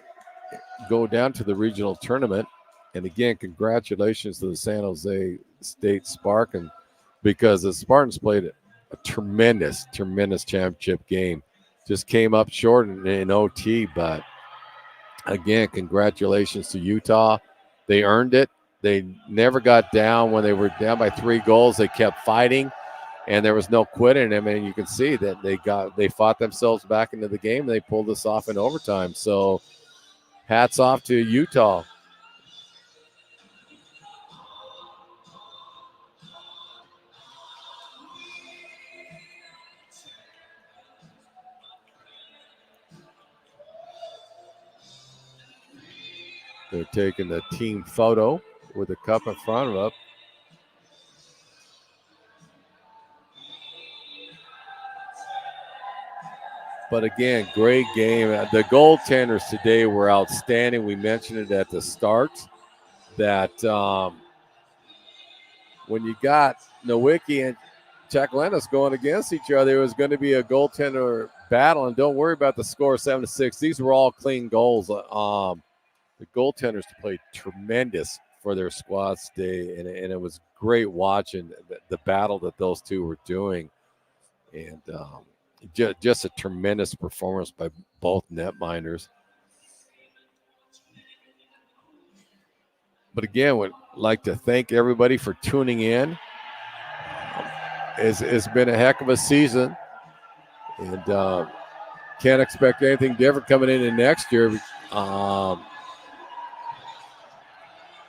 go down to the regional tournament. And again, congratulations to the San Jose State Spartans, because the Spartans played a tremendous championship game. Just came up short in OT, but again, congratulations to Utah. They earned it. They never got down when they were down by 3 goals. They kept fighting, and there was no quitting. I mean, you can see that they fought themselves back into the game, and they pulled this off in overtime. So hats off to Utah. They're taking the team photo with the cup in front of them. But again, great game. The goaltenders today were outstanding. We mentioned it at the start that when you got Nowicki and Chaklenis going against each other, it was going to be a goaltender battle. And don't worry about the score, 7-6. These were all clean goals. The goaltenders played tremendous for their squads today, and it was great watching the battle that those two were doing. And just a tremendous performance by both netminders. But again, would like to thank everybody for tuning in. It's been a heck of a season, and can't expect anything different coming into next year.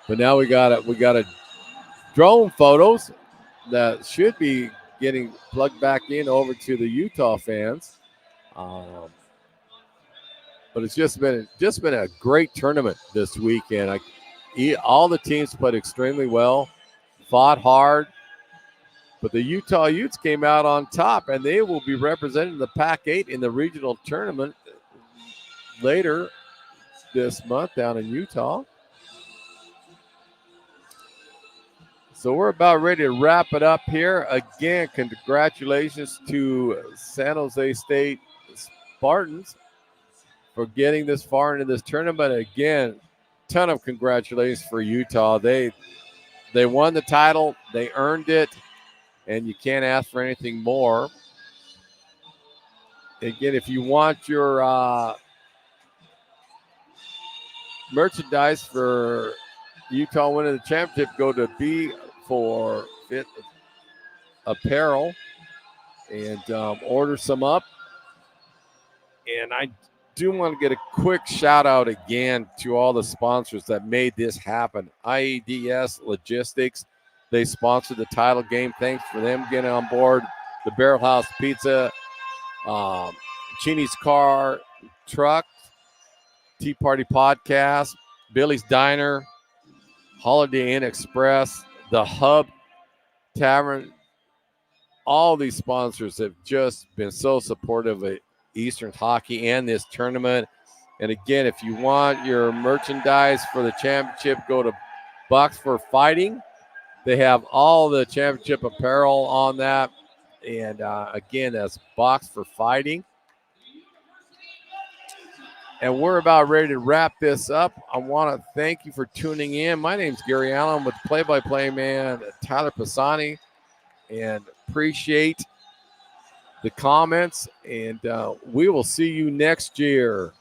But now we got a drone photos that should be getting plugged back in over to the Utah fans. But it's just been a great tournament this weekend. All the teams played extremely well, fought hard, but the Utah Utes came out on top, and they will be representing the PAC8 in the regional tournament later this month down in Utah. So we're about ready to wrap it up here. Again, congratulations to San Jose State Spartans for getting this far into this tournament. Again, ton of congratulations for Utah. They won the title. They earned it, and you can't ask for anything more. Again, if you want your merchandise for Utah winning the championship, go to B4Fit Apparel and order some up. And I do want to get a quick shout out again to all the sponsors that made this happen. IEDS Logistics, they sponsored the title game. Thanks for them getting on board. The Barrel House Pizza, Cheney's Car Truck, Tea Party Podcast, Billy's Diner, Holiday Inn Express, The Hub Tavern, all these sponsors have just been so supportive of Eastern hockey and this tournament. And again, if you want your merchandise for the championship, go to Bucks for Fighting. They have all the championship apparel on that. And again, that's Box for Fighting. And we're about ready to wrap this up. I want to thank you for tuning in. My name's Gary Allen with play-by-play man Tyler Pisani, and appreciate the comments. And we will see you next year.